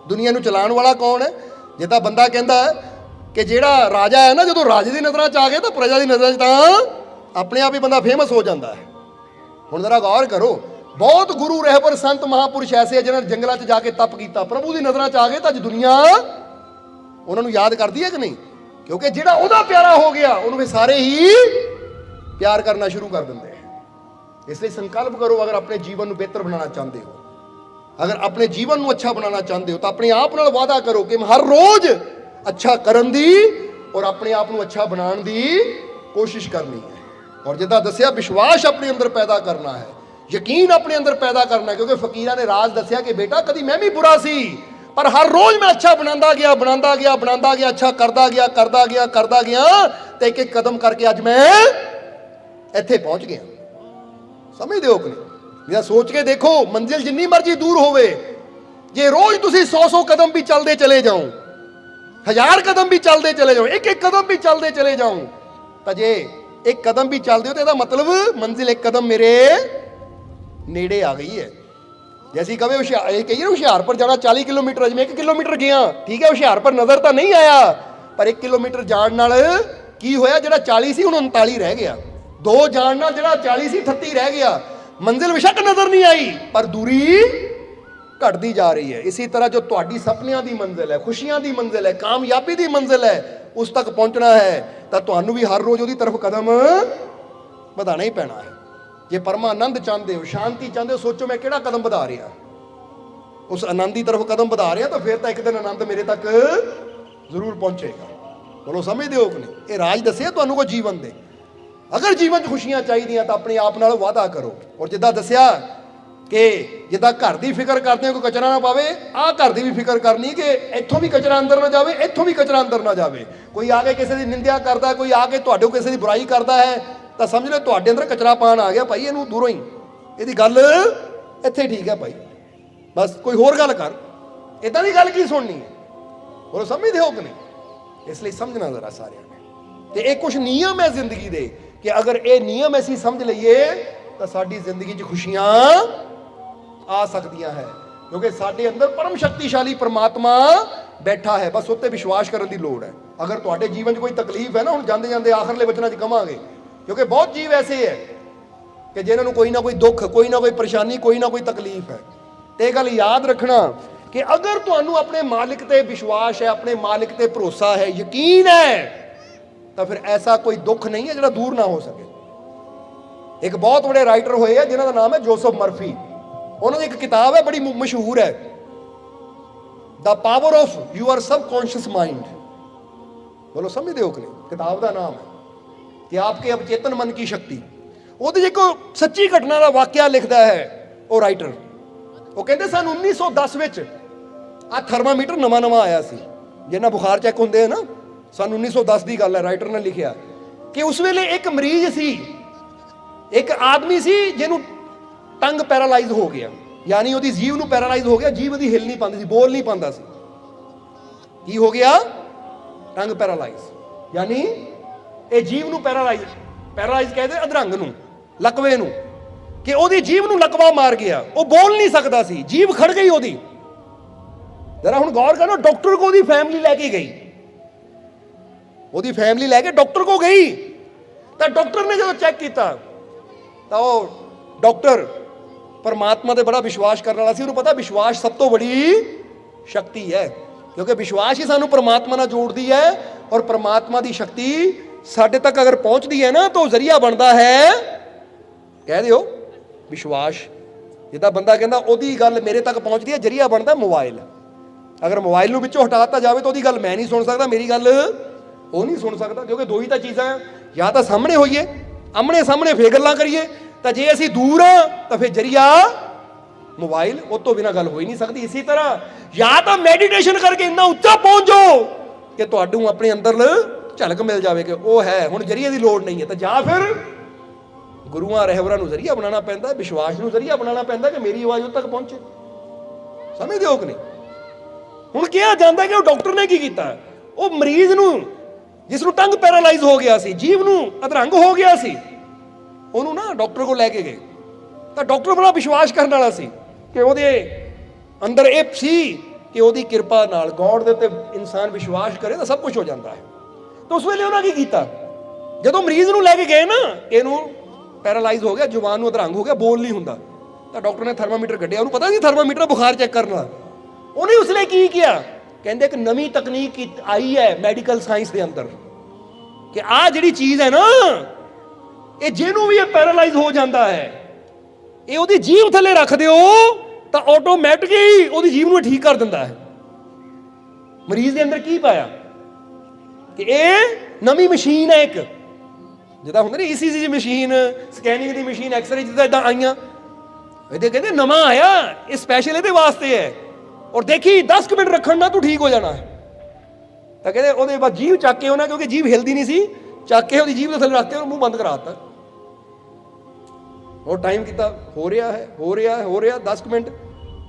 ਦੁਨੀਆ ਨੂੰ ਚਲਾਉਣ ਵਾਲਾ ਕੌਣ ਹੈ? ਜਿੱਦਾਂ ਬੰਦਾ ਕਹਿੰਦਾ ਕਿ ਜਿਹੜਾ ਰਾਜਾ ਹੈ ਨਾ, ਜਦੋਂ ਰਾਜੇ ਦੀ ਨਜ਼ਰਾਂ 'ਚ ਆ ਗਏ ਤਾਂ ਪ੍ਰਜਾ ਦੀ ਨਜ਼ਰਾਂ 'ਚ ਤਾਂ ਆਪਣੇ ਆਪ ਹੀ ਬੰਦਾ ਫੇਮਸ ਹੋ ਜਾਂਦਾ ਹੈ। ਹੁਣ ਜ਼ਰਾ ਗੌਰ ਕਰੋ, ਬਹੁਤ ਗੁਰੂ ਰਹਿਬਰ ਸੰਤ ਮਹਾਂਪੁਰਸ਼ ਐਸੇ ਜਿਨ੍ਹਾਂ ਨੇ ਜੰਗਲਾਂ 'ਚ ਜਾ ਕੇ ਤਪ ਕੀਤਾ, ਪ੍ਰਭੂ ਦੀ ਨਜ਼ਰਾਂ 'ਚ ਆ ਗਏ ਤਾਂ ਅੱਜ ਦੁਨੀਆ ਉਹਨਾਂ ਨੂੰ ਯਾਦ ਕਰਦੀ ਹੈ ਕਿ ਨਹੀਂ? ਕਿਉਂਕਿ ਜਿਹੜਾ ਉਹਦਾ ਪਿਆਰਾ ਹੋ ਗਿਆ ਉਹਨੂੰ ਫਿਰ ਸਾਰੇ ਹੀ ਪਿਆਰ ਕਰਨਾ ਸ਼ੁਰੂ ਕਰ ਦਿੰਦੇ हैं। ਇਸ ਲਈ ਸੰਕਲਪ ਕਰੋ, ਅਗਰ ਆਪਣੇ ਜੀਵਨ ਨੂੰ ਬਿਹਤਰ ਬਣਾਉਣਾ ਚਾਹੁੰਦੇ ਹੋ, ਅਗਰ ਆਪਣੇ ਜੀਵਨ ਨੂੰ ਅੱਛਾ ਬਣਾਉਣਾ ਚਾਹੁੰਦੇ ਹੋ ਤਾਂ ਆਪਣੇ ਆਪ ਨਾਲ ਵਾਅਦਾ ਕਰੋ ਕਿ ਮੈਂ ਹਰ ਰੋਜ਼ ਅੱਛਾ ਕਰਨ ਦੀ ਔਰ ਆਪਣੇ ਆਪ ਨੂੰ ਅੱਛਾ ਬਣਾਉਣ ਦੀ ਕੋਸ਼ਿਸ਼ ਕਰਨੀ ਹੈ। ਔਰ ਜਿੱਦਾਂ ਦੱਸਿਆ, ਵਿਸ਼ਵਾਸ ਆਪਣੇ ਅੰਦਰ ਪੈਦਾ ਕਰਨਾ ਹੈ, ਯਕੀਨ ਆਪਣੇ ਅੰਦਰ ਪੈਦਾ ਕਰਨਾ ਹੈ। ਕਿਉਂਕਿ ਫਕੀਰਾਂ ਨੇ ਰਾਜ ਦੱਸਿਆ ਕਿ ਬੇਟਾ ਕਦੀ ਮੈਂ ਵੀ ਬੁਰਾ ਸੀ, ਪਰ ਹਰ ਰੋਜ਼ ਮੈਂ ਅੱਛਾ ਬਣਾਉਂਦਾ ਗਿਆ, ਅੱਛਾ ਕਰਦਾ ਗਿਆ ਤੇ ਇੱਕ ਇੱਕ ਕਦਮ ਕਰਕੇ ਅੱਜ ਮੈਂ ਇੱਥੇ ਪਹੁੰਚ ਗਿਆ। ਸਮਝਦੇ ਹੋ ਕਿ ਨਹੀਂ? ਜਾਂ ਸੋਚ ਕੇ ਦੇਖੋ, ਮੰਜ਼ਿਲ ਜਿੰਨੀ ਮਰਜ਼ੀ ਦੂਰ ਹੋਵੇ, ਜੇ ਰੋਜ਼ ਤੁਸੀਂ 100 ਕਦਮ ਵੀ ਚੱਲਦੇ ਚਲੇ ਜਾਓ, 1000 ਕਦਮ ਵੀ ਚੱਲਦੇ ਚਲੇ ਜਾਓ, ਇੱਕ ਇੱਕ ਕਦਮ ਵੀ ਚੱਲਦੇ ਚਲੇ ਜਾਓ, ਤਾਂ ਜੇ ਇੱਕ ਕਦਮ ਵੀ ਚੱਲਦੇ ਹੋ ਤਾਂ ਇਹਦਾ ਮਤਲਬ ਮੰਜ਼ਿਲ ਇੱਕ ਕਦਮ ਮੇਰੇ ਨੇੜੇ ਆ ਗਈ ਹੈ। ਜੇ ਅਸੀਂ ਕਹੇ ਹੁਸ਼ਿਆਰਪੁਰ ਜਾਣਾ 40 ਕਿਲੋਮੀਟਰ, ਅਜੇ ਮੈਂ 1 ਕਿਲੋਮੀਟਰ ਗਿਆ, ਠੀਕ ਹੈ, ਹੁਸ਼ਿਆਰਪੁਰ ਨਜ਼ਰ ਤਾਂ ਨਹੀਂ ਆਇਆ, ਪਰ 1 ਕਿਲੋਮੀਟਰ ਜਾਣ ਨਾਲ ਕੀ ਹੋਇਆ? ਜਿਹੜਾ 40 ਸੀ ਹੁਣ 39 ਰਹਿ ਗਿਆ, 2 ਜਾਣ ਨਾਲ ਜਿਹੜਾ 40 ਸੀ 38 ਰਹਿ ਗਿਆ। ਮੰਜ਼ਿਲ ਬੇਸ਼ੱਕ ਨਜ਼ਰ ਨਹੀਂ ਆਈ, ਪਰ ਦੂਰੀ ਘਟਦੀ ਜਾ ਰਹੀ ਹੈ। ਇਸੇ ਤਰ੍ਹਾਂ ਜੋ ਤੁਹਾਡੀ ਸੁਪਨਿਆਂ ਦੀ ਮੰਜ਼ਿਲ ਹੈ, ਖੁਸ਼ੀਆਂ ਦੀ ਮੰਜ਼ਿਲ ਹੈ, ਕਾਮਯਾਬੀ ਦੀ ਮੰਜ਼ਿਲ ਹੈ, ਉਸ ਤੱਕ ਪਹੁੰਚਣਾ ਹੈ ਤਾਂ ਤੁਹਾਨੂੰ ਵੀ ਹਰ ਰੋਜ਼ ਉਹਦੀ ਤਰਫ ਕਦਮ ਵਧਾਉਣਾ ਹੀ ਪੈਣਾ ਹੈ। ਜੇ ਪਰਮਾਨੰਦ ਚਾਹੁੰਦੇ ਹੋ, ਸ਼ਾਂਤੀ ਚਾਹੁੰਦੇ ਹੋ, ਸੋਚੋ ਮੈਂ ਕਿਹੜਾ ਕਦਮ ਵਧਾ ਰਿਹਾ, ਉਸ ਆਨੰਦ ਦੀ ਤਰਫ ਕਦਮ ਵਧਾ ਰਿਹਾ, ਤਾਂ ਫਿਰ ਤਾਂ ਇੱਕ ਦਿਨ ਆਨੰਦ ਮੇਰੇ ਤੱਕ ਜ਼ਰੂਰ ਪਹੁੰਚੇਗਾ। ਬੋਲੋ, ਸਮਝਦੇ ਹੋ ਕਿ ਨਹੀਂ? ਇਹ ਰਾਜ ਦੱਸਿਆ ਤੁਹਾਨੂੰ ਕੋਈ ਜੀਵਨ ਦੇ। ਅਗਰ ਜੀਵਨ 'ਚ ਖੁਸ਼ੀਆਂ ਚਾਹੀਦੀਆਂ ਤਾਂ ਆਪਣੇ ਆਪ ਨਾਲ ਵਾਅਦਾ ਕਰੋ। ਔਰ ਜਿੱਦਾਂ ਦੱਸਿਆ ਕਿ ਜਿੱਦਾਂ ਘਰ ਦੀ ਫਿਕਰ ਕਰਦੇ ਹੋ ਕੋਈ ਕਚਰਾ ਨਾ ਪਾਵੇ, ਆਹ ਘਰ ਦੀ ਵੀ ਫਿਕਰ ਕਰਨੀ ਕਿ ਇੱਥੋਂ ਵੀ ਕਚਰਾ ਅੰਦਰ ਨਾ ਜਾਵੇ, ਇੱਥੋਂ ਵੀ ਕਚਰਾ ਅੰਦਰ ਨਾ ਜਾਵੇ। ਕੋਈ ਆ ਕੇ ਕਿਸੇ ਦੀ ਨਿੰਦਿਆ ਕਰਦਾ, ਕੋਈ ਆ ਕੇ ਤੁਹਾਡੇ ਕਿਸੇ ਦੀ ਬੁਰਾਈ ਕਰਦਾ ਹੈ, ਤਾਂ ਸਮਝ ਲਓ ਤੁਹਾਡੇ ਅੰਦਰ ਕਚਰਾ ਪਾਣ ਆ ਗਿਆ ਭਾਈ, ਇਹਨੂੰ ਦੂਰੋਂ ਹੀ, ਇਹਦੀ ਗੱਲ ਇੱਥੇ ਠੀਕ ਹੈ ਭਾਈ, ਬਸ ਕੋਈ ਹੋਰ ਗੱਲ ਕਰ, ਇਦਾਂ ਦੀ ਗੱਲ ਕੀ ਸੁਣਨੀ ਹੈ? ਹੋਰ ਸਮਝਦੇ ਹੋ ਕਿ ਨਹੀਂ? ਇਸ ਲਈ ਸਮਝਣਾ ਜ਼ਰਾ ਸਾਰਿਆਂ ਨੇ। ਤੇ ਇਹ ਕੁਝ ਨਿਯਮ ਹੈ ਜ਼ਿੰਦਗੀ ਦੇ ਕਿ ਅਗਰ ਇਹ ਨਿਯਮ ਅਸੀਂ ਸਮਝ ਲਈਏ ਤਾਂ ਸਾਡੀ ਜ਼ਿੰਦਗੀ 'ਚ ਖੁਸ਼ੀਆਂ ਆ ਸਕਦੀਆਂ ਹੈ। ਕਿਉਂਕਿ ਸਾਡੇ ਅੰਦਰ ਪਰਮ ਸ਼ਕਤੀਸ਼ਾਲੀ ਪਰਮਾਤਮਾ ਬੈਠਾ ਹੈ, ਬਸ ਉੱਤੇ ਵਿਸ਼ਵਾਸ ਕਰਨ ਦੀ ਲੋੜ ਹੈ। ਅਗਰ ਤੁਹਾਡੇ ਜੀਵਨ 'ਚ ਕੋਈ ਤਕਲੀਫ ਹੈ ਨਾ, ਹੁਣ ਜਾਂਦੇ ਜਾਂਦੇ ਆਖਰਲੇ ਵਚਨਾਂ 'ਚ ਕਵਾਂਗੇ, ਕਿਉਂਕਿ ਬਹੁਤ ਜੀਵ ਐਸੇ ਹੈ ਕਿ ਜਿਨ੍ਹਾਂ ਨੂੰ ਕੋਈ ਨਾ ਕੋਈ ਦੁੱਖ, ਕੋਈ ਨਾ ਕੋਈ ਪਰੇਸ਼ਾਨੀ, ਕੋਈ ਨਾ ਕੋਈ ਤਕਲੀਫ ਹੈ। ਤੇ ਇਹ ਗੱਲ ਯਾਦ ਰੱਖਣਾ ਕਿ ਅਗਰ ਤੁਹਾਨੂੰ ਆਪਣੇ ਮਾਲਿਕ ਤੇ ਵਿਸ਼ਵਾਸ ਹੈ, ਆਪਣੇ ਮਾਲਿਕ ਤੇ ਭਰੋਸਾ ਹੈ, ਯਕੀਨ ਹੈ, ਤਾਂ ਫਿਰ ਐਸਾ ਕੋਈ ਦੁੱਖ ਨਹੀਂ ਹੈ ਜਿਹੜਾ ਦੂਰ ਨਾ ਹੋ ਸਕੇ। ਇੱਕ ਬਹੁਤ ਵੱਡੇ ਰਾਈਟਰ ਹੋਏ ਆ ਜਿਨ੍ਹਾਂ ਦਾ ਨਾਮ ਹੈ ਜੋਸਫ ਮਰਫੀ। ਉਹਨਾਂ ਦੀ ਇੱਕ ਕਿਤਾਬ ਹੈ ਬੜੀ ਮਸ਼ਹੂਰ ਹੈ, ਦ power of your subconscious mind. बोलो, समझते हो कि नहीं? किताब का नाम है कि आपके अवचेतन मन की शक्ति। ਉਹਦੇ 'ਚ ਇੱਕ ਸੱਚੀ ਘਟਨਾ ਦਾ ਵਾਕਿਆ ਲਿਖਦਾ ਹੈ ਉਹ ਰਾਈਟਰ। ਉਹ ਕਹਿੰਦੇ ਸਨ 1910 ਵਿੱਚ ਆ ਥਰਮਾਮੀਟਰ ਨਵਾਂ ਆਇਆ ਸੀ, ਜਿਹਨਾਂ ਬੁਖਾਰ ਚੈੱਕ ਹੁੰਦੇ ਆ ਨਾ, ਸਨ 1910 ਦੀ ਗੱਲ ਹੈ। ਰਾਈਟਰ ਨੇ ਲਿਖਿਆ ਕਿ ਉਸ ਵੇਲੇ ਇੱਕ ਮਰੀਜ਼ ਸੀ, ਇੱਕ ਆਦਮੀ ਸੀ ਜਿਹਨੂੰ ਟੰਗ ਪੈਰਾਲਾਈਜ਼ ਹੋ ਗਿਆ, ਯਾਨੀ ਉਹਦੀ ਜੀਭ ਨੂੰ ਪੈਰਾਲਾਈਜ਼ ਹੋ ਗਿਆ, ਜੀਭ ਉਹਦੀ ਹਿੱਲ ਨਹੀਂ ਪਾਉਂਦੀ ਸੀ, ਬੋਲ ਨਹੀਂ ਪਾਉਂਦਾ ਸੀ। ਕੀ ਹੋ ਗਿਆ? ਟੰਗ ਪੈਰਾਲਾਈਜ਼, ਯਾਨੀ ਇਹ ਜੀਭ ਨੂੰ ਪੈਰਾਲਾਈਜ਼ ਕਹਿੰਦੇ ਅਧਰੰਗ ਨੂੰ, ਲਕਵੇ ਨੂੰ, ਕਿ ਉਹਦੀ ਜੀਭ ਨੂੰ ਲਕਵਾ ਮਾਰ ਗਿਆ, ਉਹ ਬੋਲ ਨਹੀਂ ਸਕਦਾ ਸੀ, ਜੀਭ ਖੜ ਗਈ ਉਹਦੀ। ਜਰਾ ਹੁਣ ਗੌਰ ਕਰੋ, ਡਾਕਟਰ ਕੋ ਉਹਦੀ ਫੈਮਿਲੀ ਲੈ ਕੇ ਗਈ, ਉਹਦੀ ਫੈਮਿਲੀ ਲੈ ਕੇ ਡਾਕਟਰ ਕੋ ਗਈ, ਤਾਂ ਡਾਕਟਰ ਨੇ ਜਦੋਂ ਚੈੱਕ ਕੀਤਾ ਤਾਂ ਉਹ ਡਾਕਟਰ ਪਰਮਾਤਮਾ ਤੇ ਬੜਾ ਵਿਸ਼ਵਾਸ ਕਰਨ ਵਾਲਾ ਸੀ। ਉਹਨੂੰ ਪਤਾ ਵਿਸ਼ਵਾਸ ਸਭ ਤੋਂ ਬੜੀ ਸ਼ਕਤੀ ਹੈ, ਕਿਉਂਕਿ ਵਿਸ਼ਵਾਸ ਹੀ ਸਾਨੂੰ ਪਰਮਾਤਮਾ ਨਾਲ ਜੋੜਦੀ ਹੈ। ਔਰ ਪਰਮਾਤਮਾ ਦੀ ਸ਼ਕਤੀ ਸਾਡੇ ਤੱਕ ਅਗਰ ਪਹੁੰਚਦੀ ਹੈ ਨਾ, ਤਾਂ ਉਹ ਜ਼ਰੀਆ ਬਣਦਾ ਹੈ, ਕਹਿ ਦਿਓ, ਵਿਸ਼ਵਾਸ। ਜਿੱਦਾਂ ਬੰਦਾ ਕਹਿੰਦਾ ਉਹਦੀ ਗੱਲ ਮੇਰੇ ਤੱਕ ਪਹੁੰਚਦੀ ਹੈ, ਜ਼ਰੀਆ ਬਣਦਾ ਮੋਬਾਈਲ। ਅਗਰ ਮੋਬਾਈਲ ਨੂੰ ਵਿੱਚੋਂ ਹਟਾਤਾ ਜਾਵੇ ਤਾਂ ਉਹਦੀ ਗੱਲ ਮੈਂ ਨਹੀਂ ਸੁਣ ਸਕਦਾ, ਮੇਰੀ ਗੱਲ ਉਹ ਨਹੀਂ ਸੁਣ ਸਕਦਾ, ਕਿਉਂਕਿ ਦੋ ਹੀ ਤਾਂ ਚੀਜ਼ਾਂ, ਜਾਂ ਤਾਂ ਸਾਹਮਣੇ ਹੋਈਏ, ਆਮਣੇ ਸਾਹਮਣੇ ਫੇਰ ਗੱਲਾਂ ਕਰੀਏ, ਤਾਂ ਜੇ ਅਸੀਂ ਦੂਰ ਹਾਂ ਤਾਂ ਫਿਰ ਜ਼ਰੀਆ ਮੋਬਾਈਲ, ਉਹ ਤੋਂ ਬਿਨਾਂ ਗੱਲ ਹੋ ਹੀ ਨਹੀਂ ਸਕਦੀ। ਇਸੇ ਤਰ੍ਹਾਂ ਜਾਂ ਤਾਂ ਮੈਡੀਟੇਸ਼ਨ ਕਰਕੇ ਇੰਨਾ ਉੱਚਾ ਪਹੁੰਚ ਜਾਓ ਕਿ ਤੁਹਾਨੂੰ ਆਪਣੇ ਅੰਦਰ ਝਲਕ ਮਿਲ ਜਾਵੇ ਕਿ ਉਹ ਹੈ, ਹੁਣ ਜ਼ਰੀਏ ਦੀ ਲੋੜ ਨਹੀਂ ਹੈ, ਤਾਂ ਜਾਂ ਫਿਰ ਗੁਰੂਆਂ ਰਹਿਬਰਾਂ ਨੂੰ ਜ਼ਰੀਆ ਬਣਾਉਣਾ ਪੈਂਦਾ, ਵਿਸ਼ਵਾਸ ਨੂੰ ਜ਼ਰੀਆ ਬਣਾਉਣਾ ਪੈਂਦਾ ਕਿ ਮੇਰੀ ਆਵਾਜ਼ ਉੱਥੇ ਤੱਕ ਪਹੁੰਚੇ। ਸਮਝਦੇ ਹੋ ਕਿ ਨਹੀਂ? ਹੁਣ ਕਿਹਾ ਜਾਂਦਾ ਕਿ ਉਹ ਡਾਕਟਰ ਨੇ ਕੀ ਕੀਤਾ, ਉਹ ਮਰੀਜ਼ ਨੂੰ, ਜਿਸ ਨੂੰ ਟੰਗ ਪੈਰਾਲਾਈਜ਼ ਹੋ ਗਿਆ ਸੀ, ਜੀਭ ਨੂੰ ਅਧਰੰਗ ਹੋ ਗਿਆ ਸੀ, ਉਹਨੂੰ ਨਾ ਡਾਕਟਰ ਕੋਲ ਲੈ ਕੇ ਗਏ। ਤਾਂ ਡਾਕਟਰ ਬੜਾ ਵਿਸ਼ਵਾਸ ਕਰਨ ਵਾਲਾ ਸੀ ਕਿ ਉਹਦੇ ਅੰਦਰ ਇਹ ਸੀ ਕਿ ਉਹਦੀ ਕਿਰਪਾ ਨਾਲ, ਗੋਡ ਦੇ ਉੱਤੇ ਇਨਸਾਨ ਵਿਸ਼ਵਾਸ ਕਰੇ ਤਾਂ ਸਭ ਕੁਝ ਹੋ ਜਾਂਦਾ ਹੈ। ਤਾਂ ਉਸ ਵੇਲੇ ਉਹਨਾਂ ਕੀ ਕੀਤਾ, ਜਦੋਂ ਮਰੀਜ਼ ਨੂੰ ਲੈ ਕੇ ਗਏ ਨਾ, ਇਹਨੂੰ ਪੈਰਾਲਾਈਜ਼ ਹੋ ਗਿਆ, ਜ਼ੁਬਾਨ ਨੂੰ ਅਧਰੰਗ ਹੋ ਗਿਆ, ਬੋਲ ਨਹੀਂ ਹੁੰਦਾ, ਤਾਂ ਡਾਕਟਰ ਨੇ ਥਰਮਾਮੀਟਰ ਕੱਢਿਆ। ਉਹਨੂੰ ਪਤਾ ਨਹੀਂ ਥਰਮਾਮੀਟਰ ਬੁਖਾਰ ਚੈੱਕ ਕਰਨ ਵਾਲਾ। ਉਹਨੇ ਉਸ ਲਈ ਕੀ ਕਿਹਾ, ਕਹਿੰਦੇ ਇੱਕ ਨਵੀਂ ਤਕਨੀਕ ਆਈ ਹੈ ਮੈਡੀਕਲ ਸਾਇੰਸ ਦੇ ਅੰਦਰ ਕਿ ਆਹ ਜਿਹੜੀ ਚੀਜ਼ ਹੈ ਨਾ, ਇਹ ਜਿਹਨੂੰ ਵੀ ਇਹ ਪੈਰਾਲਾਈਜ਼ ਹੋ ਜਾਂਦਾ ਹੈ, ਇਹ ਉਹਦੀ ਜੀਭ ਥੱਲੇ ਰੱਖ ਦਿਓ ਤਾਂ ਆਟੋਮੈਟਿਕਲੀ ਉਹਦੀ ਜੀਭ ਨੂੰ ਠੀਕ ਕਰ ਦਿੰਦਾ ਹੈ। ਮਰੀਜ਼ ਦੇ ਅੰਦਰ ਕੀ ਪਾਇਆ ਕਿ ਇਹ ਨਵੀਂ ਮਸ਼ੀਨ ਹੈ, ਇੱਕ ਜਿੱਦਾਂ ਹੁੰਦਾ ਨਾ ECG ਦੀ ਮਸ਼ੀਨ, ਸਕੈਨਿੰਗ ਦੀ ਮਸ਼ੀਨ, ਐਕਸਰੇ ਜਿੱਦਾਂ ਇਦਾਂ ਆਈਆਂ, ਇਹਦੇ ਕਹਿੰਦੇ ਨਵਾਂ ਆਇਆ, ਇਹ ਸਪੈਸ਼ਲ ਇਹਦੇ ਵਾਸਤੇ ਹੈ, ਔਰ ਦੇਖੀ 10 ਮਿੰਟ ਰੱਖਣ ਨਾਲ ਤੂੰ ਠੀਕ ਹੋ ਜਾਣਾ ਹੈ। ਤਾਂ ਕਹਿੰਦੇ ਉਹਦੇ ਬਾਅਦ ਜੀਭ ਚੱਕ ਕੇ ਉਹਨਾਂ, ਕਿਉਂਕਿ ਜੀਭ ਹਿਲਦੀ ਨਹੀਂ ਸੀ, ਚੱਕ ਕੇ ਉਹਦੀ ਜੀਭ ਦੇ ਥੱਲੇ ਰੱਖ ਕੇ ਉਹਨੂੰ ਮੂੰਹ ਬੰਦ ਕਰਾ ਦਿੱਤਾ। ਉਹ ਟਾਈਮ ਕੀਤਾ, ਹੋ ਰਿਹਾ ਹੈ, ਹੋ ਰਿਹਾ ਹੈ, ਹੋ ਰਿਹਾ 10 ਮਿੰਟ।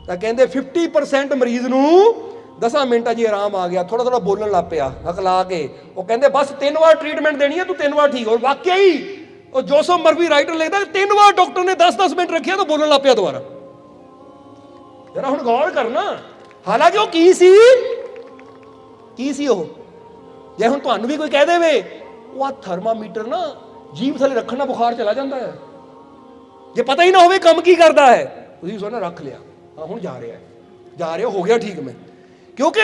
ਤਾਂ ਕਹਿੰਦੇ 50% ਮਰੀਜ਼ ਨੂੰ 10 ਮਿੰਟਾਂ 'ਚ ਹੀ ਆਰਾਮ ਆ ਗਿਆ, ਥੋੜਾ ਥੋੜਾ ਬੋਲਣ ਲੱਗ ਪਿਆ ਹਕਲਾ ਕੇ। ਉਹ ਕਹਿੰਦੇ ਬਸ 3 ਵਾਰ ਟ੍ਰੀਟਮੈਂਟ ਦੇਣੀ ਹੈ, ਤੂੰ 3 ਵਾਰ ਠੀਕ ਹੋ। ਵਾਕਿਆ ਹੀ ਉਹ ਜੋਸਫ ਮਰਫੀ ਰਾਈਟਰ ਲਿਖਦਾ 3 ਵਾਰ ਡਾਕਟਰ ਨੇ 10-10 ਮਿੰਟ ਰੱਖਿਆ ਤਾਂ ਬੋਲਣ ਲੱਗ ਪਿਆ ਦੁਬਾਰਾ। ਜਰਾ ਹੁਣ ਗੌਰ ਕਰਨਾ, ਹਾਲਾਂਕਿ ਉਹ ਕੀ ਸੀ ਉਹ। ਜੇ ਹੁਣ ਤੁਹਾਨੂੰ ਵੀ ਕੋਈ ਕਹਿ ਦੇਵੇ ਉਹ ਆ ਥਰਮਾਮੀਟਰ ਨਾ ਜੀਭ ਥੱਲੇ ਰੱਖਣ ਨਾਲ ਬੁਖਾਰ ਚਲਾ ਜਾਂਦਾ ਹੈ, ਜੇ ਪਤਾ ਹੀ ਨਾ ਹੋਵੇ ਕੰਮ ਕੀ ਕਰਦਾ ਹੈ, ਤੁਸੀਂ ਸੋਚਣਾ ਰੱਖ ਲਿਆ, ਹਾਂ ਹੁਣ ਜਾ ਰਿਹਾ ਹੋ ਗਿਆ ਠੀਕ ਮੈਂ। ਕਿਉਂਕਿ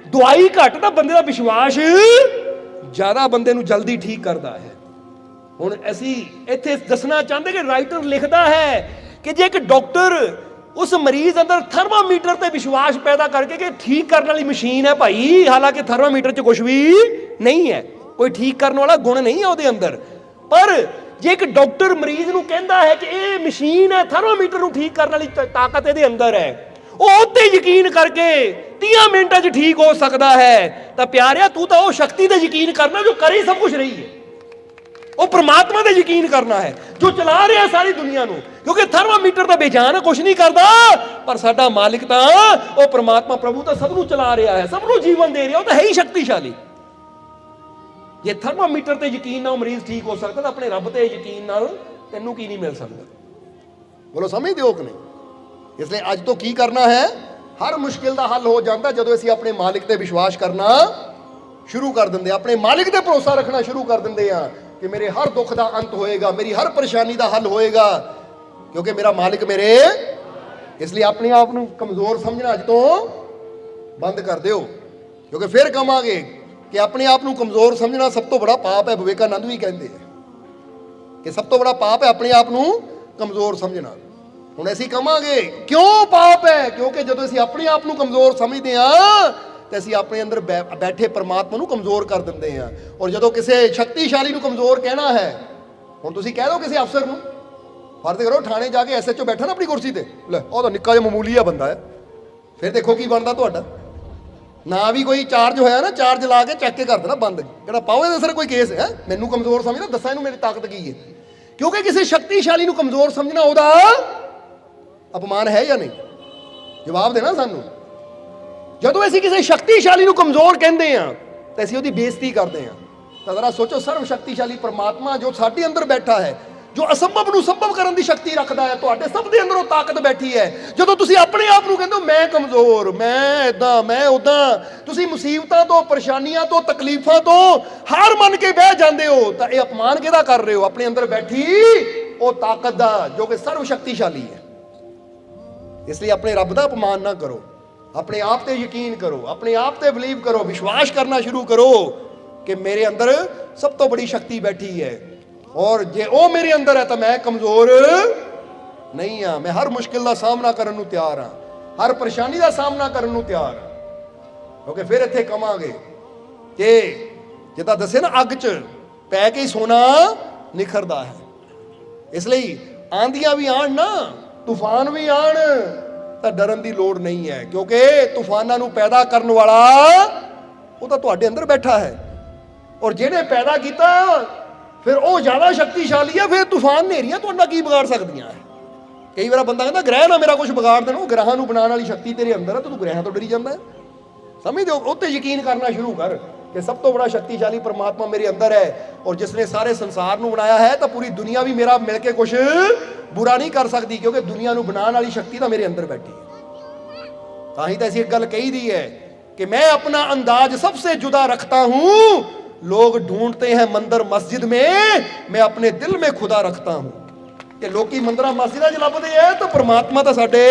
ਦਵਾਈ ਘੱਟ ਤਾਂ ਬੰਦੇ ਦਾ ਵਿਸ਼ਵਾਸ ਜ਼ਿਆਦਾ ਬੰਦੇ ਨੂੰ ਜਲਦੀ ਠੀਕ ਕਰਦਾ ਹੈ। ਹੁਣ ਅਸੀਂ ਇੱਥੇ ਦੱਸਣਾ ਚਾਹੁੰਦੇ ਕਿ ਰਾਈਟਰ ਲਿਖਦਾ ਹੈ ਕਿ ਜੇ ਇੱਕ ਡਾਕਟਰ ਉਸ ਮਰੀਜ਼ ਅੰਦਰ ਥਰਮਾਮੀਟਰ ਤੇ ਵਿਸ਼ਵਾਸ ਪੈਦਾ ਕਰਕੇ ਕਿ ਠੀਕ ਕਰਨ ਵਾਲੀ ਮਸ਼ੀਨ ਹੈ ਭਾਈ, ਹਾਲਾਂਕਿ ਥਰਮਾਮੀਟਰ 'ਚ ਕੁਝ ਵੀ ਨਹੀਂ ਹੈ, ਕੋਈ ਠੀਕ ਕਰਨ ਵਾਲਾ ਗੁਣ ਨਹੀਂ ਹੈ ਉਹਦੇ ਅੰਦਰ, ਪਰ ਜੇ ਇੱਕ ਡਾਕਟਰ ਮਰੀਜ਼ ਨੂੰ ਕਹਿੰਦਾ ਹੈ ਕਿ ਇਹ ਮਸ਼ੀਨ ਹੈ, ਥਰਮਾਮੀਟਰ ਨੂੰ ਠੀਕ ਕਰਨ ਵਾਲੀ ਤਾਕਤ ਇਹਦੇ ਅੰਦਰ ਹੈ, ਉਹ ਉੱਤੇ ਯਕੀਨ ਕਰਕੇ 30 ਮਿੰਟਾਂ 'ਚ ਠੀਕ ਹੋ ਸਕਦਾ ਹੈ, ਤਾਂ ਪਿਆਰਿਆ ਤੂੰ ਤਾਂ ਉਹ ਸ਼ਕਤੀ ਤੇ ਯਕੀਨ ਕਰਨਾ ਜੋ ਕਰ ਹੀ ਸਭ ਕੁਝ ਰਹੀ ਹੈ, ਉਹ ਪ੍ਰਮਾਤਮਾ ਤੇ ਯਕੀਨ ਕਰਨਾ ਹੈ ਜੋ ਚਲਾ ਰਿਹਾ ਸਾਰੀ ਦੁਨੀਆ ਨੂੰ। ਕਿਉਂਕਿ ਥਰਮਾਮੀਟਰ ਤਾਂ ਬੇਜਾਨ ਕੁਝ ਨਹੀਂ ਕਰਦਾ, ਪਰ ਸਾਡਾ ਮਾਲਿਕ ਤਾਂ ਉਹ ਪ੍ਰਮਾਤਮਾ ਪ੍ਰਭੂ ਤਾਂ ਸਭ ਨੂੰ ਚਲਾ ਰਿਹਾ ਹੈ, ਸਭ ਨੂੰ ਜੀਵਨ ਦੇ ਰਿਹਾ, ਉਹ ਤਾਂ ਹੈ ਹੀ ਸ਼ਕਤੀਸ਼ਾਲੀ। ਜੇ ਥਰਮਾਮੀਟਰ ਤੇ ਯਕੀਨ ਨਾਲ ਮਰੀਜ਼ ਠੀਕ ਹੋ ਸਕਦਾ ਤਾਂ ਆਪਣੇ ਰੱਬ ਤੇ ਯਕੀਨ ਨਾਲ ਤੈਨੂੰ ਕੀ ਨਹੀਂ ਮਿਲ ਸਕਦਾ। ਬੋਲੋ ਸਮਝਦੇ ਹੋ ਕਿ ਨਹੀਂ? ਇਸ ਲਈ ਅੱਜ ਤੋਂ ਕੀ ਕਰਨਾ ਹੈ, ਹਰ ਮੁਸ਼ਕਿਲ ਦਾ ਹੱਲ ਹੋ ਜਾਂਦਾ ਜਦੋਂ ਅਸੀਂ ਆਪਣੇ ਮਾਲਿਕ ਤੇ ਵਿਸ਼ਵਾਸ ਕਰਨਾ ਸ਼ੁਰੂ ਕਰ ਦਿੰਦੇ, ਆਪਣੇ ਮਾਲਿਕ ਤੇ ਭਰੋਸਾ ਰੱਖਣਾ ਸ਼ੁਰੂ ਕਰ ਦਿੰਦੇ ਆ ਕਿ ਮੇਰੇ ਹਰ ਦੁੱਖ ਦਾ ਅੰਤ ਹੋਏਗਾ, ਮੇਰੀ ਹਰ ਪਰੇਸ਼ਾਨੀ ਦਾ ਹੱਲ ਹੋਏਗਾ, ਕਿਉਂਕਿ ਮੇਰਾ ਮਾਲਿਕ ਮੇਰੇ। ਇਸ ਲਈ ਆਪਣੇ ਆਪ ਨੂੰ ਕਮਜ਼ੋਰ ਸਮਝਣਾ ਅੱਜ ਤੋਂ ਬੰਦ ਕਰ ਦਿਓ, ਕਿਉਂਕਿ ਫਿਰ ਕਹਾਂਗੇ ਕਿ ਆਪਣੇ ਆਪ ਨੂੰ ਕਮਜ਼ੋਰ ਸਮਝਣਾ ਸਭ ਤੋਂ ਬੜਾ ਪਾਪ ਹੈ। ਵਿਵੇਕਾਨੰਦ ਵੀ ਕਹਿੰਦੇ ਆ ਕਿ ਸਭ ਤੋਂ ਬੜਾ ਪਾਪ ਹੈ ਆਪਣੇ ਆਪ ਨੂੰ ਕਮਜ਼ੋਰ ਸਮਝਣਾ। ਹੁਣ ਅਸੀਂ ਕਹਾਂਗੇ ਕਿਉਂ ਪਾਪ ਹੈ? ਕਿਉਂਕਿ ਜਦੋਂ ਅਸੀਂ ਆਪਣੇ ਆਪ ਨੂੰ ਕਮਜ਼ੋਰ ਸਮਝਦੇ ਹਾਂ ਤੇ ਅਸੀਂ ਆਪਣੇ ਅੰਦਰ ਬੈਠੇ ਪਰਮਾਤਮਾ ਨੂੰ ਕਮਜ਼ੋਰ ਕਰ ਦਿੰਦੇ ਹਾਂ। ਔਰ ਜਦੋਂ ਕਿਸੇ ਸ਼ਕਤੀਸ਼ਾਲੀ ਨੂੰ ਕਮਜ਼ੋਰ ਕਹਿਣਾ ਹੈ, ਹੁਣ ਤੁਸੀਂ ਕਹਿ ਦਿਓ ਕਿਸੇ ਅਫਸਰ ਨੂੰ, ਫਰਜ਼ ਕਰੋ ਥਾਣੇ ਜਾ ਕੇ SHO ਬੈਠਾ ਨਾ ਆਪਣੀ ਕੁਰਸੀ ਤੇ, ਲੈ ਉਹ ਤਾਂ ਨਿੱਕਾ ਜਿਹਾ ਮਾਮੂਲੀ ਆ ਬੰਦਾ ਹੈ, ਫਿਰ ਦੇਖੋ ਕੀ ਬਣਦਾ ਤੁਹਾਡਾ। ਨਾ ਵੀ ਕੋਈ ਚਾਰਜ ਹੋਇਆ ਨਾ, ਚਾਰਜ ਲਾ ਕੇ ਚੱਕ ਕੇ ਕਰ ਦੇਣਾ ਬੰਦ, ਕਿਹੜਾ ਪਾਓ ਇਹਦੇ ਸਿਰ ਕੋਈ ਕੇਸ ਹੈ? ਮੈਨੂੰ ਕਮਜ਼ੋਰ ਸਮਝਦਾ, ਦੱਸਾਂ ਇਹਨੂੰ ਮੇਰੀ ਤਾਕਤ ਕੀ ਹੈ। ਕਿਉਂਕਿ ਕਿਸੇ ਸ਼ਕਤੀਸ਼ਾਲੀ ਨੂੰ ਕਮਜ਼ੋਰ ਸਮਝਣਾ ਉਹਦਾ ਅਪਮਾਨ ਹੈ ਜਾਂ ਨਹੀਂ? ਜਵਾਬ ਦੇਣਾ ਸਾਨੂੰ। ਜਦੋਂ ਅਸੀਂ ਕਿਸੇ ਸ਼ਕਤੀਸ਼ਾਲੀ ਨੂੰ ਕਮਜ਼ੋਰ ਕਹਿੰਦੇ ਆ ਤਾਂ ਅਸੀਂ ਉਹਦੀ ਬੇਇੱਜ਼ਤੀ ਕਰਦੇ ਆ। ਤਾਂ ਜ਼ਰਾ ਸੋਚੋ, ਸਰਵ ਸ਼ਕਤੀਸ਼ਾਲੀ ਪਰਮਾਤਮਾ ਜੋ ਸਾਡੇ ਅੰਦਰ ਬੈਠਾ ਹੈ, ਜੋ ਅਸੰਭਵ ਨੂੰ ਸੰਭਵ ਕਰਨ ਦੀ ਸ਼ਕਤੀ ਰੱਖਦਾ ਹੈ, ਤੁਹਾਡੇ ਸਭ ਦੇ ਅੰਦਰ ਉਹ ਤਾਕਤ ਬੈਠੀ ਹੈ। ਜਦੋਂ ਤੁਸੀਂ ਆਪਣੇ ਆਪ ਨੂੰ ਕਹਿੰਦੇ ਹੋ ਮੈਂ ਕਮਜ਼ੋਰ, ਮੈਂ ਇਦਾਂ, ਮੈਂ ਉਦਾਂ, ਤੁਸੀਂ ਮੁਸੀਬਤਾਂ ਤੋਂ, ਪਰੇਸ਼ਾਨੀਆਂ ਤੋਂ, ਤਕਲੀਫਾਂ ਤੋਂ ਹਾਰ ਮੰਨ ਕੇ ਬਹਿ ਜਾਂਦੇ ਹੋ, ਤਾਂ ਇਹ ਅਪਮਾਨ ਕਿਹਦਾ ਕਰ ਰਹੇ ਹੋ? ਆਪਣੇ ਅੰਦਰ ਬੈਠੀ ਉਹ ਤਾਕਤ ਦਾ ਜੋ ਕਿ ਸਰਵ ਸ਼ਕਤੀਸ਼ਾਲੀ ਹੈ। ਇਸ ਲਈ ਆਪਣੇ ਰੱਬ ਦਾ ਅਪਮਾਨ ਨਾ ਕਰੋ, ਆਪਣੇ ਆਪ ਤੇ ਯਕੀਨ ਕਰੋ, ਆਪਣੇ ਆਪ ਤੇ ਬਲੀਵ ਕਰੋ, ਵਿਸ਼ਵਾਸ ਕਰਨਾ ਸ਼ੁਰੂ ਕਰੋ ਕਿ ਮੇਰੇ ਅੰਦਰ ਸਭ ਤੋਂ ਬੜੀ ਸ਼ਕਤੀ ਬੈਠੀ ਹੈ, ਔਰ ਜੇ ਉਹ ਮੇਰੇ ਅੰਦਰ ਹੈ ਤਾਂ ਮੈਂ ਕਮਜ਼ੋਰ ਨਹੀਂ ਹਾਂ। ਮੈਂ ਹਰ ਮੁਸ਼ਕਿਲ ਦਾ ਸਾਹਮਣਾ ਕਰਨ ਨੂੰ ਤਿਆਰ ਹਾਂ, ਹਰ ਪਰੇਸ਼ਾਨੀ ਦਾ ਸਾਹਮਣਾ ਕਰਨ ਨੂੰ ਤਿਆਰ ਹਾਂ। ਕਿਉਂਕਿ ਫਿਰ ਇੱਥੇ ਕਵਾਂਗੇ ਕਿ ਜਿੱਦਾਂ ਦੱਸੇ ਨਾ, ਅੱਗ 'ਚ ਪੈ ਕੇ ਹੀ ਸੋਨਾ ਨਿਖਰਦਾ ਹੈ। ਇਸ ਲਈ ਆਂਧੀਆਂ ਵੀ ਆਣ ਨਾ, ਤੂਫਾਨ ਵੀ ਆਣ, ਤਾਂ ਡਰਨ ਦੀ ਲੋੜ ਨਹੀਂ ਹੈ, ਕਿਉਂਕਿ ਤੂਫਾਨਾਂ ਨੂੰ ਪੈਦਾ ਕਰਨ ਵਾਲਾ ਉਹ ਤਾਂ ਤੁਹਾਡੇ ਅੰਦਰ ਬੈਠਾ ਹੈ, ਔਰ ਜਿਹਨੇ ਪੈਦਾ ਕੀਤਾ ਫਿਰ ਉਹ ਜ਼ਿਆਦਾ ਸ਼ਕਤੀਸ਼ਾਲੀ ਹੈ। ਫਿਰ ਤੂਫਾਨ ਹਨੇਰੀਆਂ ਤੁਹਾਡਾ ਕੀ ਵਿਗਾੜ ਸਕਦੀਆਂ ਹੈ? ਕਈ ਵਾਰ ਬੰਦਾ ਕਹਿੰਦਾ ਗ੍ਰਹਿ ਨਾ ਮੇਰਾ ਕੁਝ ਵਿਗਾੜ ਦੇਣ, ਉਹ ਗ੍ਰਹਿਾਂ ਨੂੰ ਬਣਾਉਣ ਵਾਲੀ ਸ਼ਕਤੀ ਤੇਰੇ ਅੰਦਰ ਹੈ, ਤੂੰ ਗ੍ਰਹਿਾਂ ਤੋਂ ਡਰੀ ਜਾਂਦਾ ਹੈ। ਸਮਝਦੇ ਹੋ? ਉੱਤੇ ਯਕੀਨ ਕਰਨਾ ਸ਼ੁਰੂ ਕਰ ਕਿ ਸਭ ਤੋਂ ਬੜਾ ਸ਼ਕਤੀਸ਼ਾਲੀ ਪਰਮਾਤਮਾ ਮੇਰੇ ਅੰਦਰ ਹੈ, ਔਰ ਜਿਸ ਨੇ ਸਾਰੇ ਸੰਸਾਰ ਨੂੰ ਬਣਾਇਆ ਹੈ, ਤਾਂ ਪੂਰੀ ਦੁਨੀਆ ਵੀ ਮੇਰਾ ਮਿਲ ਕੇ ਕੁਝ ਬੁਰਾ ਨਹੀਂ ਕਰ ਸਕਦੀ, ਕਿਉਂਕਿ ਦੁਨੀਆ ਨੂੰ ਬਣਾਉਣ ਵਾਲੀ ਸ਼ਕਤੀ ਤਾਂ ਮੇਰੇ ਅੰਦਰ ਬੈਠੀ ਹੈ। ਤਾਂ ਹੀ ਤਾਂ ਅਸੀਂ ਇੱਕ ਗੱਲ ਕਹੀ ਦੀ ਹੈ कि मैं अपना अंदाज सबसे जुदा रखता हूं, लोग ढूंढते हैं मंदिर मस्जिद में, मैं अपने दिल में खुदा रखता हूं। ਤੇ ਲੋਕੀ ਮੰਦਰਾਂ ਮਸਜਿਦਾਂ 'ਚ ਲੱਭਦੇ ਆ ਤਾਂ ਪ੍ਰਮਾਤਮਾ ਤਾਂ ਸਾਡੇ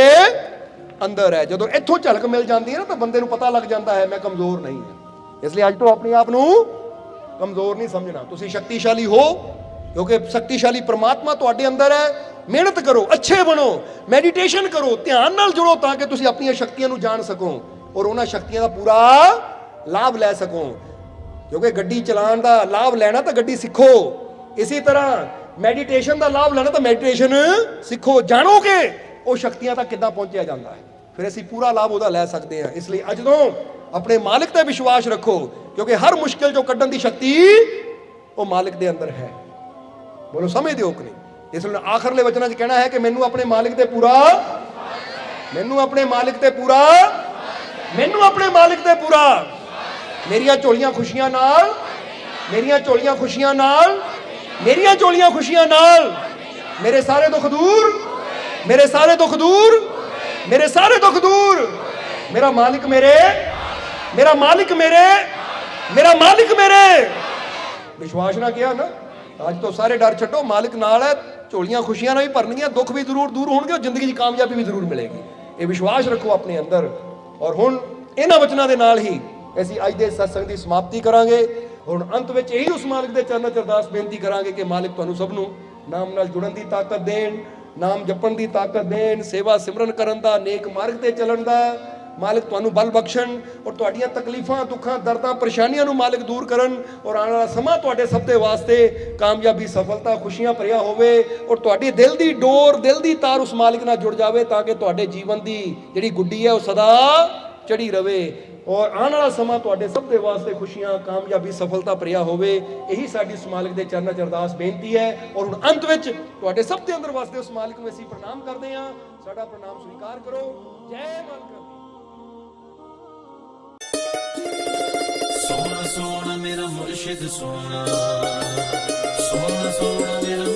ਅੰਦਰ ਹੈ। ਜਦੋਂ ਇੱਥੋਂ ਝਲਕ ਮਿਲ ਜਾਂਦੀ ਹੈ ਨਾ ਤਾਂ ਬੰਦੇ ਨੂੰ ਪਤਾ ਲੱਗ ਜਾਂਦਾ ਹੈ ਮੈਂ ਕਮਜ਼ੋਰ ਨਹੀਂ ਹਾਂ। ਇਸ ਲਈ ਅੱਜ ਤੋਂ ਆਪਣੇ ਆਪ ਨੂੰ ਕਮਜ਼ੋਰ ਨਹੀਂ ਸਮਝਣਾ, ਤੁਸੀਂ ਸ਼ਕਤੀਸ਼ਾਲੀ ਹੋ, ਕਿਉਂਕਿ ਸ਼ਕਤੀਸ਼ਾਲੀ ਪ੍ਰਮਾਤਮਾ ਤੁਹਾਡੇ ਅੰਦਰ ਹੈ। ਮਿਹਨਤ ਕਰੋ, ਅੱਛੇ ਬਣੋ, ਮੈਡੀਟੇਸ਼ਨ ਕਰੋ, ਧਿਆਨ ਨਾਲ ਜੁੜੋ ਤਾਂ ਕਿ ਤੁਸੀਂ ਆਪਣੀਆਂ ਸ਼ਕਤੀਆਂ ਨੂੰ ਜਾਣ ਸਕੋ ਔਰ ਉਹਨਾਂ ਸ਼ਕਤੀਆਂ ਦਾ ਪੂਰਾ ਲਾਭ ਲੈ ਸਕੋ। ਕਿਉਂਕਿ ਗੱਡੀ ਚਲਾਉਣ ਦਾ ਲਾਭ ਲੈਣਾ ਤਾਂ ਗੱਡੀ ਸਿੱਖੋ, ਇਸੇ ਤਰ੍ਹਾਂ ਮੈਡੀਟੇਸ਼ਨ ਦਾ ਲਾਭ ਲੈਣਾ ਤਾਂ ਮੈਡੀਟੇਸ਼ਨ ਸਿੱਖੋ, ਜਾਣੋਗੇ ਉਹ ਸ਼ਕਤੀਆਂ ਤੱਕ ਕਿੱਦਾਂ ਪਹੁੰਚਿਆ ਜਾਂਦਾ ਹੈ, ਫਿਰ ਅਸੀਂ ਪੂਰਾ ਲਾਭ ਉਹਦਾ ਲੈ ਸਕਦੇ ਹਾਂ। ਇਸ ਲਈ ਅੱਜ ਤੋਂ ਆਪਣੇ ਮਾਲਿਕ ਤੇ ਵਿਸ਼ਵਾਸ ਰੱਖੋ, ਕਿਉਂਕਿ ਹਰ ਮੁਸ਼ਕਿਲ ਚੋਂ ਕੱਢਣ ਦੀ ਸ਼ਕਤੀ ਉਹ ਮਾਲਿਕ ਦੇ ਅੰਦਰ ਹੈ। ਬੋਲੋ ਸਮਝਦੇ ਹੋ ਕਿ ਨਹੀਂ? ਇਸ ਲਈ ਆਖਰਲੇ ਵਚਨਾਂ 'ਚ ਕਹਿਣਾ ਹੈ ਕਿ ਮੈਨੂੰ ਆਪਣੇ ਮਾਲਿਕ ਤੇ ਪੂਰਾ, ਮੈਨੂੰ ਆਪਣੇ ਮਾਲਿਕ ਤੇ ਪੂਰਾ, ਮੈਨੂੰ ਆਪਣੇ ਮਾਲਿਕ ਤੇ ਪੂਰਾ, ਮੇਰੀਆਂ ਝੋਲੀਆਂ ਖੁਸ਼ੀਆਂ ਨਾਲ, ਮੇਰੀਆਂ ਝੋਲੀਆਂ ਖੁਸ਼ੀਆਂ ਨਾਲ, ਮੇਰੀਆਂ ਝੋਲੀਆਂ ਖੁਸ਼ੀਆਂ ਨਾਲ, ਮੇਰੇ ਸਾਰੇ ਦੁੱਖ ਦੂਰ, ਮੇਰੇ ਸਾਰੇ ਦੁੱਖ ਦੂਰ, ਮੇਰੇ ਸਾਰੇ ਦੁੱਖ ਦੂਰ, ਮੇਰਾ ਮਾਲਿਕ ਮੇਰੇ, ਮੇਰਾ ਮਾਲਿਕ ਮੇਰੇ, ਮੇਰਾ ਮਾਲਿਕ ਮੇਰੇ। ਵਿਸ਼ਵਾਸ ਨਾ ਕਿਹਾ ਨਾ, ਅੱਜ ਤੋਂ ਸਾਰੇ ਡਰ ਛੱਡੋ, ਮਾਲਿਕ ਨਾਲ ਹੈ, ਝੋਲੀਆਂ ਖੁਸ਼ੀਆਂ ਨਾਲ ਵੀ ਭਰਨਗੀਆਂ, ਦੁੱਖ ਵੀ ਜ਼ਰੂਰ ਦੂਰ ਹੋਣਗੇ, ਜ਼ਿੰਦਗੀ 'ਚ ਕਾਮਯਾਬੀ ਵੀ ਜ਼ਰੂਰ ਮਿਲੇਗੀ। ਇਹ ਵਿਸ਼ਵਾਸ ਰੱਖੋ ਆਪਣੇ ਅੰਦਰ। ਔਰ ਹੁਣ ਇਹਨਾਂ ਵਚਨਾਂ ਦੇ ਨਾਲ ਹੀ ਅਸੀਂ ਅੱਜ ਦੇ ਸਤਸੰਗ ਦੀ ਸਮਾਪਤੀ ਕਰਾਂਗੇ। ਹੁਣ ਅੰਤ ਵਿੱਚ ਇਹੀ ਉਸ ਮਾਲਿਕ ਦੇ ਚਰਨਾਂ 'ਚ ਅਰਦਾਸ ਬੇਨਤੀ ਕਰਾਂਗੇ ਕਿ ਮਾਲਿਕ ਤੁਹਾਨੂੰ ਸਭ ਨੂੰ ਨਾਮ ਨਾਲ ਜੁੜਨ ਦੀ ਤਾਕਤ ਦੇਣ, ਨਾਮ ਜਪਣ ਦੀ ਤਾਕਤ ਦੇਣ, ਸੇਵਾ ਸਿਮਰਨ ਕਰਨ ਦਾ, ਨੇਕ ਮਾਰਗ ਤੇ ਚੱਲਣ ਦਾ ਮਾਲਿਕ ਤੁਹਾਨੂੰ ਬਲ ਬਖਸ਼ਣ ਔਰ ਤੁਹਾਡੀਆਂ ਤਕਲੀਫਾਂ, ਦੁੱਖਾਂ, ਦਰਦਾਂ, ਪਰੇਸ਼ਾਨੀਆਂ ਨੂੰ ਮਾਲਿਕ ਦੂਰ ਕਰਨ ਔਰ ਆਉਣ ਵਾਲਾ ਸਮਾਂ ਤੁਹਾਡੇ ਸਭ ਦੇ ਵਾਸਤੇ ਕਾਮਯਾਬੀ, ਸਫਲਤਾ, ਖੁਸ਼ੀਆਂ ਭਰਿਆ ਹੋਵੇ ਔਰ ਤੁਹਾਡੀ ਦਿਲ ਦੀ ਡੋਰ, ਦਿਲ ਦੀ ਤਾਰ ਉਸ ਮਾਲਿਕ ਨਾਲ ਜੁੜ ਜਾਵੇ ਤਾਂ ਕਿ ਤੁਹਾਡੇ ਜੀਵਨ ਦੀ ਜਿਹੜੀ ਗੁੱਡੀ ਹੈ ਉਹ ਸਦਾ ਚੜੀ ਰਵੇ ਔਰ ਆਉਣ ਵਾਲਾ ਸਮਾਂ ਤੁਹਾਡੇ ਸਭ ਦੇ ਵਾਸਤੇ ਖੁਸ਼ੀਆਂ, ਕਾਮਯਾਬੀ, ਸਫਲਤਾ ਭਰਿਆ ਹੋਵੇ। ਇਹੀ ਸਾਡੀ ਉਸ ਮਾਲਿਕ ਦੇ ਚਰਨਾਂ 'ਚ ਅਰਦਾਸ ਬੇਨਤੀ ਹੈ। ਔਰ ਹੁਣ ਅੰਤ ਵਿੱਚ ਤੁਹਾਡੇ ਸਭ ਦੇ ਅੰਦਰ ਵਾਸਤੇ ਉਸ ਮਾਲਿਕ ਨੂੰ ਅਸੀਂ ਪ੍ਰਣਾਮ ਕਰਦੇ ਹਾਂ। ਸਾਡਾ ਪ੍ਰਣਾਮ ਸਵੀਕਾਰ ਕਰੋ। ਜੈ ਮਾਲਕ। सोना सोना मेरा मुर्शिद सोना, सोना सोना मेरा